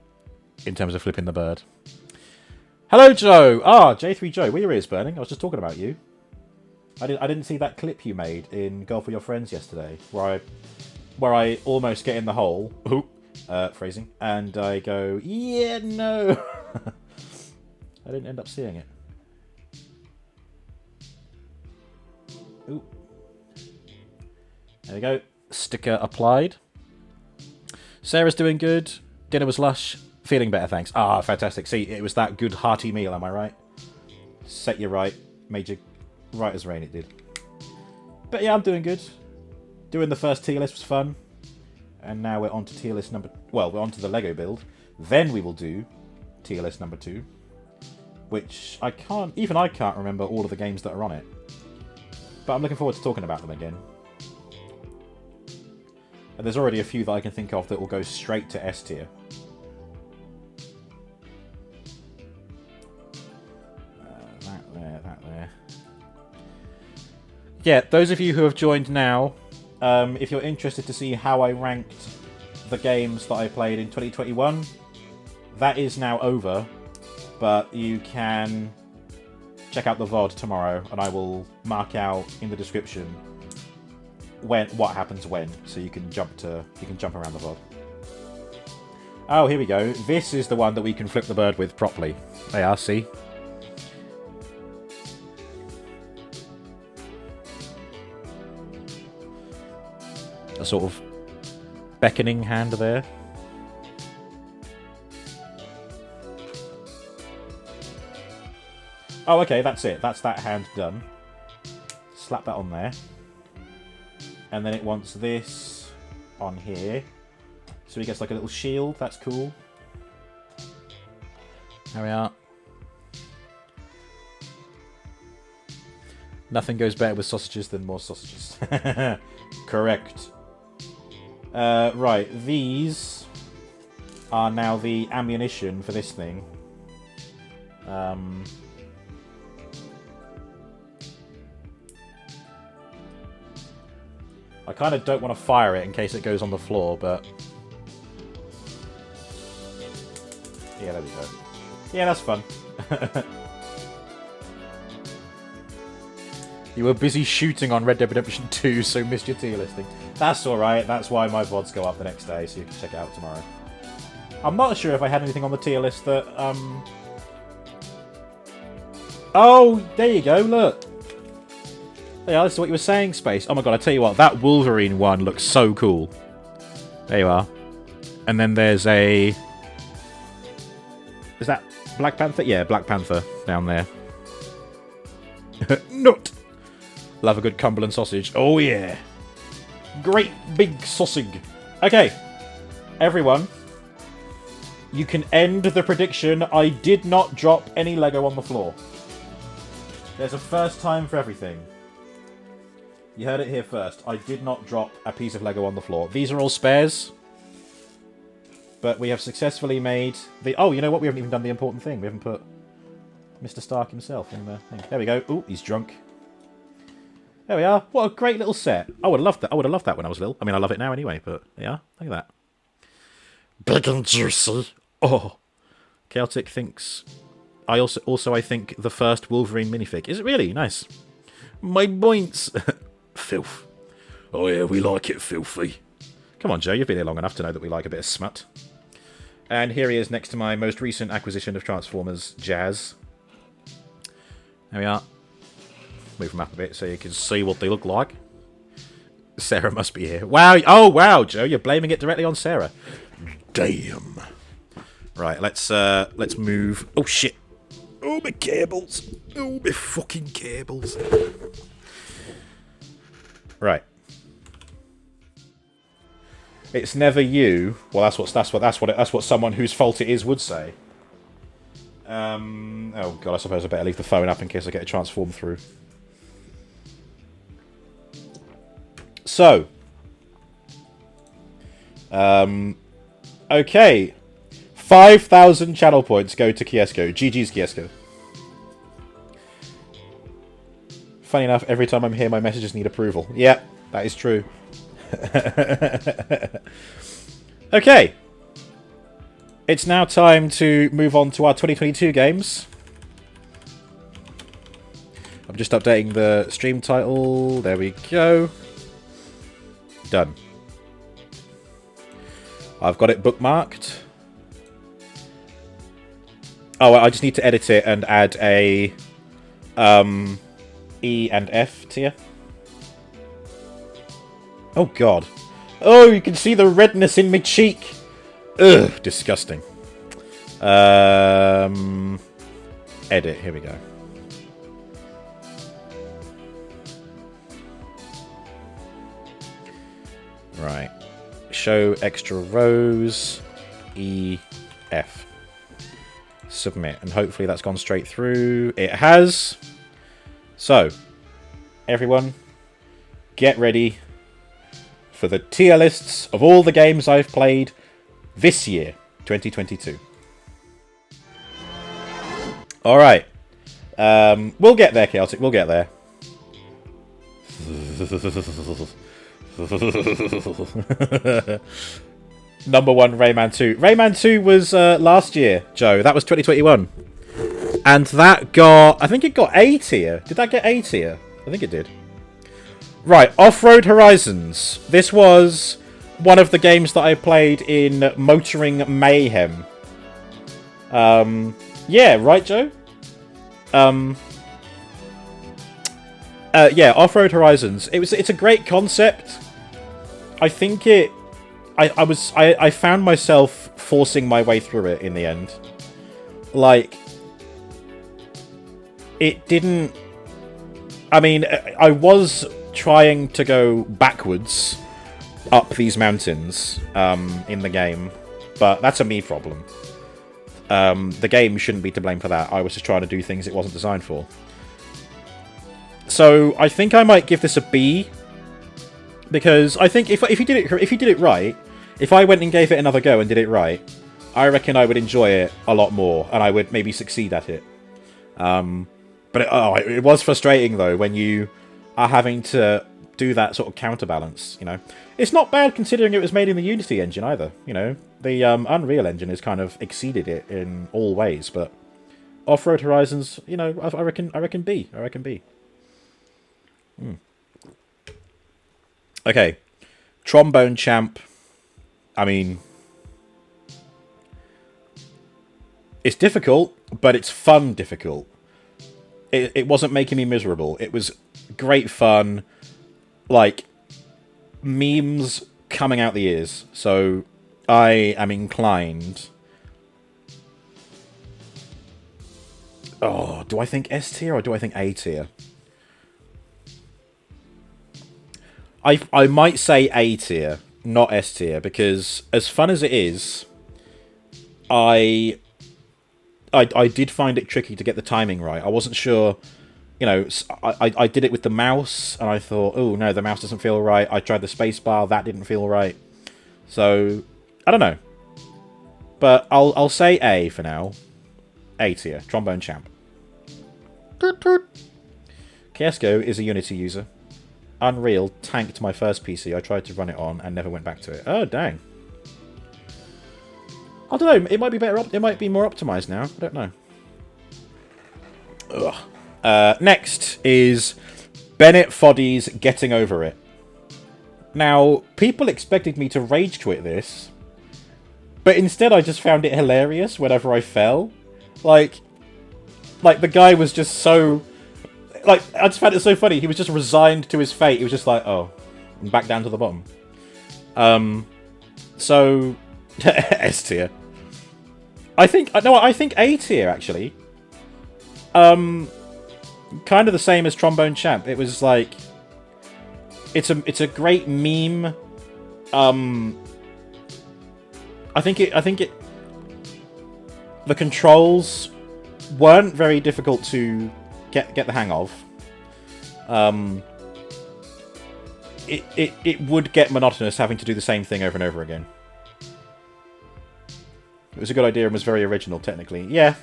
in terms of flipping the bird. Hello, Joe! Ah, J3 Joe, were your ears burning? I was just talking about you. I didn't see that clip you made in Golf with Your Friends yesterday, where I almost get in the hole. Ooh, phrasing. And I go, yeah, no! I didn't end up seeing it. Ooh. There we go. Sticker applied. Sarah's doing good. Dinner was lush. Feeling better, thanks. Ah, fantastic. See, it was that good hearty meal, am I right? Set you right. Made you right as rain, it did. But yeah, I'm doing good. Doing the first tier list was fun. And now we're on to tier list number... Well, we're on to the Lego build. Then we will do tier list number 2. Which I can't... Even I can't remember all of the games that are on it. But I'm looking forward to talking about them again. And there's already a few that I can think of that will go straight to S tier. That there. Yeah, those of you who have joined now, if you're interested to see how I ranked the games that I played in 2021, that is now over. But you can check out the VOD tomorrow, and I will mark out in the description what happens when, so you can jump around the VOD. Oh, here we go. This is the one that we can flip the bird with properly. There you are, see? A sort of beckoning hand there. Oh, okay, that's it. That's that hand done. Slap that on there. And then it wants this on here. So he gets like a little shield. That's cool. There we are. Nothing goes better with sausages than more sausages. Correct. Right, these are now the ammunition for this thing. I kind of don't want to fire it in case it goes on the floor, but... Yeah, there we go. Yeah, that's fun. You were busy shooting on Red Dead Redemption 2, so missed your tier listing. That's alright, that's why my VODs go up the next day, so you can check it out tomorrow. I'm not sure if I had anything on the tier list that, Oh, there you go, look! Yeah, this is what you were saying, Space. Oh my god, I tell you what, that Wolverine one looks so cool. There you are. And then there's a... Is that Black Panther? Yeah, Black Panther down there. Nut! Love a good Cumberland sausage. Oh yeah! Great big sausage. Okay, everyone. You can end the prediction. I did not drop any Lego on the floor. There's a first time for everything. You heard it here first. I did not drop a piece of Lego on the floor. These are all spares. But we have successfully made the... Oh, you know what? We haven't even done the important thing. We haven't put Mr. Stark himself in the thing. There we go. Ooh, he's drunk. There we are. What a great little set. I would have loved that. I would have loved that when I was little. I mean, I love it now anyway, but yeah, look at that. Big and juicy. Oh. Celtic thinks... I think the first Wolverine minifig. Is it really? Nice. My points. Filth. Oh yeah, we like it filthy. Come on, Joe, you've been here long enough to know that we like a bit of smut. And here he is next to my most recent acquisition of Transformers, Jazz. There we are. Move them up a bit so you can see what they look like. Sarah must be here. Wow! Oh, wow, Joe, you're blaming it directly on Sarah. Damn. Right, let's move. Oh shit! Oh my cables! Oh my fucking cables! Right. It's never you. Well, that's what someone whose fault it is would say. Oh god, I suppose I better leave the phone up in case I get a transform through. So, okay, 5,000 channel points go to Kiesko. GG's Kiesko. Funny enough, every time I'm here, my messages need approval. Yeah, that is true. Okay. It's now time to move on to our 2022 games. I'm just updating the stream title. There we go. Done. I've got it bookmarked. Oh, I just need to edit it and add a E and F tier. Oh god. Oh, you can see the redness in my cheek. Ugh, disgusting. Edit, here we go. Right. Show extra rows. E, F. Submit. And hopefully that's gone straight through. It has. So, everyone, get ready for the tier lists of all the games I've played this year, 2022. Alright. We'll get there, Chaotic. We'll get there. Number 1, Rayman 2. Rayman 2 was last year, Joe. That was 2021. And that got... I think it got A tier. Did that get A tier? I think it did. Right, Off-Road Horizons. This was one of the games that I played in Motoring Mayhem. Yeah, right, Joe? Yeah, Off-Road Horizons. It's a great concept. I think it... I found myself forcing my way through it in the end. Like, it didn't... I mean, I was trying to go backwards up these mountains in the game, but that's a me problem. The game shouldn't be to blame for that. I was just trying to do things it wasn't designed for. So I think I might give this a B, because I think if you did it right, if I went and gave it another go and did it right, I reckon I would enjoy it a lot more, and I would maybe succeed at it. But it was frustrating though when you are having to do that sort of counterbalance. You know, it's not bad considering it was made in the Unity engine either. You know, the Unreal engine has kind of exceeded it in all ways. But Off-Road Horizons, you know, I reckon B. I reckon B. Okay, Trombone Champ. I mean, it's difficult, but it's fun difficult. It wasn't making me miserable. It was great fun, like memes coming out the ears. So I am inclined. Oh, do I think S tier or do I think A tier? I might say A tier, not S tier, because as fun as it is, I did find it tricky to get the timing right. I wasn't sure, you know, I did it with the mouse, and I thought, oh no, the mouse doesn't feel right. I tried the spacebar, that didn't feel right. So, I don't know. But I'll say A for now. A tier, Trombone Champ. Kiesko is a Unity user. Unreal tanked my first PC. I tried to run it on and never went back to it. Oh, dang. I don't know. It might be better. It might be more optimized now. I don't know. Ugh. Next is Bennett Foddy's Getting Over It. Now, people expected me to rage quit this, but instead I just found it hilarious whenever I fell. Like the guy was just so... Like, I just found it so funny. He was just resigned to his fate. He was just like, oh, and back down to the bottom. So, S tier. I think A tier actually. Kind of the same as Trombone Champ. It was like, it's a great meme. I think it. The controls weren't very difficult to get the hang of. It would get monotonous having to do the same thing over and over again. It was a good idea and was very original, technically. Yeah.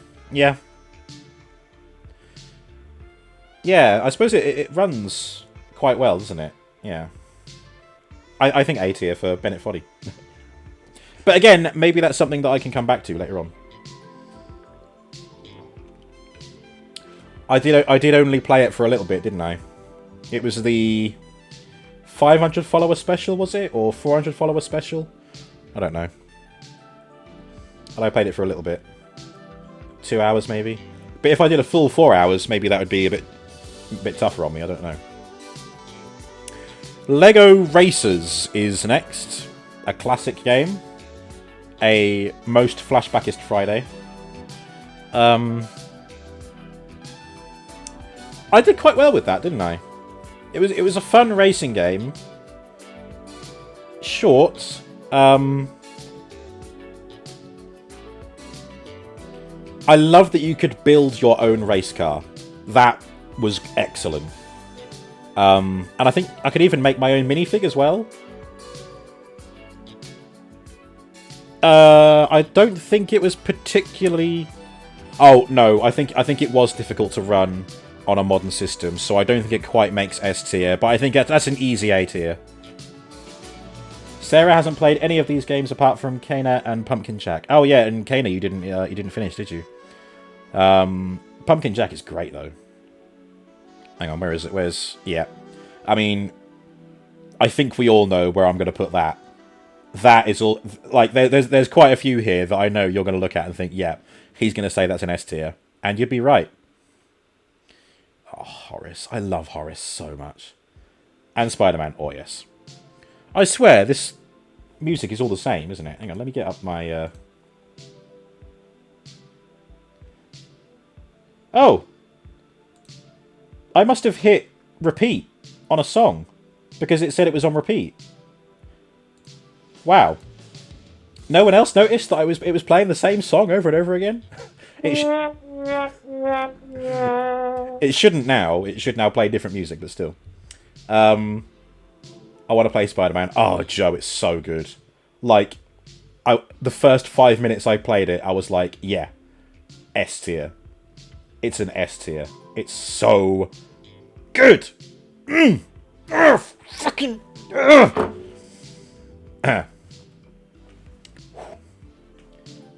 I suppose it runs quite well, doesn't it? Yeah. I think A tier for Bennett Foddy. But again, maybe that's something that I can come back to later on. I did only play it for a little bit, didn't I? It was the 500 follower special, was it? Or 400 follower special? I don't know. And I played it for a little bit. 2 hours, maybe. But if I did a full 4 hours, maybe that would be a bit tougher on me. I don't know. Lego Racers is next. A classic game. A most flashbackist Friday. I did quite well with that, didn't I? It was a fun racing game. Short. I love that you could build your own race car. That was excellent. And I think I could even make my own minifig as well. I don't think it was particularly... Oh, no, I think it was difficult to run on a modern system, so I don't think it quite makes S tier, but I think that's an easy A tier. Sarah hasn't played any of these games apart from Kana and Pumpkin Jack. Oh yeah, and Kana you didn't finish, did you? Pumpkin Jack is great though. Hang on, where is it? Yeah. I mean, I think we all know where I'm going to put that. That is all... Like, there's quite a few here that I know you're going to look at and think, yeah, he's going to say that's an S tier. And you'd be right. Oh, Horace. I love Horace so much. And Spider-Man. Oh, yes. I swear, this music is all the same, isn't it? Hang on, let me get up my... Oh! I must have hit repeat on a song. Because it said it was on repeat. Wow. No one else noticed that it was playing the same song over and over again? It shouldn't now. It should now play different music, but still. I want to play Spider-Man. Oh, Joe, it's so good. Like, the first 5 minutes I played it, I was like, yeah, S tier. It's an S tier. It's so good. Fucking.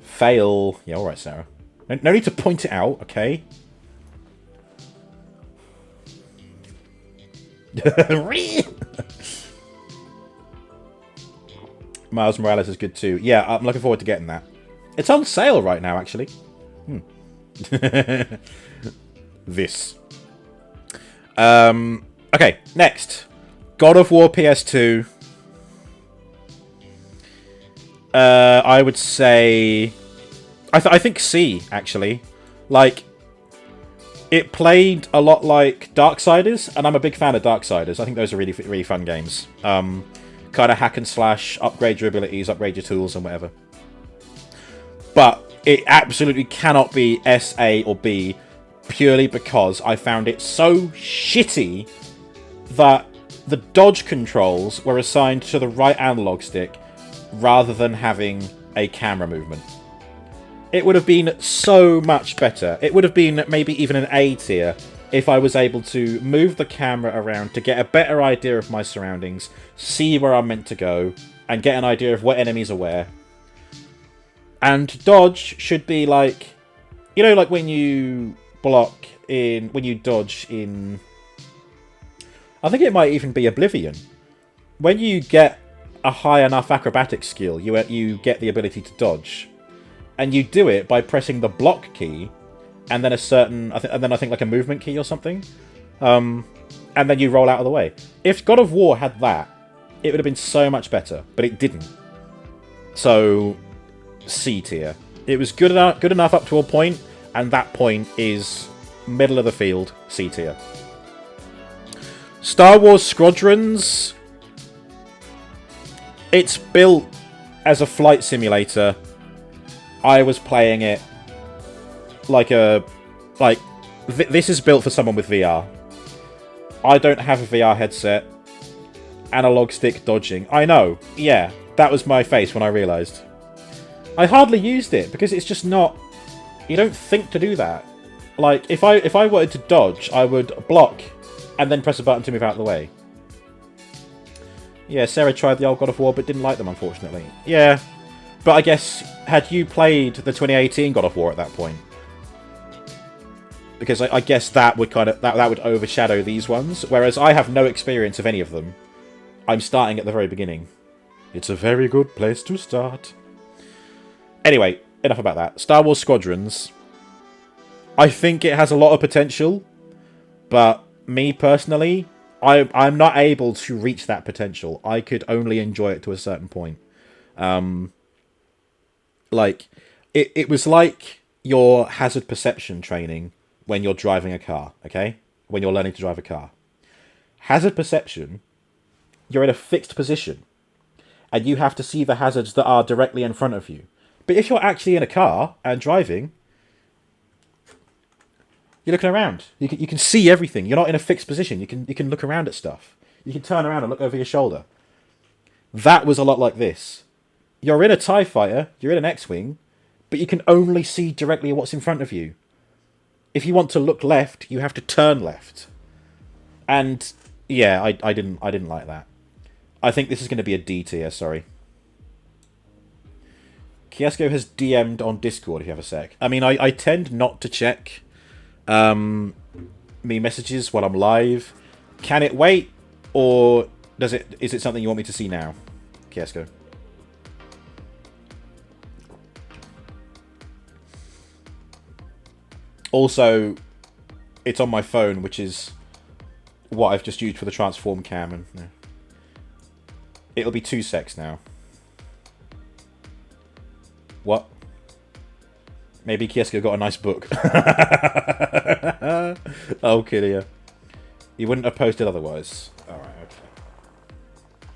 Fail. Yeah, alright, Sarah. No need to point it out, okay? Miles Morales is good too. Yeah, I'm looking forward to getting that. It's on sale right now, actually. This. Okay, next. God of War PS2. I would say... I think C, actually. Like, it played a lot like Darksiders, and I'm a big fan of Darksiders. I think those are really, really fun games. Kind of hack and slash, upgrade your abilities, upgrade your tools, and whatever. But it absolutely cannot be S, A, or B, purely because I found it so shitty that the dodge controls were assigned to the right analog stick rather than having a camera movement. It would have been so much better. It would have been maybe even an A tier if I was able to move the camera around to get a better idea of my surroundings, see where I'm meant to go, and get an idea of what enemies are where. And dodge should be like... You know, like when you block in... When you dodge in... I think it might even be Oblivion. When you get a high enough acrobatic skill, you get the ability to dodge. And you do it by pressing the block key, and then a certain... I think like a movement key or something. And then you roll out of the way. If God of War had that, it would have been so much better. But it didn't. So, C tier. It was good enough up to a point, and that point is middle of the field, C tier. Star Wars Squadrons. It's built as a flight simulator. I was playing it this is built for someone with VR. I don't have a VR headset. Analog stick dodging. I know. Yeah, that was my face when I realised. I hardly used it because it's just not. You don't think to do that. Like if I wanted to dodge, I would block and then press a button to move out of the way. Yeah, Sarah tried the old God of War but didn't like them, unfortunately. Yeah, but I guess had you played the 2018 God of War at that point? Because I guess that would that would overshadow these ones, whereas I have no experience of any of them. I'm starting at the very beginning. It's a very good place to start. Anyway, enough about that. Star Wars Squadrons. I think it has a lot of potential, but me personally, I'm not able to reach that potential. I could only enjoy it to a certain point. It was like your hazard perception training when you're driving a car, okay? When you're learning to drive a car. Hazard perception, you're in a fixed position, and you have to see the hazards that are directly in front of you. But if you're actually in a car and driving, you're looking around. You can see everything. You're not in a fixed position. You can look around at stuff. You can turn around and look over your shoulder. That was a lot like this. You're in a TIE fighter, you're in an X-Wing, but you can only see directly what's in front of you. If you want to look left, you have to turn left. And yeah, I didn't like that. I think this is going to be a D tier, sorry. Kiesco has DM'd on Discord if you have a sec. I mean, I tend not to check me messages while I'm live. Can it wait? Or is it something you want me to see now? Kiesco. Also, it's on my phone, which is what I've just used for the transform cam, and yeah. It'll be 2 secs now. What? Maybe Kiesco got a nice book. Oh, Kidia. He wouldn't have posted otherwise. Alright,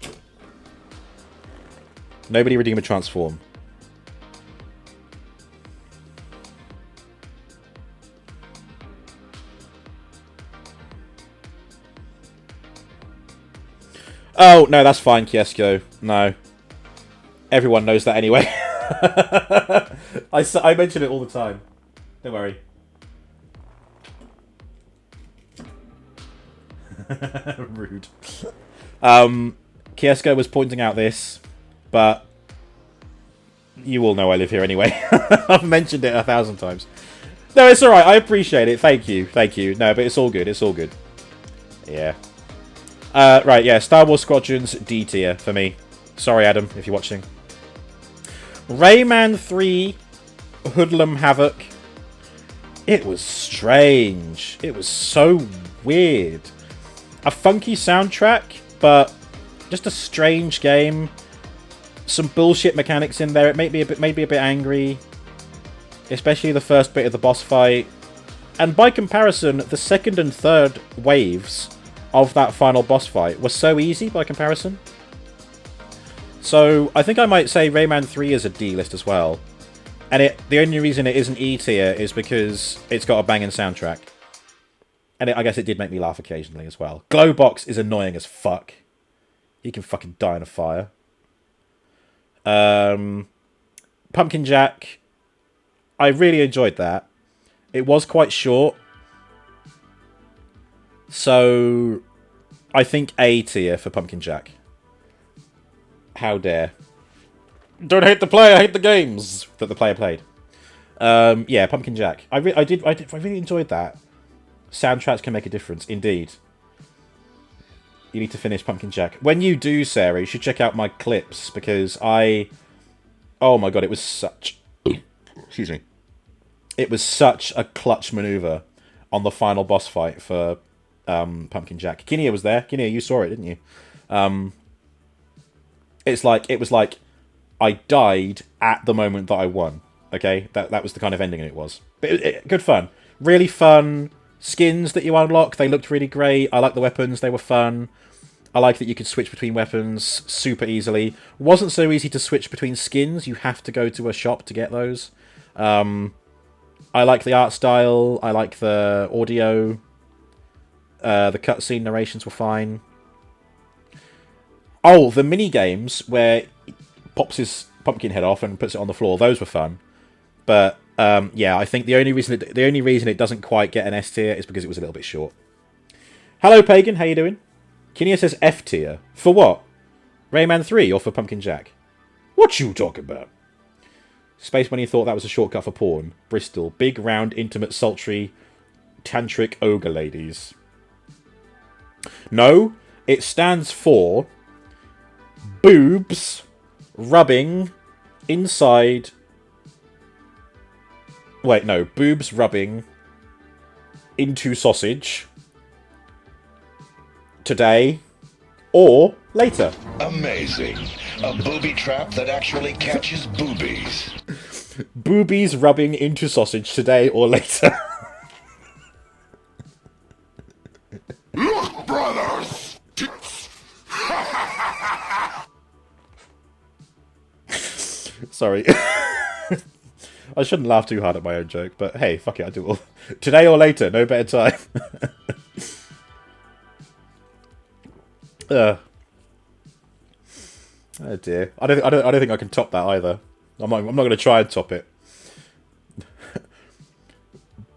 okay. Nobody redeem a transform. Oh, no, that's fine, Kiesco. No. Everyone knows that anyway. I mention it all the time. Don't worry. Rude. Kiesco was pointing out this, but you all know I live here anyway. I've mentioned it 1,000 times. No, it's alright. I appreciate it. Thank you. Thank you. No, but it's all good. It's all good. Yeah. Right, yeah. Star Wars Squadrons, D tier for me. Sorry, Adam, if you're watching. Rayman 3, Hoodlum Havoc. It was strange. It was so weird. A funky soundtrack, but just a strange game. Some bullshit mechanics in there. It made me a bit angry, especially the first bit of the boss fight. And by comparison, the second and third waves of that final boss fight were so easy by comparison. So I think I might say Rayman 3 is a D list as well. And the only reason it isn't E tier is because it's got a banging soundtrack. And I guess it did make me laugh occasionally as well. Glowbox is annoying as fuck. He can fucking die in a fire. Pumpkin Jack, I really enjoyed that. It was quite short. So I think A tier for Pumpkin Jack. How dare. Don't hate the player, hate the games that the player played. Yeah, Pumpkin Jack. I really enjoyed that. Soundtracks can make a difference, indeed. You need to finish Pumpkin Jack. When you do, Sarah, you should check out my clips, because oh my god, it was such... Excuse me. It was such a clutch maneuver on the final boss fight for Pumpkin Jack. Kinia was there. Kinia, you saw it, didn't you? It was like I died at the moment that I won. Okay, that was the kind of ending it was. But good fun. Really fun skins that you unlock. They looked really great. I like the weapons. They were fun. I like that you could switch between weapons super easily. Wasn't so easy to switch between skins. You have to go to a shop to get those. I like the art style. I like the audio. The cutscene narrations were fine. Oh, the mini games where he pops his pumpkin head off and puts it on the floor. Those were fun. But yeah, I think the only reason it doesn't quite get an S tier is because it was a little bit short. Hello, Pagan. How you doing? Kinia says F tier. For what? Rayman 3 or for Pumpkin Jack? What you talking about? Space Money thought that was a shortcut for porn. Bristol. Big, round, intimate, sultry, tantric ogre ladies. No, it stands for boobs rubbing inside... Wait, no. Boobs rubbing into sausage today or later. Amazing. A booby trap that actually catches boobies. Boobies rubbing into sausage today or later. Look, brothers! Sorry. I shouldn't laugh too hard at my own joke, but hey, fuck it, I do it all. Today or later, no better time. Oh dear. I don't think I can top that either. I'm not going to try and top it.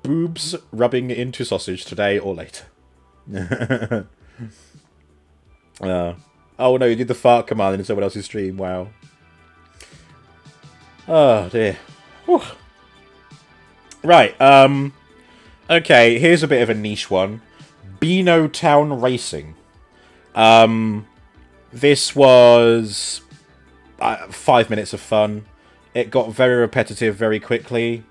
Boobs rubbing into sausage today or later. Oh no, you did the fart command in someone else's stream. Wow. Oh dear. Whew. Right. Okay. Here's a bit of a niche one. Beano Town Racing. This was 5 minutes of fun. It got very repetitive very quickly.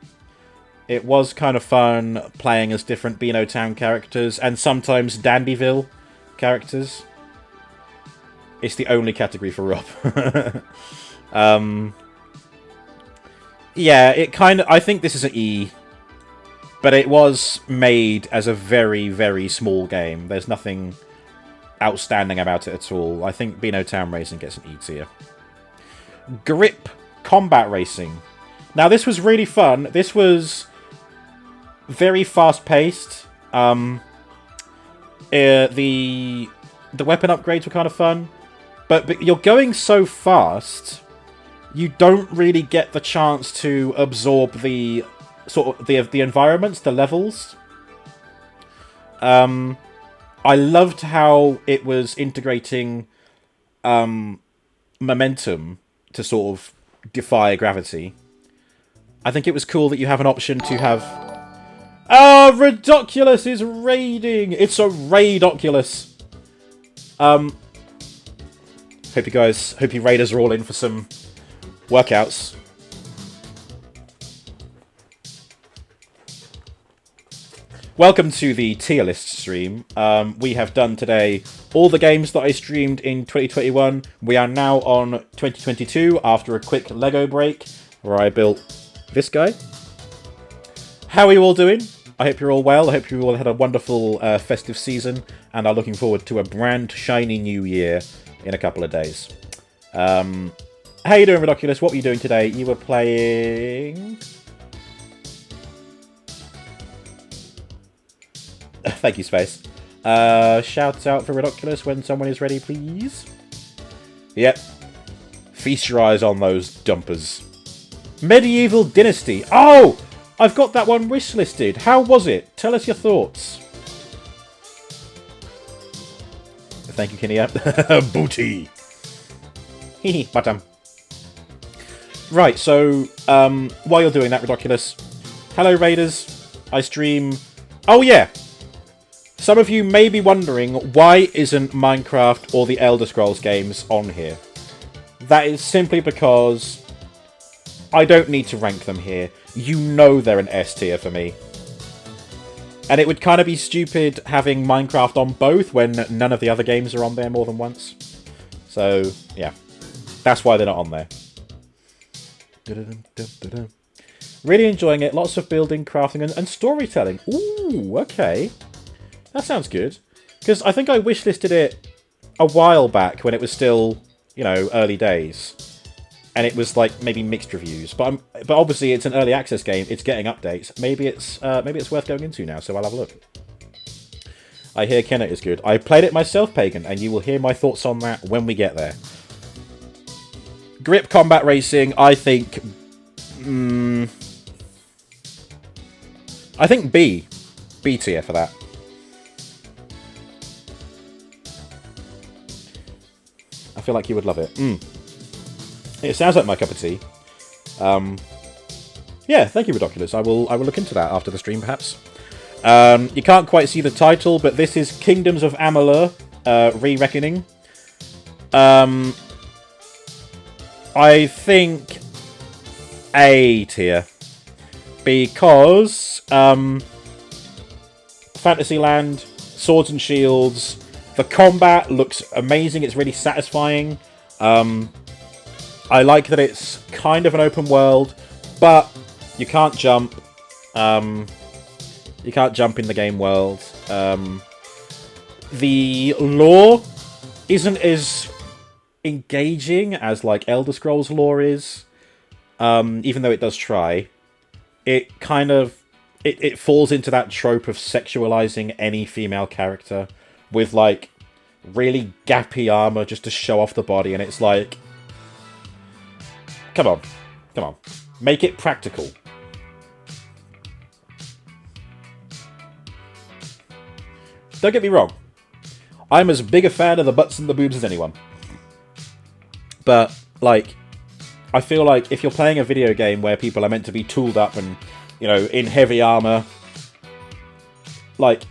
It was kind of fun playing as different Beano Town characters and sometimes Dandyville characters. It's the only category for Rob. Yeah, it kind of... I think this is an E. But it was made as a very, very small game. There's nothing outstanding about it at all. I think Beano Town Racing gets an E tier. Grip Combat Racing. Now, this was really fun. This was very fast-paced. The weapon upgrades were kind of fun. But you're going so fast, you don't really get the chance to absorb the sort of the environments, the levels. I loved how it was integrating momentum to sort of defy gravity. I think it was cool that you have an option to have... Oh, Ridoculous is raiding! It's a Raidoculous! Hope you raiders are all in for some workouts. Welcome to the tier list stream. We have done today all the games that I streamed in 2021. We are now on 2022 after a quick Lego break where I built this guy. How are you all doing? I hope you're all well. I hope you all had a wonderful festive season and are looking forward to a brand shiny new year in a couple of days. How you doing, Ridoculous? What were you doing today? You were playing... Thank you, Space. Shout out for Ridoculous when someone is ready, please. Yep. Feast your eyes on those dumpers. Medieval Dynasty. Oh! I've got that one wish listed. How was it? Tell us your thoughts. Thank you, Kinia. Booty. Hehe, bottom. Right, so, while you're doing that, Ridoculous, hello, Raiders. I stream... Oh, yeah! Some of you may be wondering, why isn't Minecraft or the Elder Scrolls games on here? That is simply because I don't need to rank them here. You know they're an S tier for me. And it would kind of be stupid having Minecraft on both when none of the other games are on there more than once. So, yeah. That's why they're not on there. Really enjoying it. Lots of building, crafting, and storytelling. Ooh, okay. That sounds good. Because I think I wishlisted it a while back when it was still, you know, early days. And it was like maybe mixed reviews. But obviously it's an early access game. It's getting updates. Maybe it's worth going into now, so I'll have a look. I hear Kenner is good. I played it myself, Pagan, and you will hear my thoughts on that when we get there. Grip combat racing, I think... I think B. B tier for that. I feel like you would love it. It sounds like my cup of tea. Yeah, thank you, Ridiculous. I will look into that after the stream, perhaps. You can't quite see the title, but this is Kingdoms of Amalur, Re-Reckoning. I think A tier. Because Fantasyland, swords and shields, the combat looks amazing, it's really satisfying. I like that it's kind of an open world, but you can't jump. You can't jump in the game world. The lore isn't as engaging as like Elder Scrolls lore is, even though it does try. It kind of it falls into that trope of sexualizing any female character with like really gappy armor just to show off the body, and it's like, come on, make it practical. Don't get me wrong, I'm as big a fan of the butts and the boobs as anyone, but like, I feel like if you're playing a video game where people are meant to be tooled up and, you know, in heavy armor, like,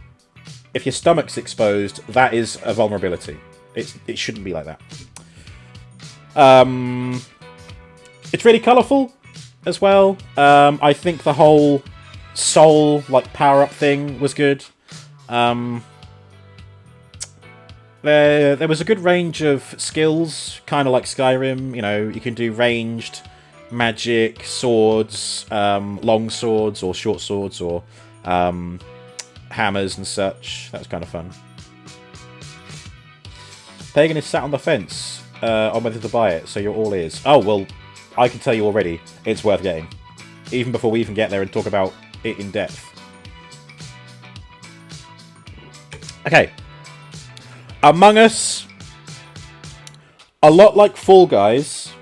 if your stomach's exposed, that is a vulnerability. It shouldn't be like that. It's really colourful as well. I think the whole soul, like, power-up thing was good. There was a good range of skills, kind of like Skyrim. You know, you can do ranged, magic, swords, long swords or short swords, or hammers and such. That was kind of fun. Pagan is sat on the fence on whether to buy it, so you're all ears. Oh, well, I can tell you already, it's worth getting. Even before we even get there and talk about it in depth. Okay. Among Us, a lot like Fall Guys,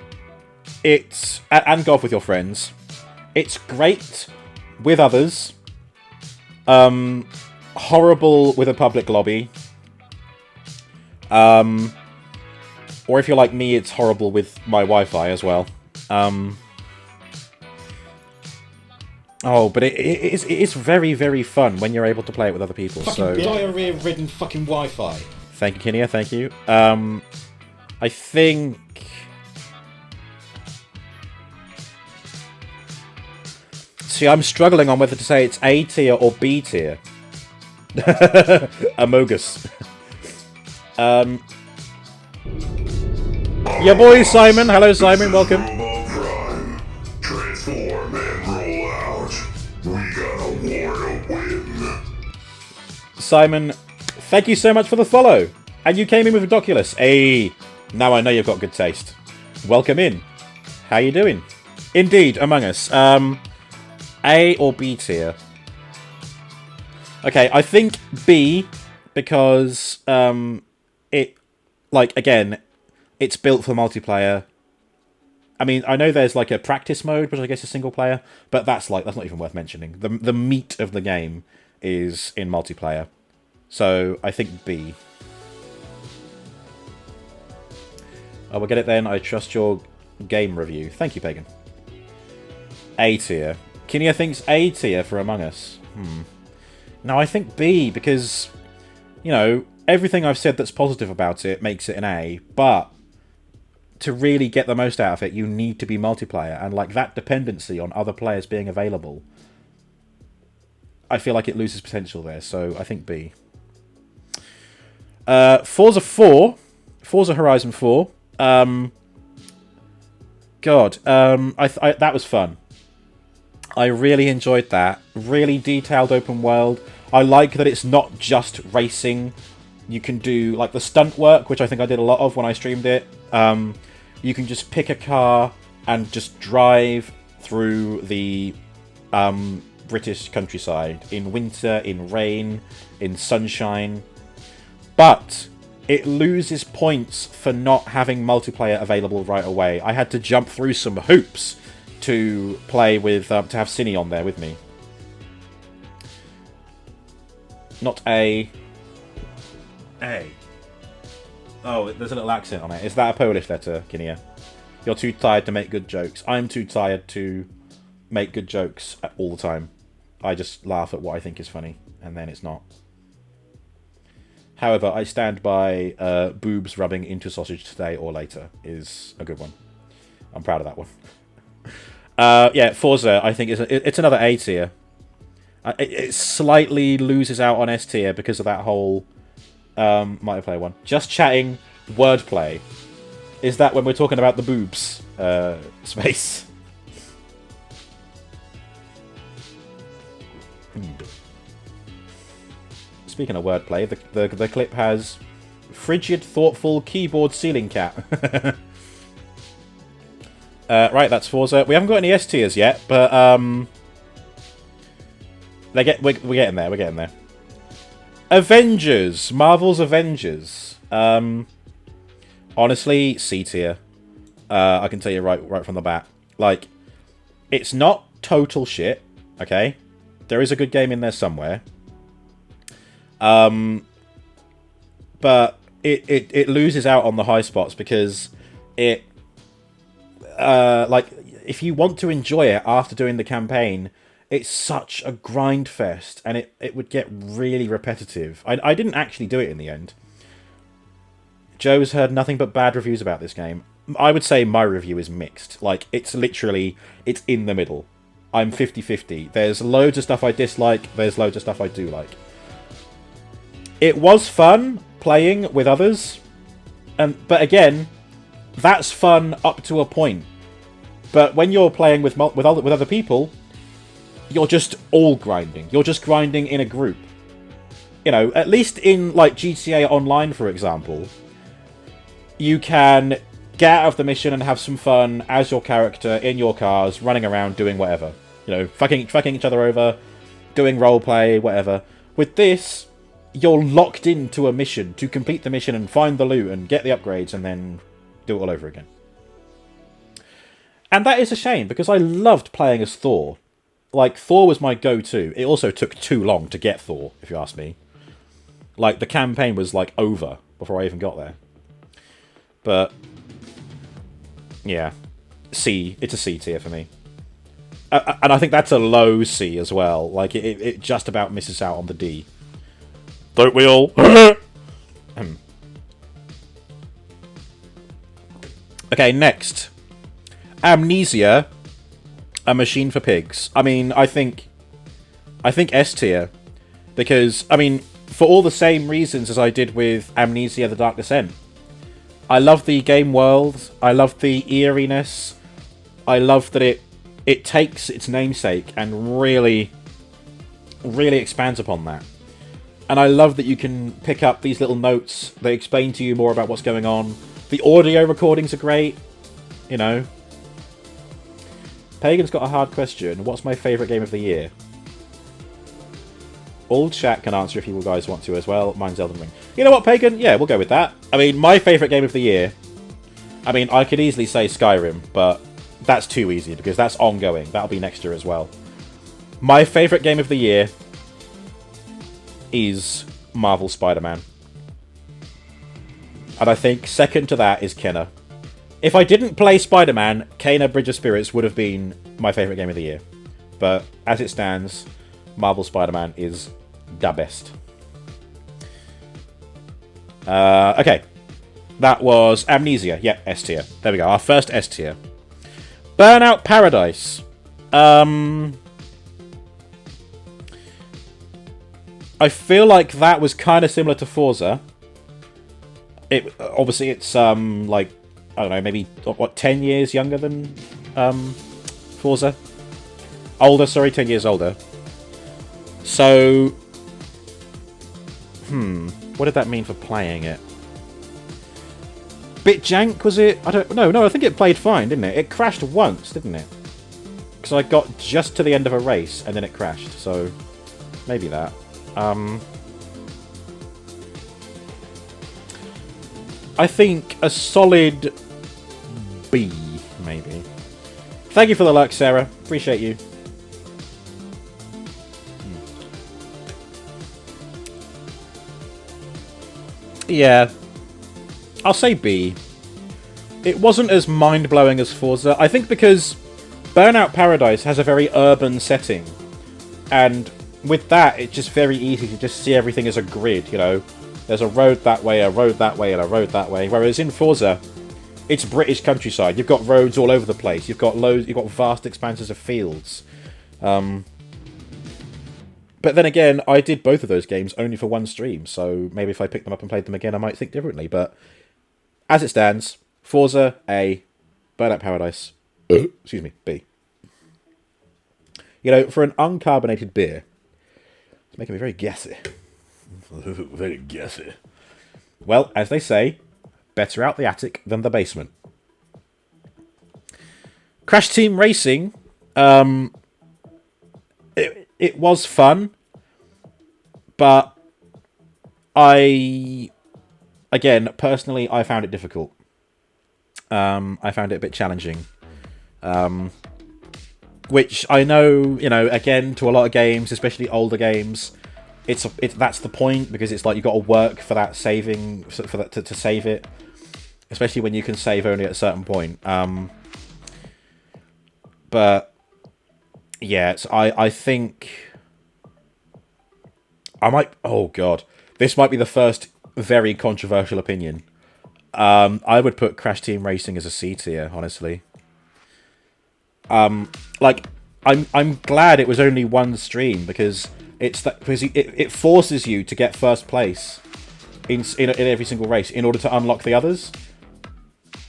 it's and golf with your friends. It's great with others. Horrible with a public lobby. Or if you're like me, it's horrible with my Wi-Fi as well. Oh, but it is very, very fun when you're able to play it with other people. Fucking diarrhea-ridden fucking Wi-Fi. Thank you, Kinia, thank you. I think... See, I'm struggling on whether to say it's A tier or B tier. Amogus. Your boy Simon. Hello, Simon. Welcome. RoboPrime. Transform and roll out. We got a war to win. Simon, thank you so much for the follow. And you came in with Ridiculous. Hey, now I know you've got good taste. Welcome in. How you doing? Indeed, Among Us. A or B tier? Okay, I think B, because it, like, again, it's built for multiplayer. I mean, I know there's like a practice mode, which I guess is single player, but that's not even worth mentioning. The meat of the game is in multiplayer. So I think B. Oh, we'll get it then. I trust your game review. Thank you, Pagan. A tier. Kinia thinks A tier for Among Us. No, I think B, because, you know, everything I've said that's positive about it makes it an A, but to really get the most out of it, you need to be multiplayer, and like that dependency on other players being available, I feel like it loses potential there, so I think B. Forza Horizon 4. God, that was fun. I really enjoyed that. Really detailed open world. I like that it's not just racing. You can do like the stunt work, which I think I did a lot of when I streamed it. You can just pick a car and just drive through the British countryside in winter, in rain, in sunshine. But it loses points for not having multiplayer available right away. I had to jump through some hoops to play with, to have Cine on there with me. Not A. A. Oh, there's a little accent on it. Is that a Polish letter, Kinia? You're too tired to make good jokes. I'm too tired to make good jokes all the time. I just laugh at what I think is funny, and then it's not. However, I stand by boobs rubbing into sausage today or later is a good one. I'm proud of that one. Yeah, Forza, I think, it's another A tier. It slightly loses out on S tier because of that whole multiplayer one. Just chatting wordplay. Is that when we're talking about the boobs space? Speaking of wordplay, the clip has frigid, thoughtful keyboard ceiling cat. Right, that's Forza. We haven't got any S tiers yet, but we're getting there. We're getting there. Avengers, Marvel's Avengers. Honestly, C tier. I can tell you right from the bat. Like, it's not total shit. Okay, there is a good game in there somewhere. But it loses out on the high spots because it like, if you want to enjoy it after doing the campaign, it's such a grind fest, and it would get really repetitive. I didn't actually do it in the end. Joe's heard nothing but bad reviews about this game. I would say my review is mixed. Like, it's in the middle. I'm 50-50. There's loads of stuff I dislike, there's loads of stuff I do like. It was fun playing with others, but again, that's fun up to a point. But when you're playing with other people, you're just all grinding. You're just grinding in a group. You know, at least in like GTA Online, for example, you can get out of the mission and have some fun as your character in your cars, running around doing whatever. You know, fucking each other over, doing roleplay, whatever. With this, you're locked into a mission to complete the mission and find the loot and get the upgrades and then do it all over again. And that is a shame, because I loved playing as Thor. Like, Thor was my go-to. It also took too long to get Thor, if you ask me. Like, the campaign was, like, over before I even got there. But, yeah. C. It's a C tier for me. And I think that's a low C as well. Like, it just about misses out on the D. Don't we all? Okay, next. Amnesia, A Machine for Pigs. I mean, I think S tier, because, I mean, for all the same reasons as I did with Amnesia: The Dark Descent. I love the game world. I love the eeriness. I love that it takes its namesake and really expands upon that. And I love that you can pick up these little notes. They explain to you more about what's going on. The audio recordings are great. You know. Pagan's got a hard question. What's my favourite game of the year? All chat can answer if you guys want to as well. Mine's Elden Ring. You know what, Pagan? Yeah, we'll go with that. I mean, my favourite game of the year... I mean, I could easily say Skyrim, but that's too easy because that's ongoing. That'll be next year as well. My favourite game of the year is Marvel Spider-Man. And I think second to that is Kenna. If I didn't play Spider-Man, Kena Bridge of Spirits would have been my favourite game of the year. But as it stands, Marvel Spider-Man is the best. Okay. That was Amnesia. Yep, S tier. There we go. Our first S tier. Burnout Paradise. I feel like that was kind of similar to Forza. Obviously, it's like, I don't know, maybe, what, 10 years younger than Forza? Older, sorry, 10 years older. So, what did that mean for playing it? Bit jank, was it? I don't know. No, I think it played fine, didn't it? It crashed once, didn't it? Because I got just to the end of a race and then it crashed. So, maybe that. I think a solid B, maybe. Thank you for the luck, Sarah. Appreciate you. Yeah. I'll say B. It wasn't as mind-blowing as Forza. I think because Burnout Paradise has a very urban setting. And with that, it's just very easy to just see everything as a grid, you know. There's a road that way, a road that way, and a road that way. Whereas in Forza, it's British countryside. You've got roads all over the place. You've got vast expanses of fields. But then again, I did both of those games only for one stream, so maybe if I picked them up and played them again, I might think differently. But as it stands, Forza, A. Burnout Paradise, excuse me, B. You know, for an uncarbonated beer, it's making me very gassy. Very gassy. Well, as they say, better out the attic than the basement. Crash Team Racing, it was fun, but personally, I found it difficult. I found it a bit challenging. Which I know, you know, again, to a lot of games, especially older games, that's the point, because it's like you've got to work for that saving, for that to save it, especially when you can save only at a certain point. But yeah, I think I might. Oh god, this might be the first very controversial opinion. I would put Crash Team Racing as a C tier, honestly. Like, I'm glad it was only one stream, because it forces you to get first place in every single race in order to unlock the others.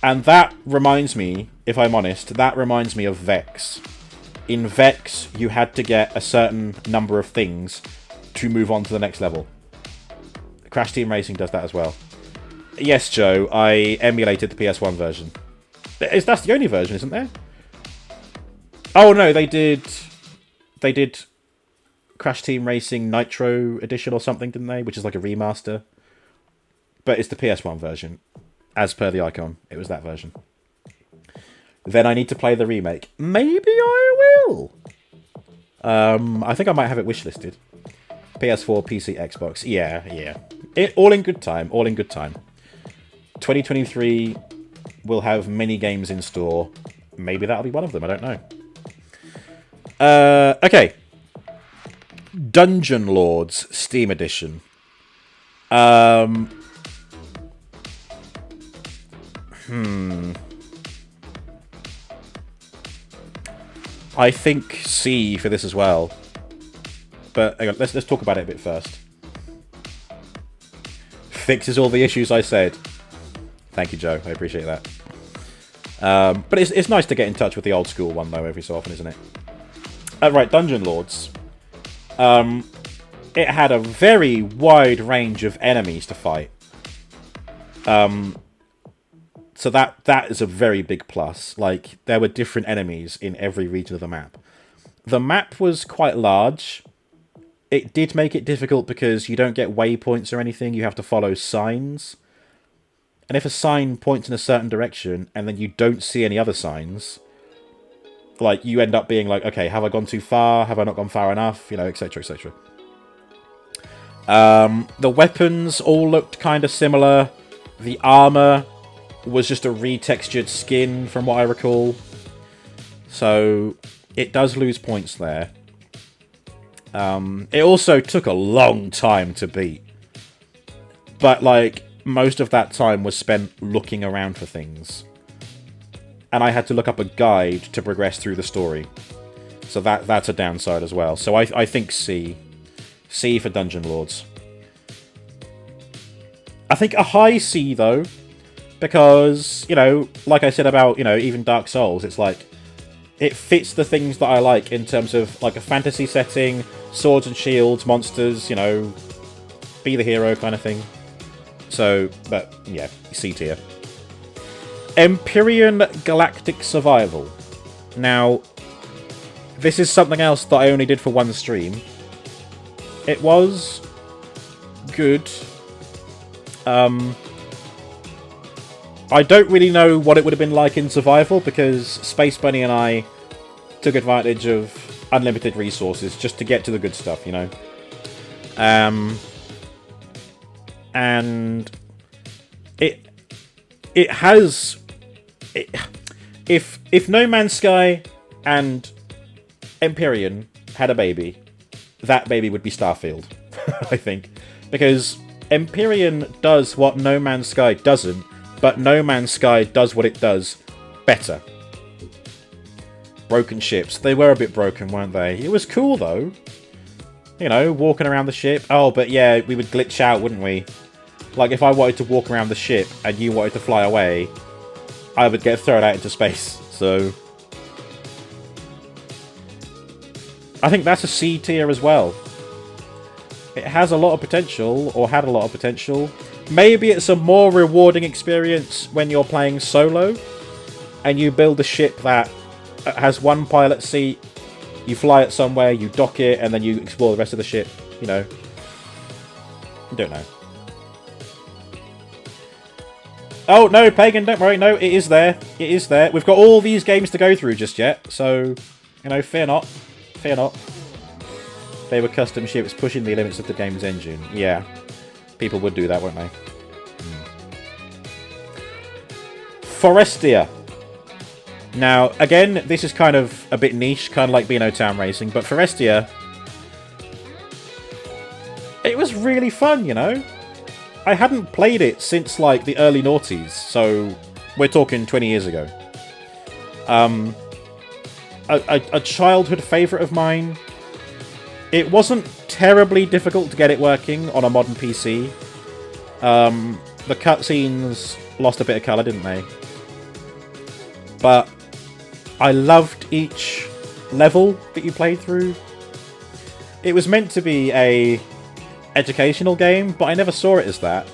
And that reminds me, if I'm honest, that reminds me of Vex. In Vex, you had to get a certain number of things to move on to the next level. Crash Team Racing does that as well. Yes, Joe, I emulated the PS1 version. That's the only version, isn't there? Oh no, they did Crash Team Racing Nitro Edition or something, didn't they? Which is like a remaster. But it's the PS1 version. As per the icon, it was that version. Then I need to play the remake. Maybe I will. I think I might have it wishlisted. PS4, PC, Xbox. Yeah. All in good time. 2023 will have many games in store. Maybe that'll be one of them. I don't know. Okay. Dungeon Lords Steam Edition. I think C for this as well. But hang on, let's talk about it a bit first. Fixes all the issues I said. Thank you, Joe. I appreciate that. But it's nice to get in touch with the old school one, though, every so often, isn't it? Right, Dungeon Lords. It had a very wide range of enemies to fight. So that is a very big plus. Like, there were different enemies in every region of the map. The map was quite large. It did make it difficult because you don't get waypoints or anything. You have to follow signs. And if a sign points in a certain direction and then you don't see any other signs, like, you end up being like, okay, have I gone too far? Have I not gone far enough? You know, etc., etc. The weapons all looked kind of similar. The armor was just a retextured skin, from what I recall. So it does lose points there. It also took a long time to beat. But, like, most of that time was spent looking around for things. And I had to look up a guide to progress through the story. So that's a downside as well. So I think C. C for Dungeon Lords. I think a high C, though, because, you know, like I said about, you know, even Dark Souls, it's like, it fits the things that I like in terms of like a fantasy setting, swords and shields, monsters, you know, be the hero kind of thing. So, but yeah, C tier. Empyrean Galactic Survival. Now, this is something else that I only did for one stream. It was good. I don't really know what it would have been like in survival because Space Bunny and I took advantage of unlimited resources just to get to the good stuff, you know. And it has if No Man's Sky and Empyrean had a baby, that baby would be Starfield, I think, because Empyrean does what No Man's Sky doesn't, but No Man's Sky does what it does better. Broken ships. They were a bit broken, weren't they? It was cool, though. You know, walking around the ship. Oh, but yeah, we would glitch out, wouldn't we? Like, if I wanted to walk around the ship and you wanted to fly away, I would get thrown out into space. So I think that's a C tier as well. It has a lot of potential, or had a lot of potential. Maybe it's a more rewarding experience when you're playing solo and you build a ship that has one pilot seat, you fly it somewhere, you dock it, and then you explore the rest of the ship, you know. I don't know. Oh, no, Pagan, don't worry. No, it is there. It is there. We've got all these games to go through just yet, so, you know, fear not. Fear not. They were custom ships pushing the limits of the game's engine. Yeah. People would do that, won't they? Forestia. Now, again, this is kind of a bit niche, kind of like Beano Town Racing, but Forestia, it was really fun, you know? I hadn't played it since, like, the early noughties, so we're talking 20 years ago. A childhood favourite of mine. It wasn't terribly difficult to get it working on a modern PC. The cutscenes lost a bit of colour, didn't they? But I loved each level that you played through. It was meant to be a educational game, but I never saw it as that.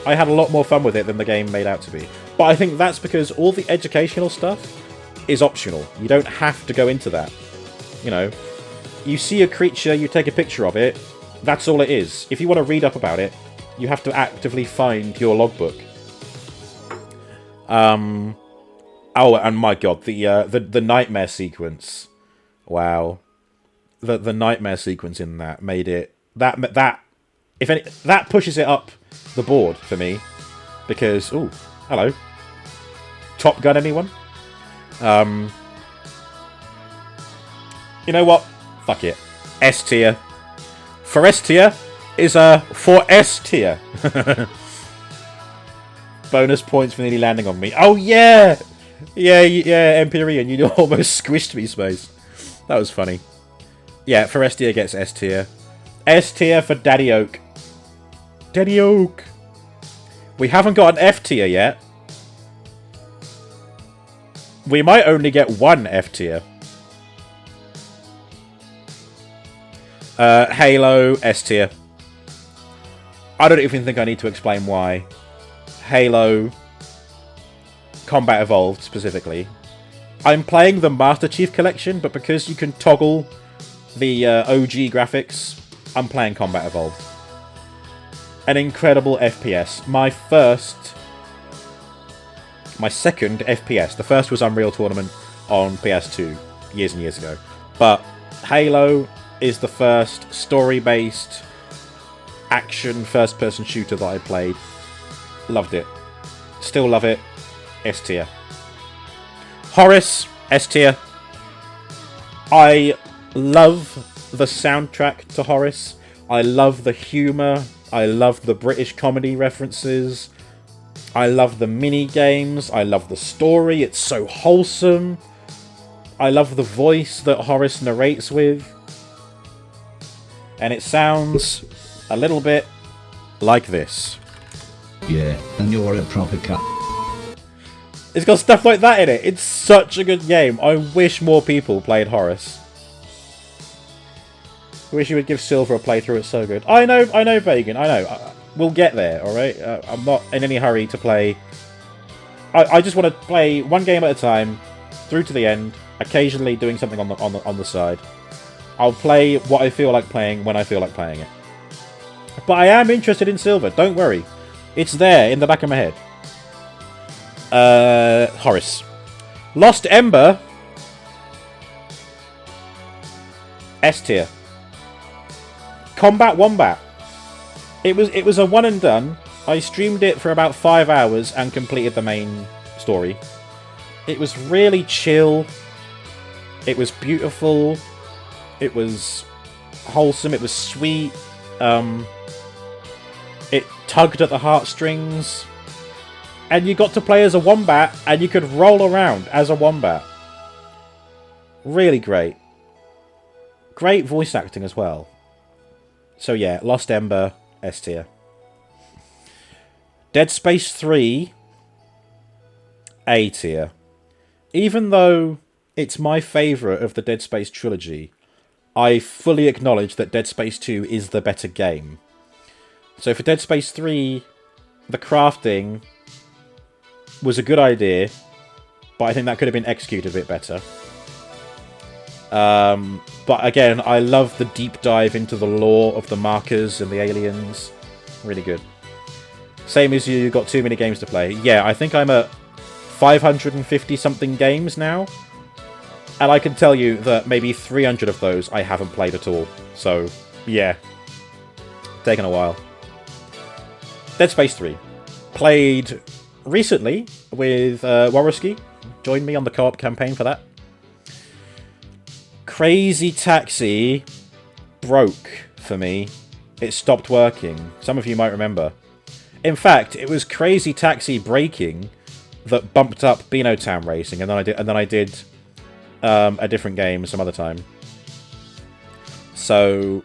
I had a lot more fun with it than the game made out to be. But I think that's because all the educational stuff is optional. You don't have to go into that. You know, you see a creature, you take a picture of it, that's all it is. If you want to read up about it, you have to actively find your logbook. Oh, and my god, the nightmare sequence. Wow. The nightmare sequence in that made it that pushes it up the board for me, because ooh, hello. Top Gun, anyone? You know what? Fuck it. S tier. For S tier is for S tier. Bonus points for nearly landing on me. Oh yeah, yeah, Empyrean. You almost squished me, Space. That was funny. Yeah, for S tier gets S tier. S tier for Daddy Oak. Daddy Oak. We haven't got an F tier yet. We might only get one F tier. Halo, S tier. I don't even think I need to explain why. Halo, Combat Evolved specifically. I'm playing the Master Chief Collection, but because you can toggle the OG graphics, I'm playing Combat Evolved. An incredible FPS. My second FPS. The first was Unreal Tournament on PS2, years and years ago. But Halo is the first story-based action first-person shooter that I played. Loved it. Still love it. S tier. Horace, S tier. I love the soundtrack to Horace. I love the humour. I love the British comedy references. I love the mini-games. I love the story. It's so wholesome. I love the voice that Horace narrates with. And it sounds a little bit like this. Yeah, and you're a proper cut. It's got stuff like that in it. It's such a good game. I wish more people played Horus. I wish you would give Silver a playthrough. It's so good. I know, Vegan. I know. We'll get there, alright? I'm not in any hurry to play. I just want to play one game at a time, through to the end, occasionally doing something on the side. I'll play what I feel like playing when I feel like playing it. But I am interested in Silver, don't worry. It's there in the back of my head. Horus. Lost Ember. S tier. Combat Wombat. It was a one and done. I streamed it for about 5 hours and completed the main story. It was really chill. It was beautiful. It was wholesome. It was sweet. It tugged at the heartstrings. And you got to play as a wombat, and you could roll around as a wombat. Really great. Great voice acting as well. So yeah, Lost Ember, S tier. Dead Space 3, A tier. Even though it's my favourite of the Dead Space trilogy, I fully acknowledge that Dead Space 2 is the better game. So for Dead Space 3, the crafting was a good idea, but I think that could have been executed a bit better. But again, I love the deep dive into the lore of the markers and the aliens. Really good. Same as you, got too many games to play. Yeah, I think I'm at 550 something games now. And I can tell you that maybe 300 of those I haven't played at all. So, yeah. Taken a while. Dead Space 3. Played recently with Waruski. Joined me on the co-op campaign for that. Crazy Taxi broke for me. It stopped working. Some of you might remember. In fact, it was Crazy Taxi breaking that bumped up Beano Town Racing, and then I did a different game some other time. So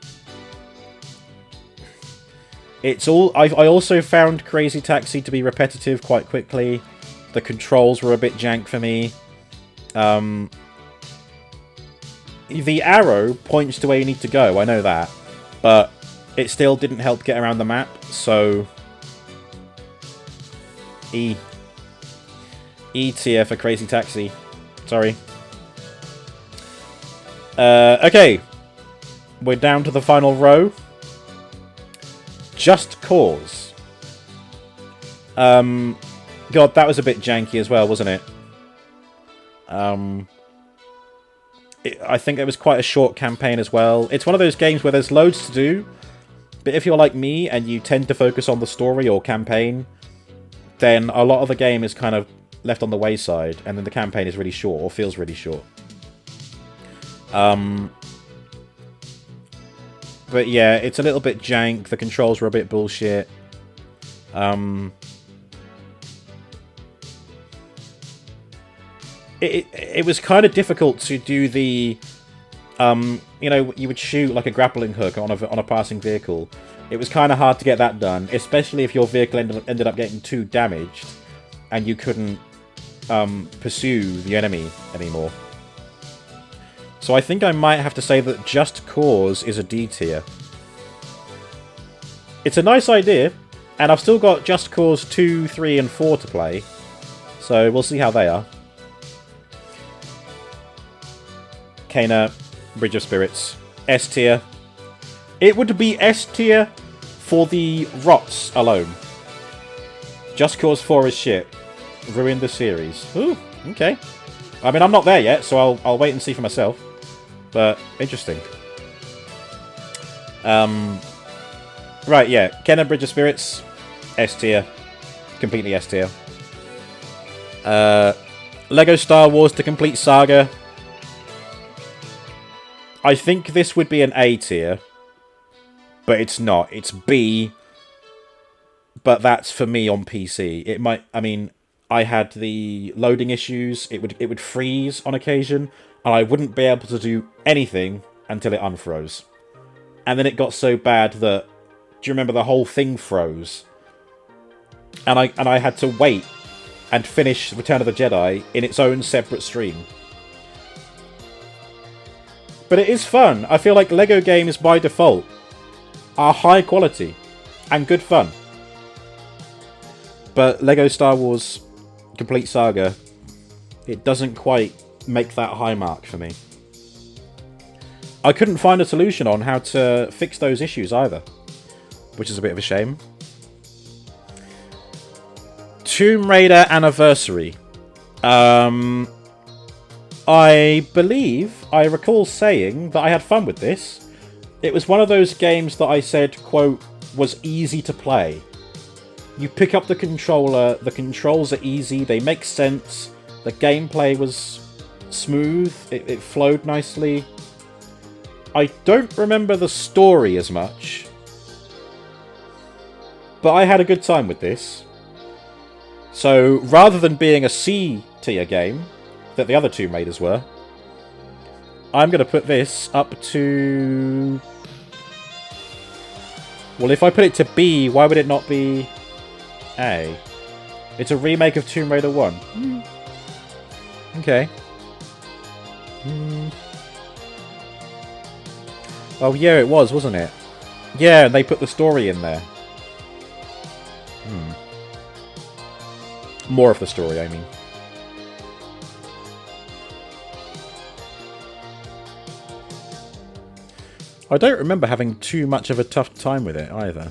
it's all. I also found Crazy Taxi to be repetitive quite quickly. The controls were a bit jank for me. The arrow points to where you need to go, I know that. But it still didn't help get around the map, so E tier for Crazy Taxi. Sorry. Okay. We're down to the final row. Just Cause. God, that was a bit janky as well, wasn't it? I think it was quite a short campaign as well. It's one of those games where there's loads to do, but if you're like me and you tend to focus on the story or campaign, then a lot of the game is kind of left on the wayside, and then the campaign is really short, or feels really short. But yeah, it's a little bit jank, the controls were a bit bullshit. It was kind of difficult to do the, you know, you would shoot like a grappling hook on a passing vehicle. It was kind of hard to get that done, especially if your vehicle ended up getting too damaged and you couldn't pursue the enemy anymore. So I think I might have to say that Just Cause is a D tier. It's a nice idea, and I've still got Just Cause 2, 3, and 4 to play, so we'll see how they are. Kena, Bridge of Spirits, S tier. It would be S tier for the rots alone. Just Cause 4 is shit. Ruined the series. Ooh, okay. I mean, I'm not there yet, so I'll wait and see for myself. But, interesting. Right, yeah. Kena, Bridge of Spirits, S tier. Completely S tier. Lego Star Wars The Complete Saga. I think this would be an A tier, but it's not. It's B, but that's for me on PC. It might. I mean, I had the loading issues. It would freeze on occasion, and I wouldn't be able to do anything until it unfroze. And then it got so bad that, do you remember the whole thing froze? And I had to wait and finish Return of the Jedi in its own separate stream. But it is fun. I feel like LEGO games by default are high quality and good fun. But LEGO Star Wars Complete Saga, it doesn't quite make that high mark for me. I couldn't find a solution on how to fix those issues either, which is a bit of a shame. Tomb Raider Anniversary. I believe I recall saying that I had fun with this. It was one of those games that I said, quote, was easy to play. You pick up the controller, the controls are easy, they make sense, the gameplay was smooth, it flowed nicely. I don't remember the story as much, but I had a good time with this. So, rather than being a C tier game, that the other Tomb Raiders were, I'm going to put this up to... Well, if I put it to B, why would it not be A? It's a remake of Tomb Raider 1. Okay. Oh, yeah, it was, wasn't it? Yeah, they put the story in there. More of the story, I mean. I don't remember having too much of a tough time with it, either.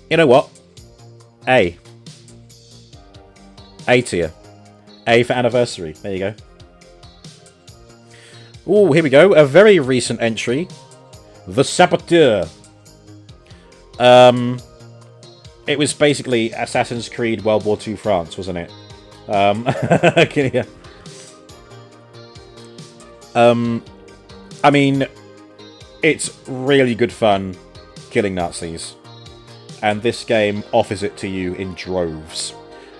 You know what? A. A tier. A for anniversary. There you go. Ooh, here we go. A very recent entry. The Saboteur. It was basically Assassin's Creed World War II France, wasn't it? I mean, it's really good fun killing Nazis. And this game offers it to you in droves.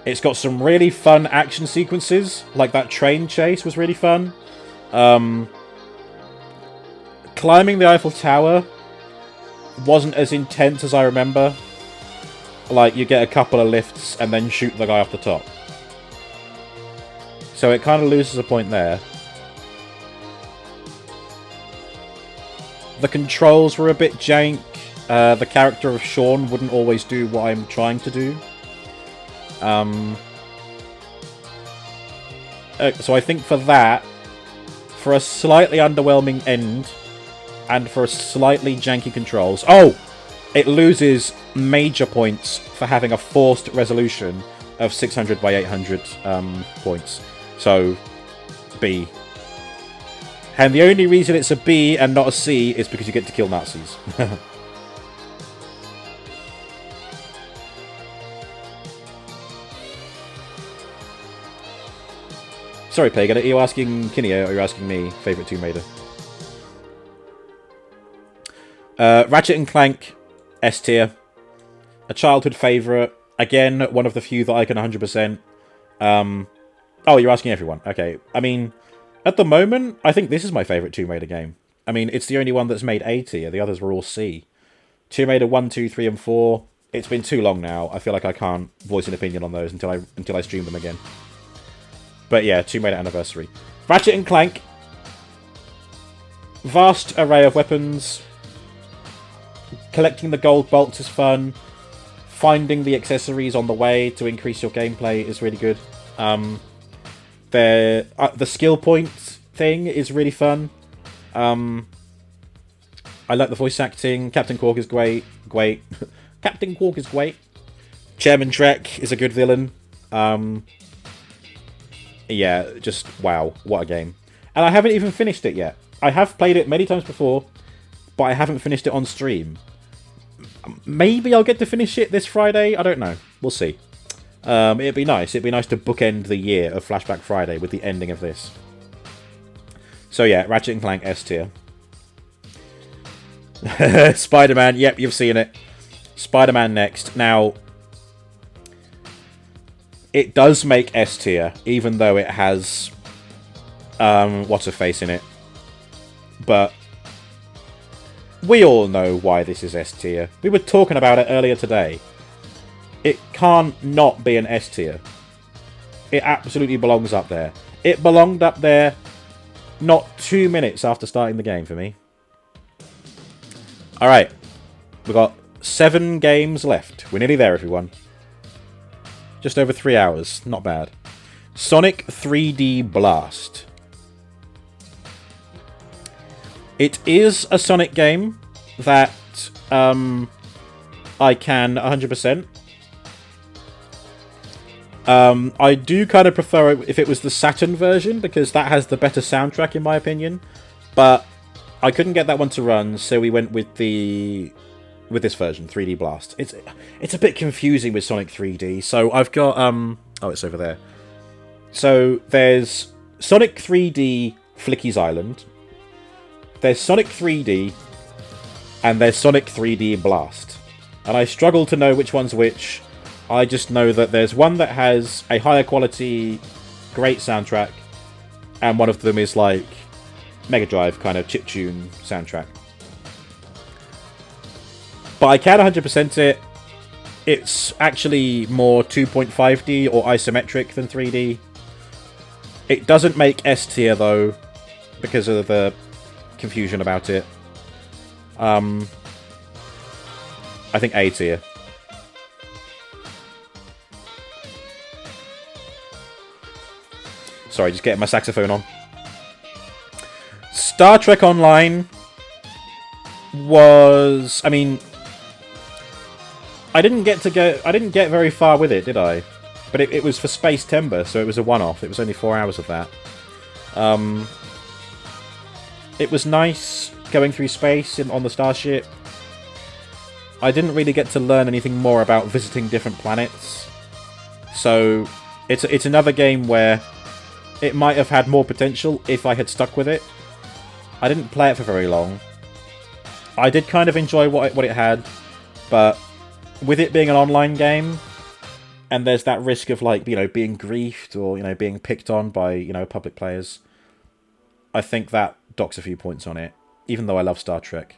It's got some really fun action sequences, like that train chase was really fun. Climbing the Eiffel Tower wasn't as intense as I remember. Like, you get a couple of lifts and then shoot the guy off the top. So it kind of loses a point there. The controls were a bit jank. The character of Sean wouldn't always do what I'm trying to do. So I think for that, for a slightly underwhelming end, and for slightly janky controls... Oh! It loses major points for having a forced resolution of 600 by 800 points. So, B. And the only reason it's a B and not a C is because you get to kill Nazis. Sorry, Pagan, are you asking Kineo or are you asking me? Favourite Tomb Raider? Ratchet and Clank, S tier. A childhood favourite. Again, one of the few that I can 100%. Oh, you're asking everyone. Okay. I mean, at the moment, I think this is my favourite Tomb Raider game. I mean, it's the only one that's made A tier. The others were all C. Tomb Raider 1, 2, 3, and 4. It's been too long now. I feel like I can't voice an opinion on those until I stream them again. But yeah, Tomb Raider Anniversary. Ratchet and Clank. Vast array of weapons. Collecting the gold bolts is fun. Finding the accessories on the way to increase your gameplay is really good. The skill point thing is really fun. I like the voice acting. Captain Quark is great. Captain Quark is great. Chairman Trek is a good villain. Yeah, just wow, what a game. And I haven't even finished it yet. I have played it many times before, but I haven't finished it on stream. Maybe I'll get to finish it this Friday. I don't know. We'll see. It'd be nice. It'd be nice to bookend the year of Flashback Friday with the ending of this. So yeah, Ratchet and Clank S tier. Spider-Man. Yep, you've seen it. Spider-Man next. Now, it does make S tier, even though it has what's-her-face in it. But We all know why this is S tier. We were talking about it earlier today. It can't not be an S tier. It absolutely belongs up there. It belonged up there not 2 minutes after starting the game for me. Alright. We've got 7 games left. We're nearly there, everyone. Just over 3 hours. Not bad. Sonic 3D Blast. It is a Sonic game that I can 100%. I do kind of prefer it if it was the Saturn version, because that has the better soundtrack in my opinion. But I couldn't get that one to run, so we went with this version, 3D Blast. It's a bit confusing with Sonic 3D. So I've got oh, it's over there. So there's Sonic 3D Flicky's Island. There's Sonic 3D, and there's Sonic 3D Blast. And I struggle to know which one's which. I just know that there's one that has a higher quality, great soundtrack, and one of them is like Mega Drive kind of chiptune soundtrack. But I can 100% it. It's actually more 2.5D or isometric than 3D. It doesn't make S tier though, because of the confusion about it. I think A tier. Sorry, just getting my saxophone on. Star Trek Online was... I mean... I didn't get very far with it, did I? But it was for Space Timber, so it was a one-off. It was only 4 hours of that. It was nice going through space on the starship. I didn't really get to learn anything more about visiting different planets. So, it's another game where it might have had more potential if I had stuck with it. I didn't play it for very long. I did kind of enjoy what it had, but with it being an online game, and there's that risk of, like, you know, being griefed or, you know, being picked on by, you know, public players, I think that docks a few points on it, even though I love Star Trek.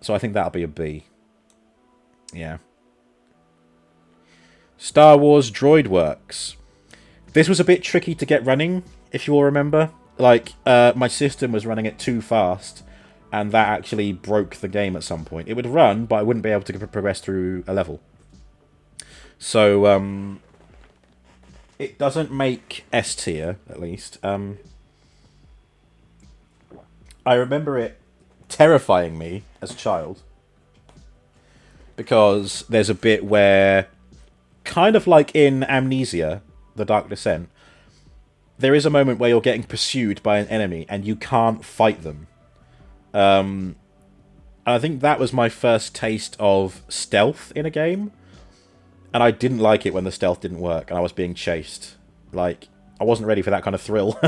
So I think that'll be a B. Yeah. Star Wars Droid Works. This was a bit tricky to get running, if you all remember. Like, my system was running it too fast, and that actually broke the game at some point. It would run, but I wouldn't be able to progress through a level. So, it doesn't make S tier, at least. I remember it terrifying me as a child, because there's a bit where, kind of like in Amnesia, The Dark Descent, there is a moment where you're getting pursued by an enemy and you can't fight them. And I think that was my first taste of stealth in a game, and I didn't like it when the stealth didn't work and I was being chased. Like, I wasn't ready for that kind of thrill.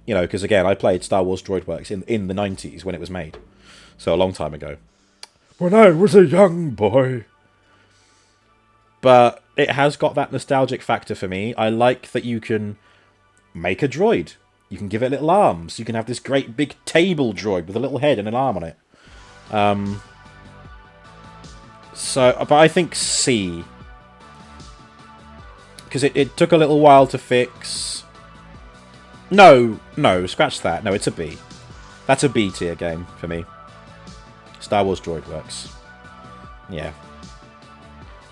You know, because again, I played Star Wars Droid Works in the 90s when it was made. So a long time ago. When I was a young boy. But it has got that nostalgic factor for me. I like that you can make a droid. You can give it little arms. You can have this great big table droid with a little head and an arm on it. But I think C. Because it took a little while to fix. No, scratch that. No, it's a B. That's a B tier game for me. Star Wars Droid Works. Yeah.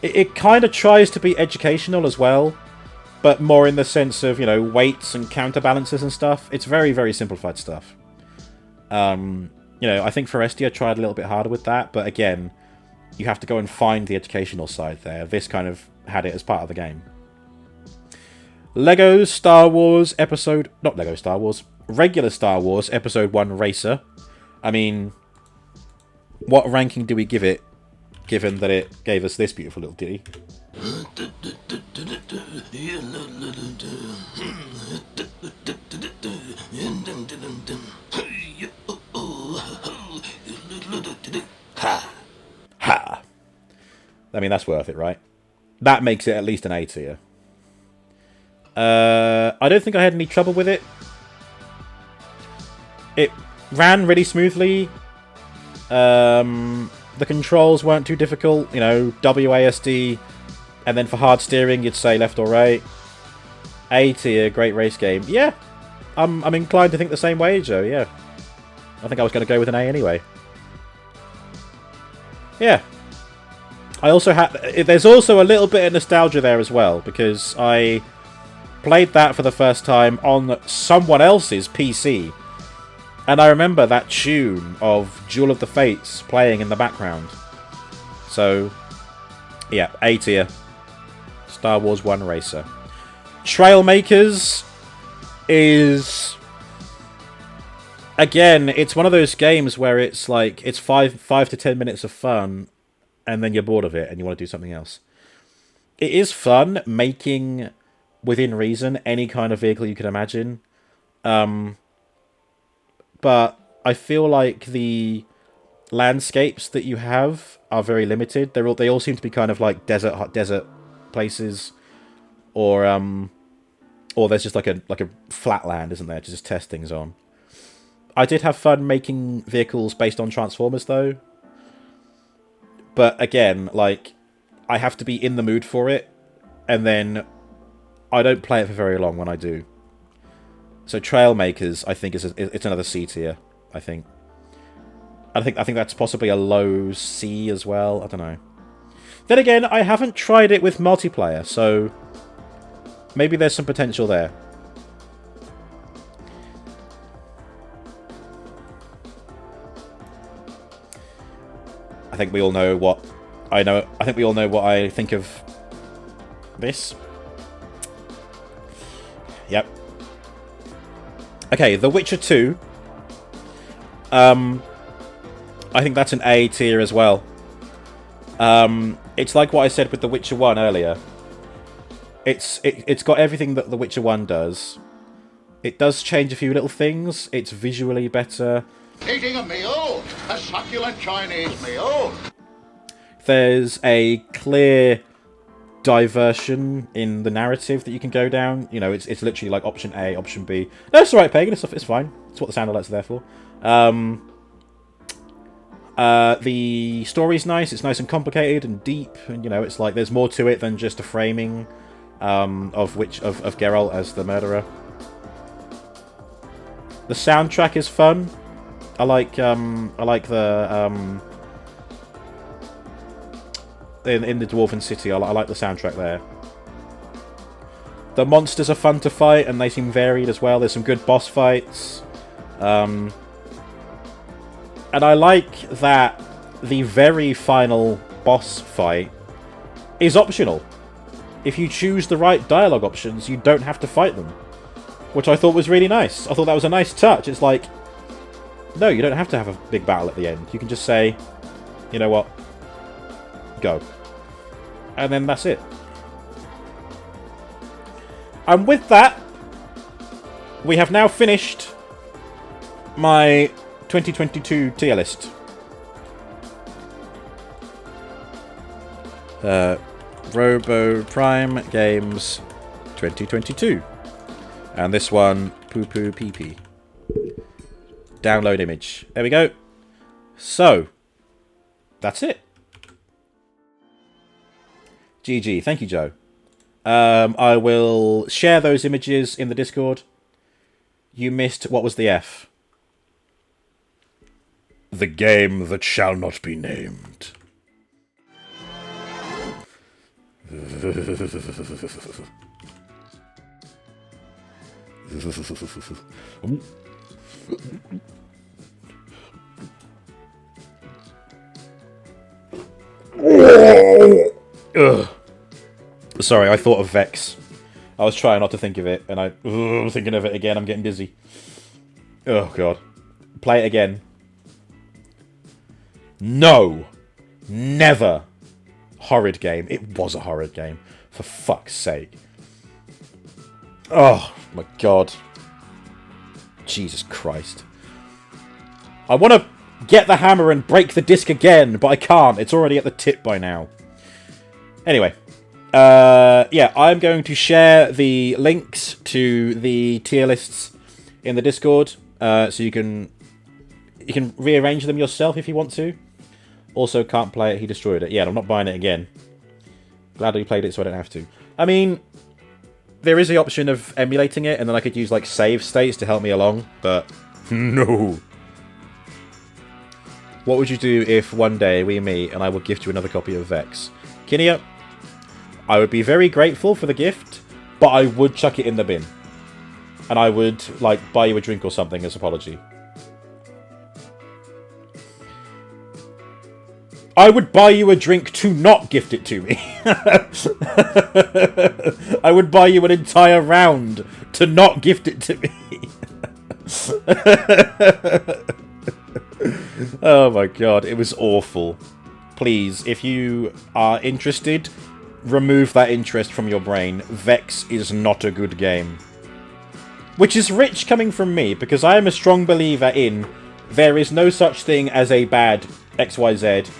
It kind of tries to be educational as well, but more in the sense of, you know, weights and counterbalances and stuff. It's very, very simplified stuff. You know, I think for Estia tried a little bit harder with that, but again, you have to go and find the educational side there. This kind of had it as part of the game. Lego Star Wars episode... Not Lego Star Wars. Regular Star Wars Episode 1 Racer. I mean, what ranking do we give it, given that it gave us this beautiful little ditty? Ha! Ha! I mean, that's worth it, right? That makes it at least an A tier. I don't think I had any trouble with it. ran really smoothly. The controls weren't too difficult. You know, WASD, and then for hard steering, you'd say left or right. A tier, great race game. Yeah, I'm inclined to think the same way, Joe. Yeah, I think I was going to go with an A anyway. Yeah. I also had. There's also a little bit of nostalgia there as well, because I played that for the first time on someone else's PC, and I remember that tune of Duel of the Fates playing in the background. So, yeah, A tier. Star Wars 1 Racer. Trailmakers is... Again, it's one of those games where it's like, it's 5 to 10 minutes of fun, and then you're bored of it and you want to do something else. It is fun making, within reason, any kind of vehicle you can imagine. But I feel like the landscapes that you have are very limited. They all seem to be kind of like desert places, or there's just like a flat land, isn't there, to just test things on. I did have fun making vehicles based on Transformers though. But again, like, I have to be in the mood for it, and then I don't play it for very long when I do. So Trailmakers, I think, it's another C tier. I think that's possibly a low C as well. I don't know. Then again, I haven't tried it with multiplayer, so maybe there's some potential there. I think we all know what I know. I think we all know what I think of this. Yep. Okay, The Witcher 2. I think that's an A tier as well. It's like what I said with The Witcher 1 earlier. It's got everything that The Witcher 1 does. It does change a few little things. It's visually better. Eating a meal, a succulent Chinese meal. There's a clear diversion in the narrative that you can go down. You know, it's literally like option A, option B. No, it's alright, Pagan. It's fine. It's what the sound alerts are there for. The story's nice. It's nice and complicated and deep, and you know, it's like there's more to it than just a framing of Geralt as the murderer. The soundtrack is fun. I like the in the Dwarven City. I like the soundtrack there. The monsters are fun to fight, and they seem varied as well. There's some good boss fights. And I like that the very final boss fight is optional. If you choose the right dialogue options, you don't have to fight them. Which I thought was really nice. I thought that was a nice touch. It's like, no, you don't have to have a big battle at the end. You can just say, you know what, go. And then that's it. And with that, we have now finished my 2022 tier list. RoboPrimeGames 2022. And this one, Poo Poo Pee Pee. Download image. There we go. So, that's it. GG. Thank you, Joe. I will share those images in the Discord. You missed, what was the F? The game that shall not be named. Ugh. Sorry, I thought of Vex. I was trying not to think of it, and I'm thinking of it again. I'm getting dizzy. Oh, God. Play it again. No. Never. Horrid game. It was a horrid game. For fuck's sake. Oh, my God. Jesus Christ. I want to get the hammer and break the disc again, but I can't. It's already at the tip by now. Anyway. Yeah, I'm going to share the links to the tier lists in the Discord, so you can You can rearrange them yourself if you want to. Also, can't play it. He destroyed it. Yeah, I'm not buying it again. Glad he played it so I don't have to. I mean, there is the option of emulating it, and then I could use, like, save states to help me along, but no. What would you do if one day we meet and I will gift you another copy of Vex? Kinia, I would be very grateful for the gift, but I would chuck it in the bin. And I would, like, buy you a drink or something as apology. I would buy you a drink to not gift it to me. I would buy you an entire round to not gift it to me. Oh my god, it was awful. Please, if you are interested, remove that interest from your brain. Vex is not a good game. Which is rich coming from me, because I am a strong believer in there is no such thing as a bad XYZ.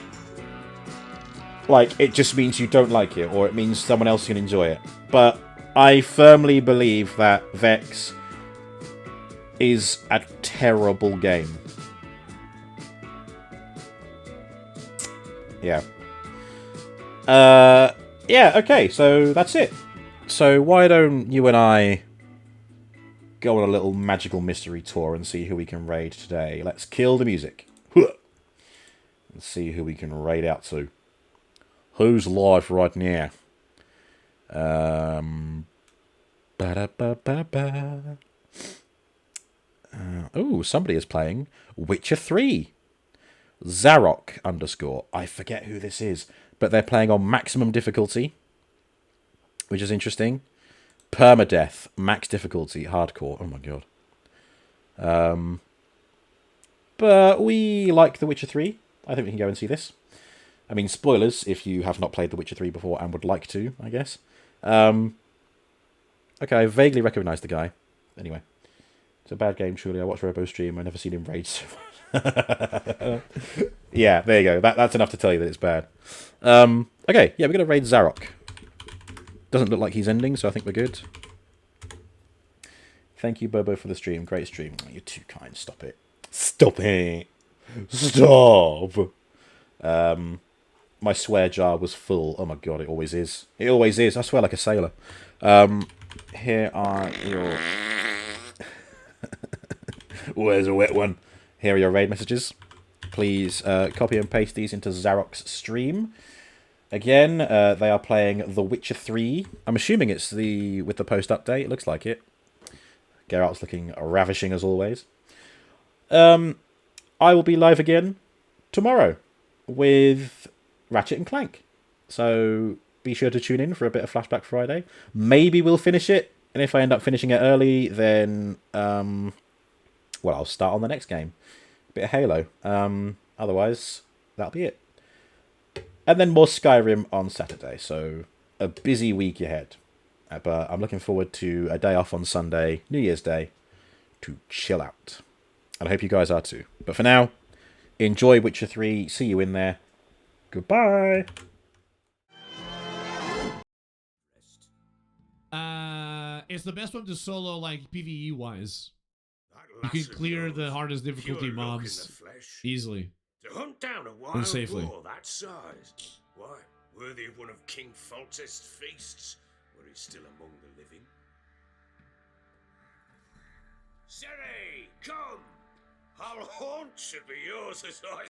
Like, it just means you don't like it, or it means someone else can enjoy it. But I firmly believe that Vex is a terrible game. Yeah. Yeah, okay, so that's it. So why don't you and I go on a little magical mystery tour and see who we can raid today. Let's kill the music. Let's see who we can raid out to. Who's live right now? Oh, somebody is playing Witcher 3. Zarok _ I forget who this is, but they're playing on maximum difficulty, which is interesting. Permadeath, max difficulty, hardcore. Oh my god. But we like The Witcher 3. I think we can go and see this. I mean, spoilers if you have not played The Witcher 3 before and would like to, I guess. Okay, I vaguely recognise the guy. Anyway. It's a bad game, truly. I watched Robo stream. I've never seen him raid so yeah, there you go. That's enough to tell you that it's bad. Okay, yeah, we're going to raid Zarok. Doesn't look like he's ending, so I think we're good. Thank you, Bobo, for the stream. Great stream. Oh, you're too kind. Stop it. Stop it. Stop. My swear jar was full. Oh my god, it always is. It always is. I swear like a sailor. Here are your... Where's a wet one? Here are your raid messages. Please copy and paste these into Zarok's stream. Again, they are playing The Witcher 3. I'm assuming it's with the post update. It looks like it. Geralt's looking ravishing as always. I will be live again tomorrow with Ratchet and Clank. So be sure to tune in for a bit of Flashback Friday. Maybe we'll finish it. And if I end up finishing it early, then... well, I'll start on the next game. A bit of Halo. Otherwise, that'll be it. And then more Skyrim on Saturday. So, a busy week ahead. But I'm looking forward to a day off on Sunday, New Year's Day, to chill out. And I hope you guys are too. But for now, enjoy Witcher 3. See you in there. Goodbye. It's the best one to solo, like, PvE wise. You can clear the hardest difficulty mobs easily. To hunt down a wild And safely. boar that size, why, worthy of one of King Foltest's feasts, were he still among the living. Sere, come! Our haunt should be yours as I